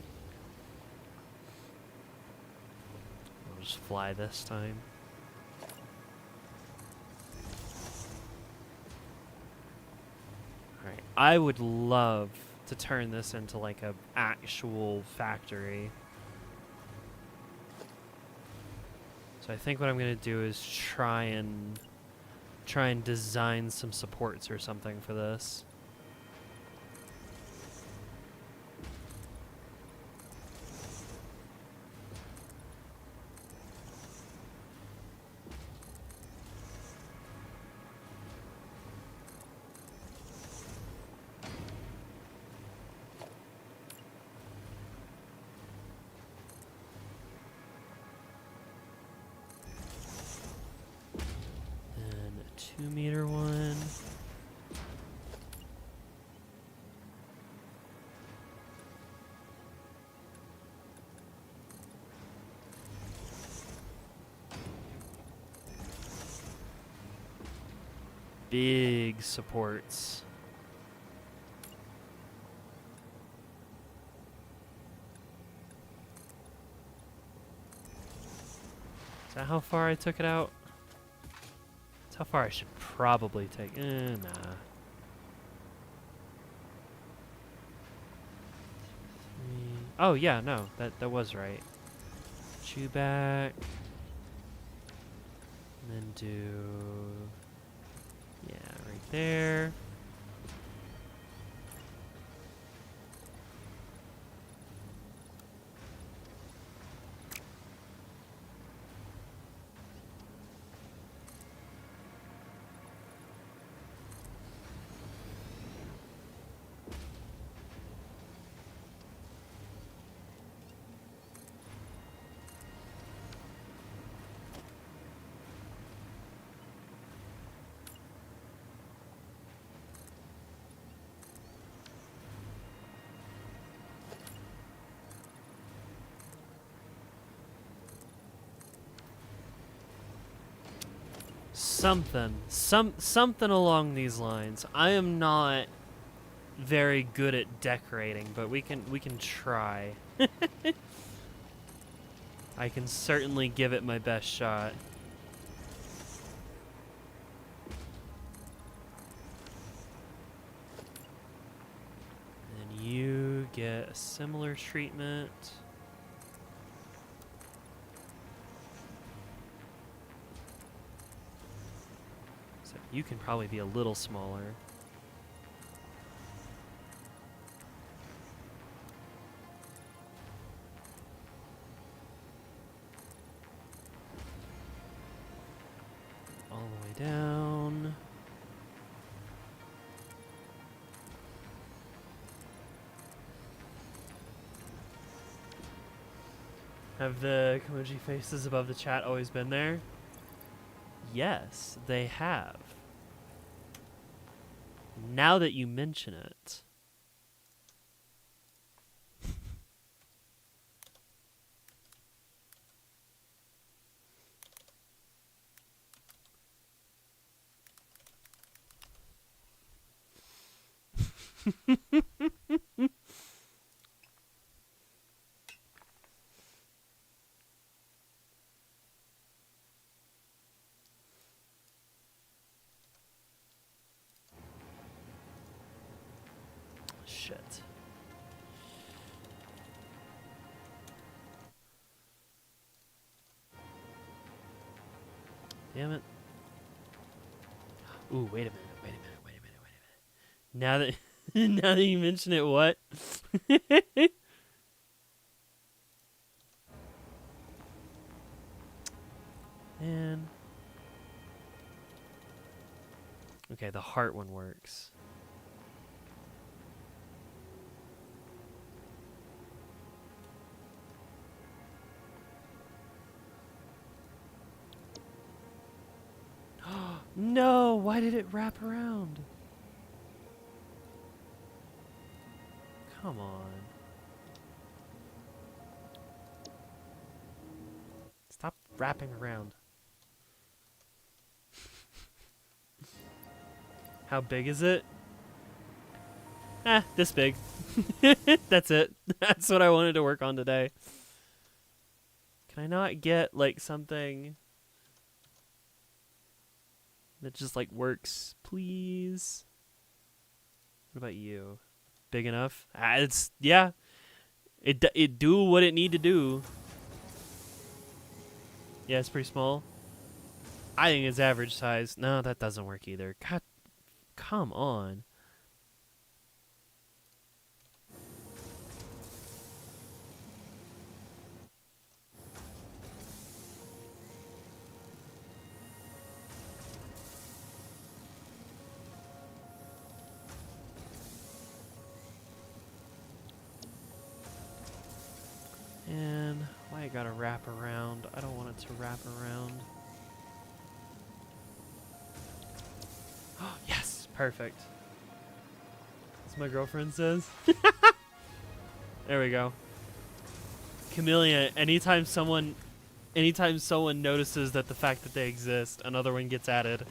just fly this time. Alright, I would love to turn this into like a actual factory. So I think what I'm gonna do is try and design some supports or something for this. And a 2-meter one. Big supports. Is that how far I took it out? That's how far I should probably take. Nah. Oh yeah, no, that was right. Chew back. And then do, yeah, right there. Something along these lines. I am not very good at decorating, but we can try. I can certainly give it my best shot. And you get a similar treatment. You can probably be a little smaller. All the way down. Have the Kimoji faces above the chat always been there? Yes, they have. Now that you mention it. Shit. Damn it. Ooh, wait a minute. Now that now that you mention it, what? Man. Okay, the heart one works. No, why did it wrap around? Come on. Stop wrapping around. How big is it? This big. That's it. That's what I wanted to work on today. Can I not get, like, something that just, like, works, please? What about you? Big enough? It's, yeah. It do what it need to do. Yeah, it's pretty small. I think it's average size. No, that doesn't work either. God, come on. And why I gotta wrap around? I don't want it to wrap around. Oh, yes, perfect. As my girlfriend says. There we go. Chameleon, anytime someone notices that the fact that they exist, another one gets added.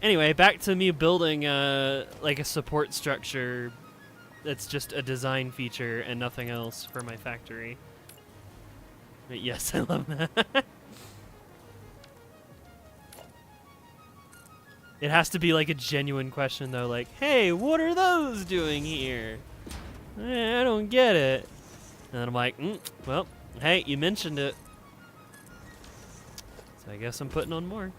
Anyway, back to me building like a support structure that's just a design feature and nothing else for my factory. But yes, I love that. It has to be like a genuine question though, like, hey, what are those doing here? I don't get it. And then I'm like, well, hey, you mentioned it. So I guess I'm putting on more.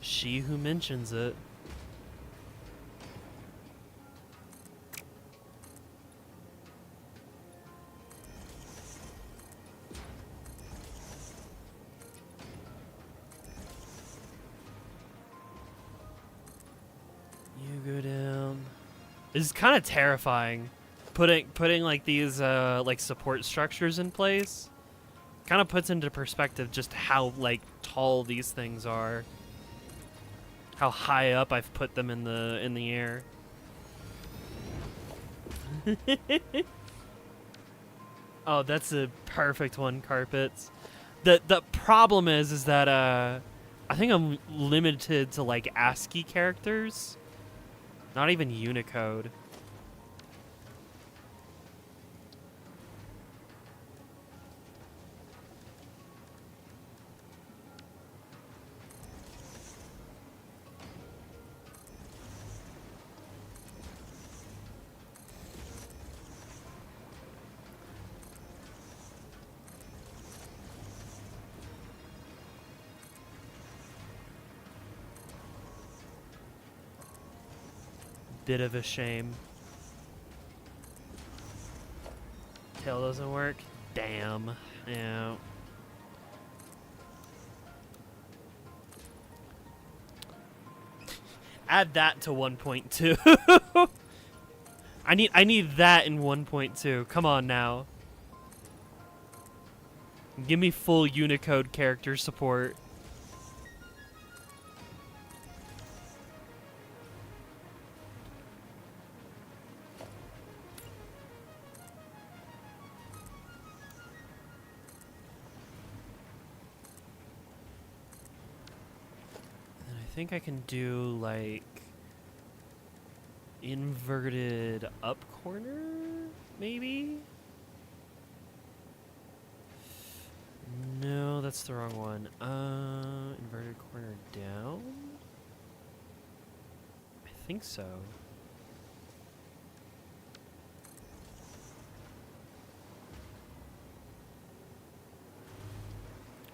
She who mentions it. You go down. This is kind of terrifying. Putting like these like support structures in place kind of puts into perspective just how like tall these things are. How high up I've put them in the air. Oh, that's a perfect one, carpets. The problem is that I think I'm limited to like ASCII characters, not even Unicode. Bit of a shame. Tail doesn't work? Damn. Yeah. Add that to 1.2. I need that in 1.2. Come on now. Give me full Unicode character support. I think I can do like inverted up corner, maybe? No, that's the wrong one. Inverted corner down? I think so.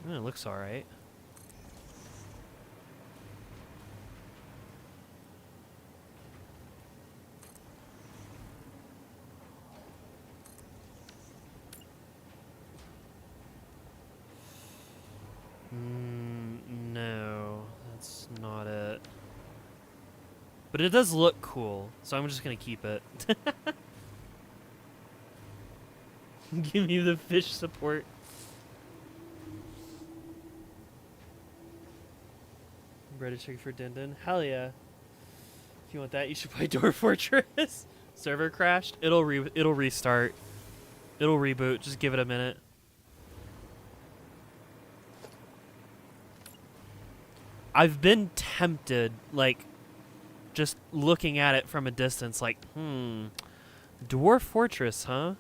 It looks alright. No, that's not it. But it does look cool, so I'm just gonna keep it. Give me the fish support. Breaded chicken for Din Din. Hell yeah. If you want that, you should play Dwarf Fortress. Server crashed. It'll restart. It'll reboot. Just give it a minute. I've been tempted, like, just looking at it from a distance, like, Dwarf Fortress, huh?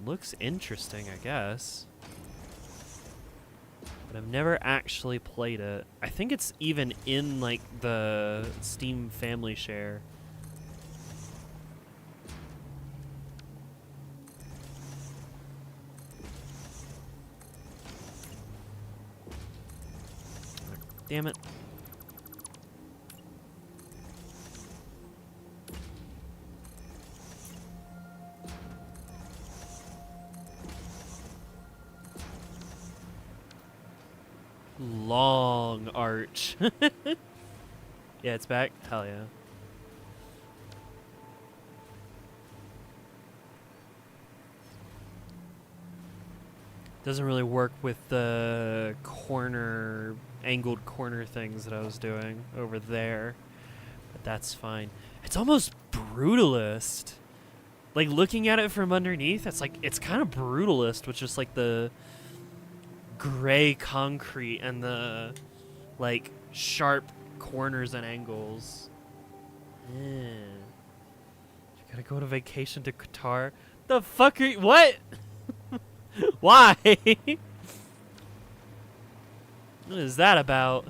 Looks interesting, I guess. But I've never actually played it. I think it's even in, like, the Steam family share. Damn it. Long arch. Yeah, it's back. Hell yeah. Doesn't really work with the angled corner things that I was doing over there. But that's fine. It's almost brutalist. Like, looking at it from underneath, it's kind of brutalist with just, like, the gray concrete and the, like, sharp corners and angles. Yeah. You gotta go on a vacation to Qatar. The fuck are you— what? Why? What is that about?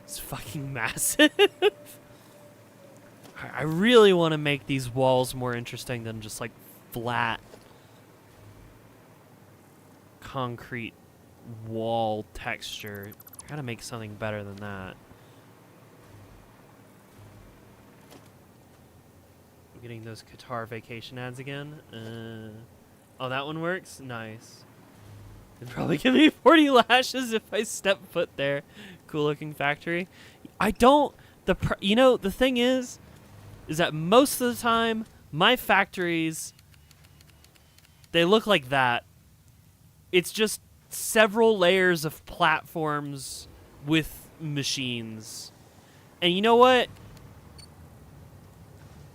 It's fucking massive. I really want to make these walls more interesting than just like flat concrete wall texture. I gotta make something better than that. I'm getting those Qatar vacation ads again. Oh, that one works? Nice. They'd probably give me 40 lashes if I step foot there. Cool looking factory. I don't, you know, the thing is that most of the time, my factories, they look like that. It's just several layers of platforms with machines. And you know what?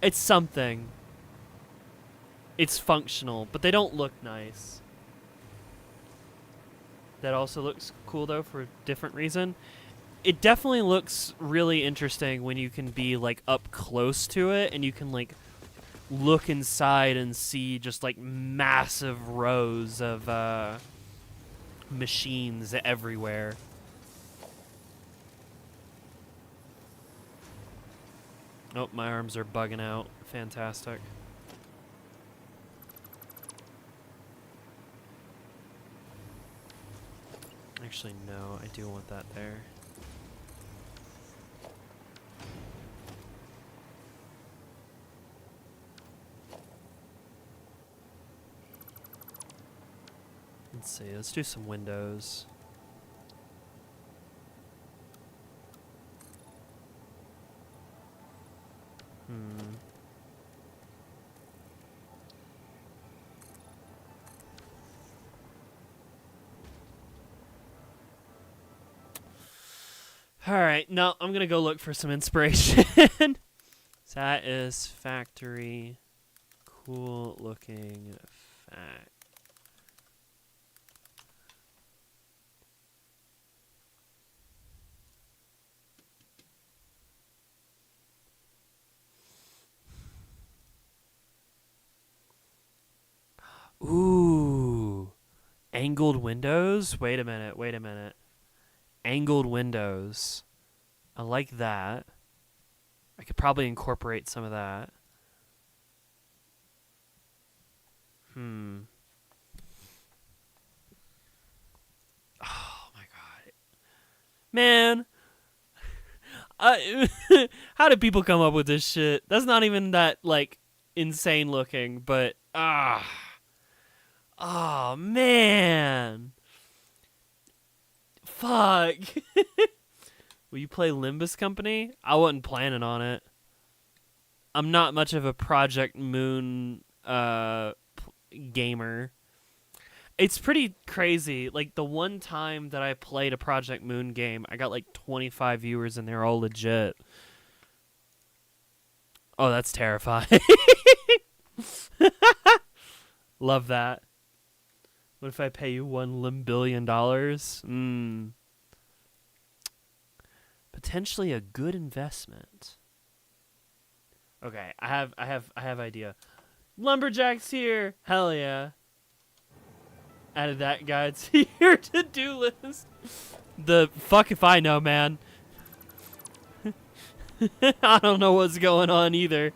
It's something. It's functional, but they don't look nice. That also looks cool, though, for a different reason. It definitely looks really interesting when you can be, like, up close to it, and you can, like, look inside and see just, like, massive rows of, machines everywhere. Oh, my arms are bugging out. Fantastic. Actually, no, I do want that there. Let's see, let's do some windows. Alright, no, I'm gonna go look for some inspiration. So that is factory. Cool looking fact. Ooh. Angled windows? Wait a minute. Angled windows. I like that. I could probably incorporate some of that. Oh my god. Man. How did people come up with this shit? That's not even that, like, insane looking, but oh man. Fuck. Will you play Limbus Company? I wasn't planning on it. I'm not much of a Project Moon gamer. It's pretty crazy. Like, the one time that I played a Project Moon game, I got like 25 viewers and they're all legit. Oh, that's terrifying. Love that. What if I pay you $1 billion? Potentially a good investment. Okay, I have idea. Lumberjacks here. Hell yeah. Added that guy to your to-do list. The fuck if I know, man. I don't know what's going on either.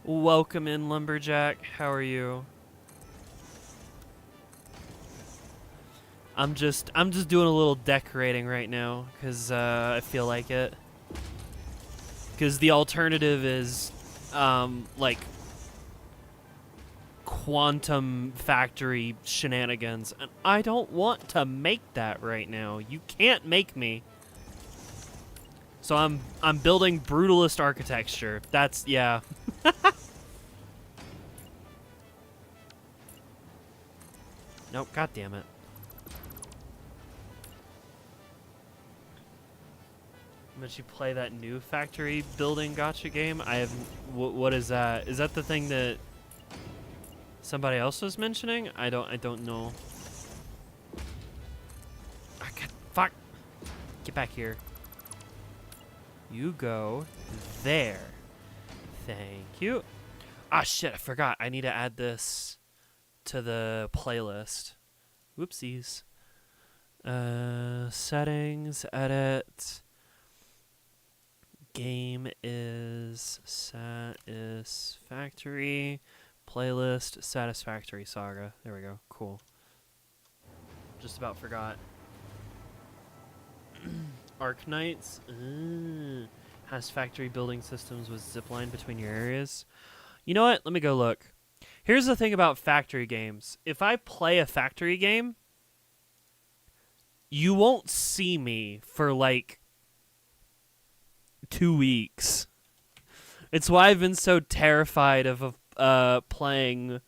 Welcome in, Lumberjack. How are you? I'm just doing a little decorating right now because I feel like it. Because the alternative is like quantum factory shenanigans, and I don't want to make that right now. You can't make me. So I'm building brutalist architecture. That's yeah. Nope. God damn it. But you play that new factory building gotcha game? I have. What is that? Is that the thing that somebody else was mentioning? I don't know. Fuck. Get back here. You go there. Thank you. Ah, shit, I forgot. I need to add this to the playlist. Whoopsies. Settings, edit. Game is Satisfactory. Playlist, Satisfactory Saga. There we go. Cool. Just about forgot. Arc Knights. Has factory building systems with zipline between your areas. You know what? Let me go look. Here's the thing about factory games. If I play a factory game, you won't see me for like 2 weeks. It's why I've been so terrified of playing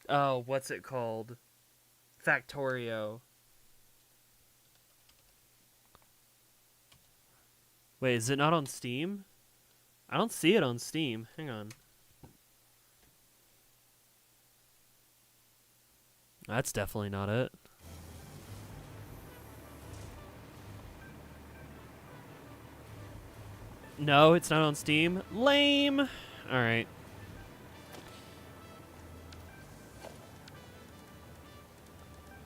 what's it called? Factorio. Wait, is it not on Steam? I don't see it on Steam. Hang on. That's definitely not it. No, it's not on Steam. Lame. All right.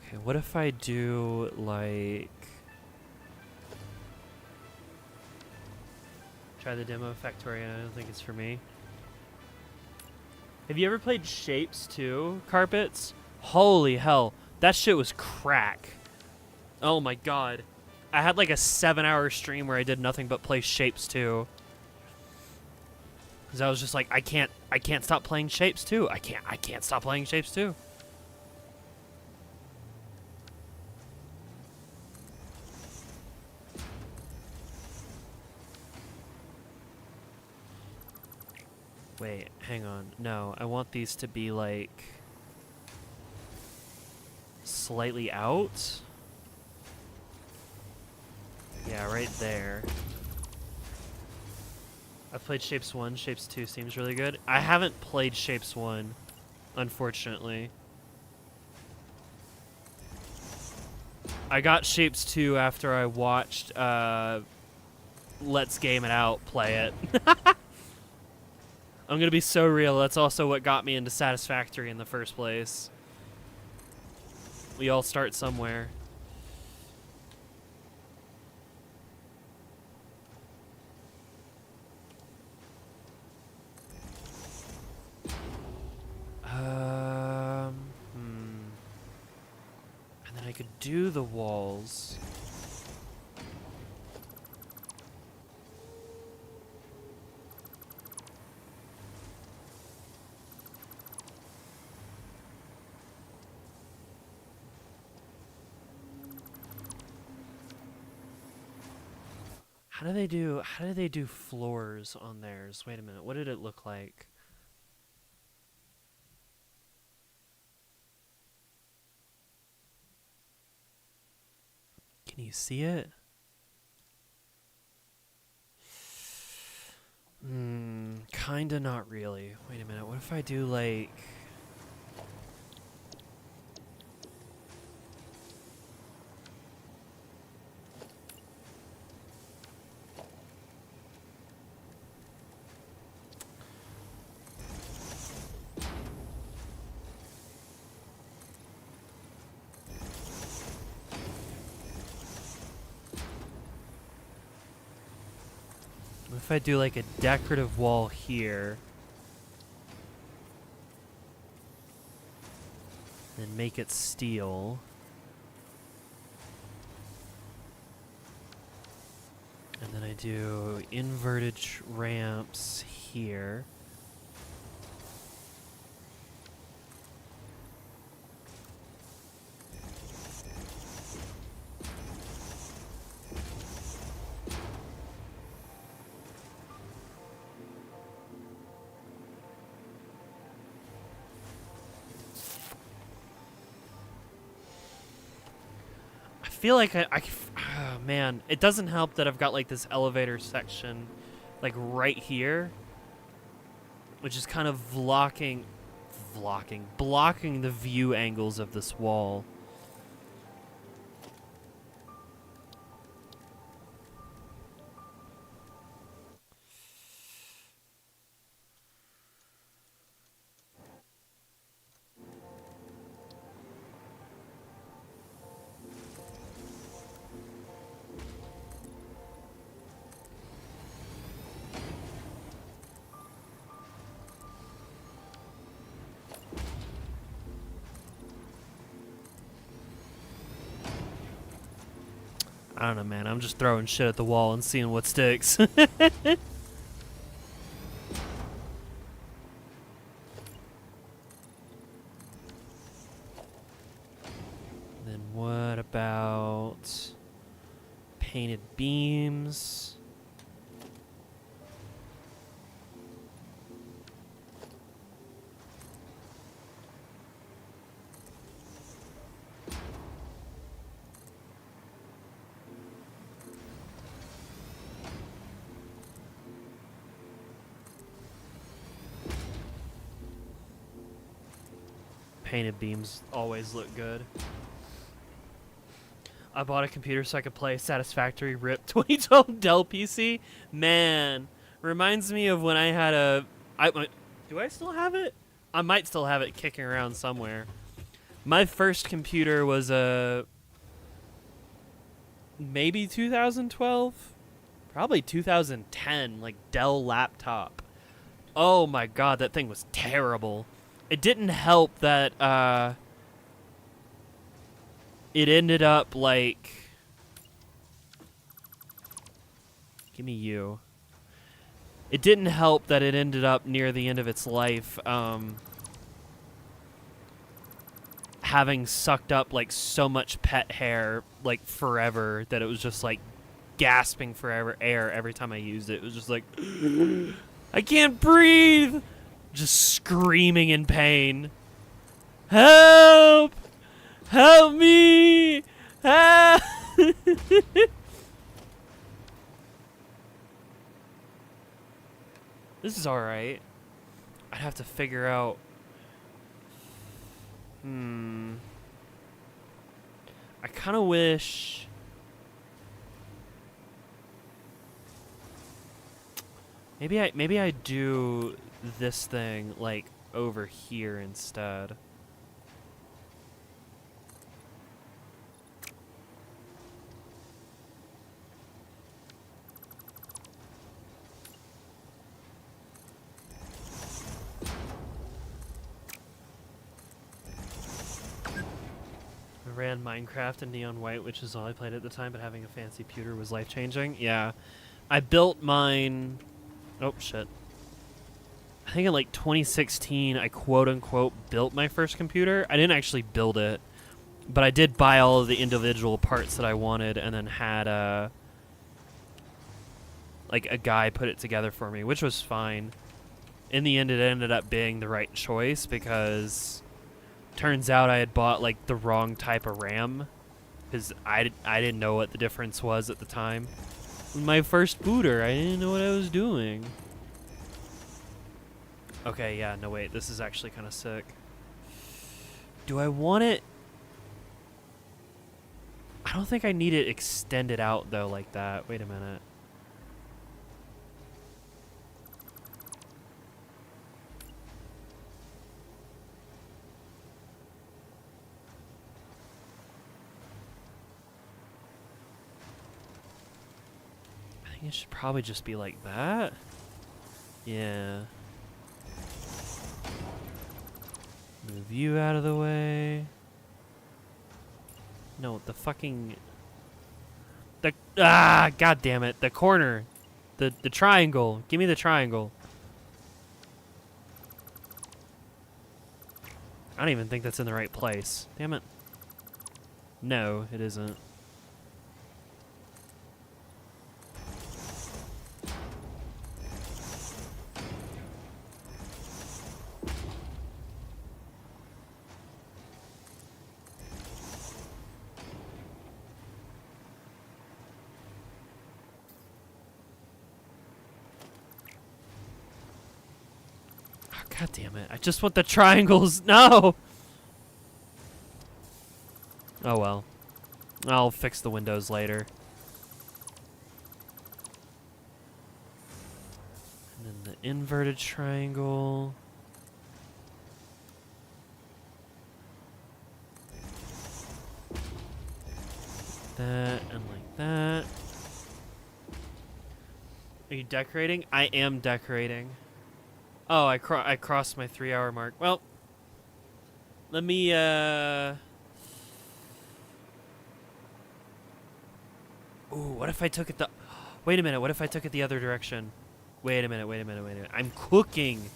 Okay, what if I do like try the demo of Factorio? I don't think it's for me. Have you ever played Shapes 2, Carpets? Holy hell, that shit was crack. Oh my god. I had like a 7-hour stream where I did nothing but play Shapes 2. Cause I was just like, I can't stop playing Shapes 2. I can't stop playing Shapes 2. Wait, hang on. No, I want these to be like slightly out. Yeah, right there. I've played Shapes 1. Shapes 2 seems really good. I haven't played Shapes 1, unfortunately. I got Shapes 2 after I watched Let's Game It Out play it. I'm gonna be so real, that's also what got me into Satisfactory in the first place. We all start somewhere. And then I could do the walls. How do they do floors on theirs? Wait a minute. What did it look like? Can you see it? Kinda not really. Wait a minute. What if I do like... What if I do like a decorative wall here? And make it steel. And then I do inverted ramps here. I feel like oh, man, it doesn't help that I've got like this elevator section like right here, which is kind of blocking the view angles of this wall. I don't know, man. I'm just throwing shit at the wall and seeing what sticks. Then what about painted beams? Painted beams always look good. I bought a computer so I could play Satisfactory RIP 2012 Dell PC. Man, reminds me of when I had do I still have it? I might still have it kicking around somewhere. My first computer was a maybe 2012, probably 2010, like Dell laptop. Oh my god, that thing was terrible. It didn't help that it ended up like... Give me you. It didn't help that it ended up near the end of its life having sucked up like so much pet hair like forever that it was just like gasping for air every time I used it. It was just like, I can't breathe! Just screaming in pain. Help! Help me! Help! This is alright. I'd have to figure out... I kind of wish... Maybe I do this thing, like, over here instead. I ran Minecraft in Neon White, which is all I played at the time, but having a fancy computer was life-changing. Yeah. I built mine... Oh, shit. I think in like 2016, I quote-unquote built my first computer. I didn't actually build it, but I did buy all of the individual parts that I wanted and then had like a guy put it together for me, which was fine. In the end, it ended up being the right choice because turns out I had bought like the wrong type of RAM because I didn't know what the difference was at the time. My first booter, I didn't know what I was doing. Okay, yeah, no wait, this is actually kind of sick. Do I want it? I don't think I need it extended out though like that. Wait a minute. I think it should probably just be like that. Yeah. Move you out of the way. No, the fucking... God damn it. The corner. The triangle. Give me the triangle. I don't even think that's in the right place. Damn it. No, it isn't. God damn it. I just want the triangles. No! Oh well. I'll fix the windows later. And then the inverted triangle. That and like that. Are you decorating? I am decorating. Oh, I crossed my 3-hour mark. Well, let me, Ooh, what if I took it the... Wait a minute, what if I took it the other direction? Wait a minute. I'm cooking!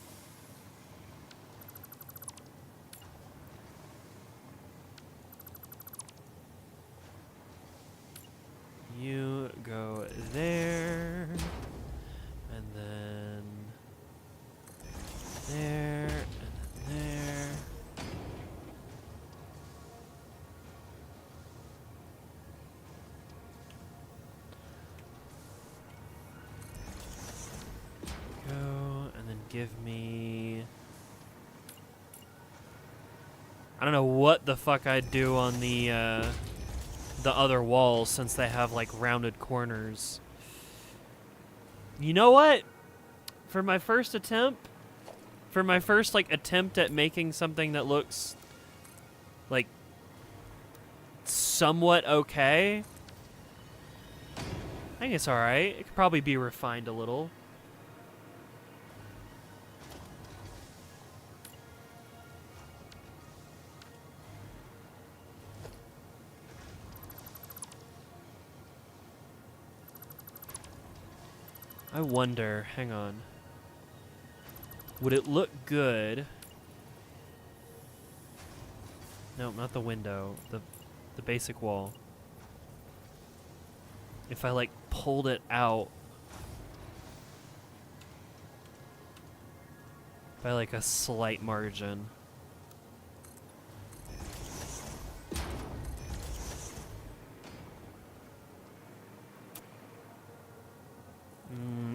You go there. And then... there, and then there. Go, and then give me... I don't know what the fuck I'd do on the other walls since they have like rounded corners. You know what? For my first attempt at making something that looks like somewhat okay, I think it's alright. It could probably be refined a little. I wonder, hang on. Would it look good? No, not the window. The basic wall. If I like pulled it out by like a slight margin.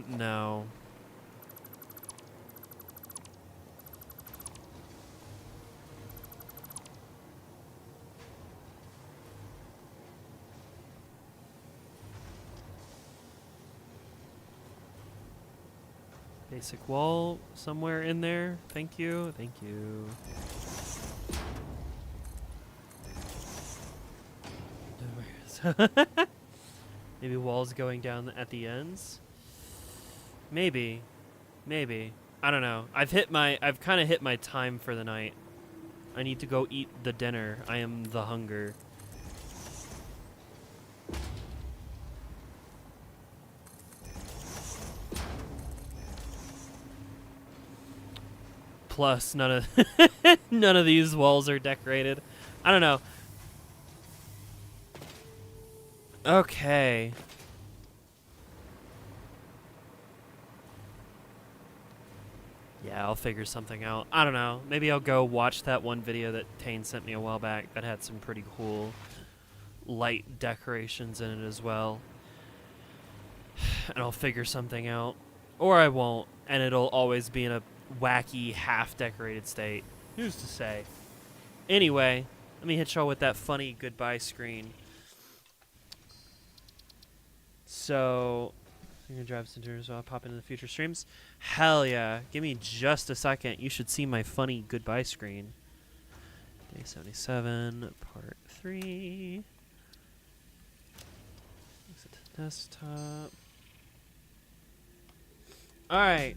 No. Basic wall somewhere in there. Thank you. Thank you. Maybe walls going down at the ends. Maybe. I don't know. I've kind of hit my time for the night. I need to go eat the dinner. I am the hunger. Plus, none of these walls are decorated. I don't know. Okay. Yeah, I'll figure something out. I don't know. Maybe I'll go watch that one video that Tane sent me a while back that had some pretty cool light decorations in it as well. And I'll figure something out. Or I won't, and it'll always be in a wacky, half-decorated state. Who's to say? Anyway, let me hit y'all with that funny goodbye screen. So, you're going to drive some tours while I pop into the future streams? Hell yeah. Give me just a second. You should see my funny goodbye screen. Day 77, part 3. Exit to desktop. Alright.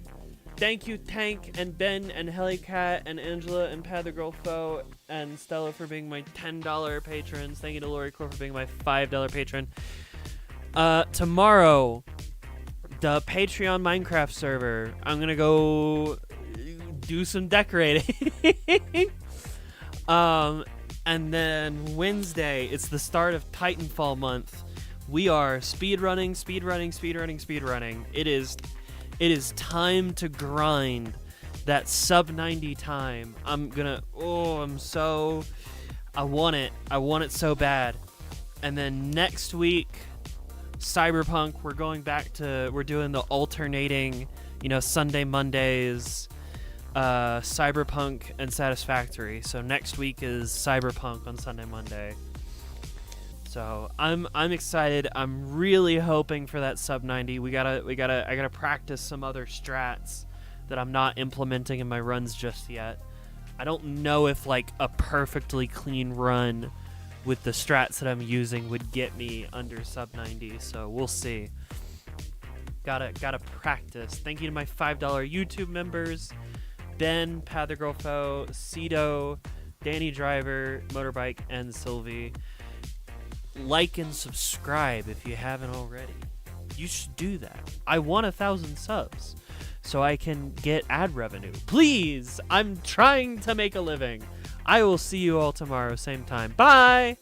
Thank you, Tank, and Ben, and Helicat, and Angela, and Pad the Girl Foe, and Stella for being my $10 patrons. Thank you to Lori Core for being my $5 patron. Tomorrow, the Patreon Minecraft server. I'm gonna go do some decorating. And then Wednesday, it's the start of Titanfall month. We are speedrunning. It is time to grind that sub 90 time. I want it so bad. And then next week, Cyberpunk, we're doing the alternating, Sunday, Mondays, Cyberpunk and Satisfactory. So next week is Cyberpunk on Sunday, Monday. So I'm excited. I'm really hoping for that sub 90. I gotta practice some other strats that I'm not implementing in my runs just yet. I don't know if like a perfectly clean run with the strats that I'm using would get me under sub 90. So we'll see. Gotta practice. Thank you to my $5 YouTube members: Ben, Pad the Girl Foe, Cedo, Danny Driver, Motorbike, and Sylvie. Like and subscribe if you haven't already. You should do that. I want 1,000 subs so I can get ad revenue. Please! I'm trying to make a living. I will see you all tomorrow, same time. Bye!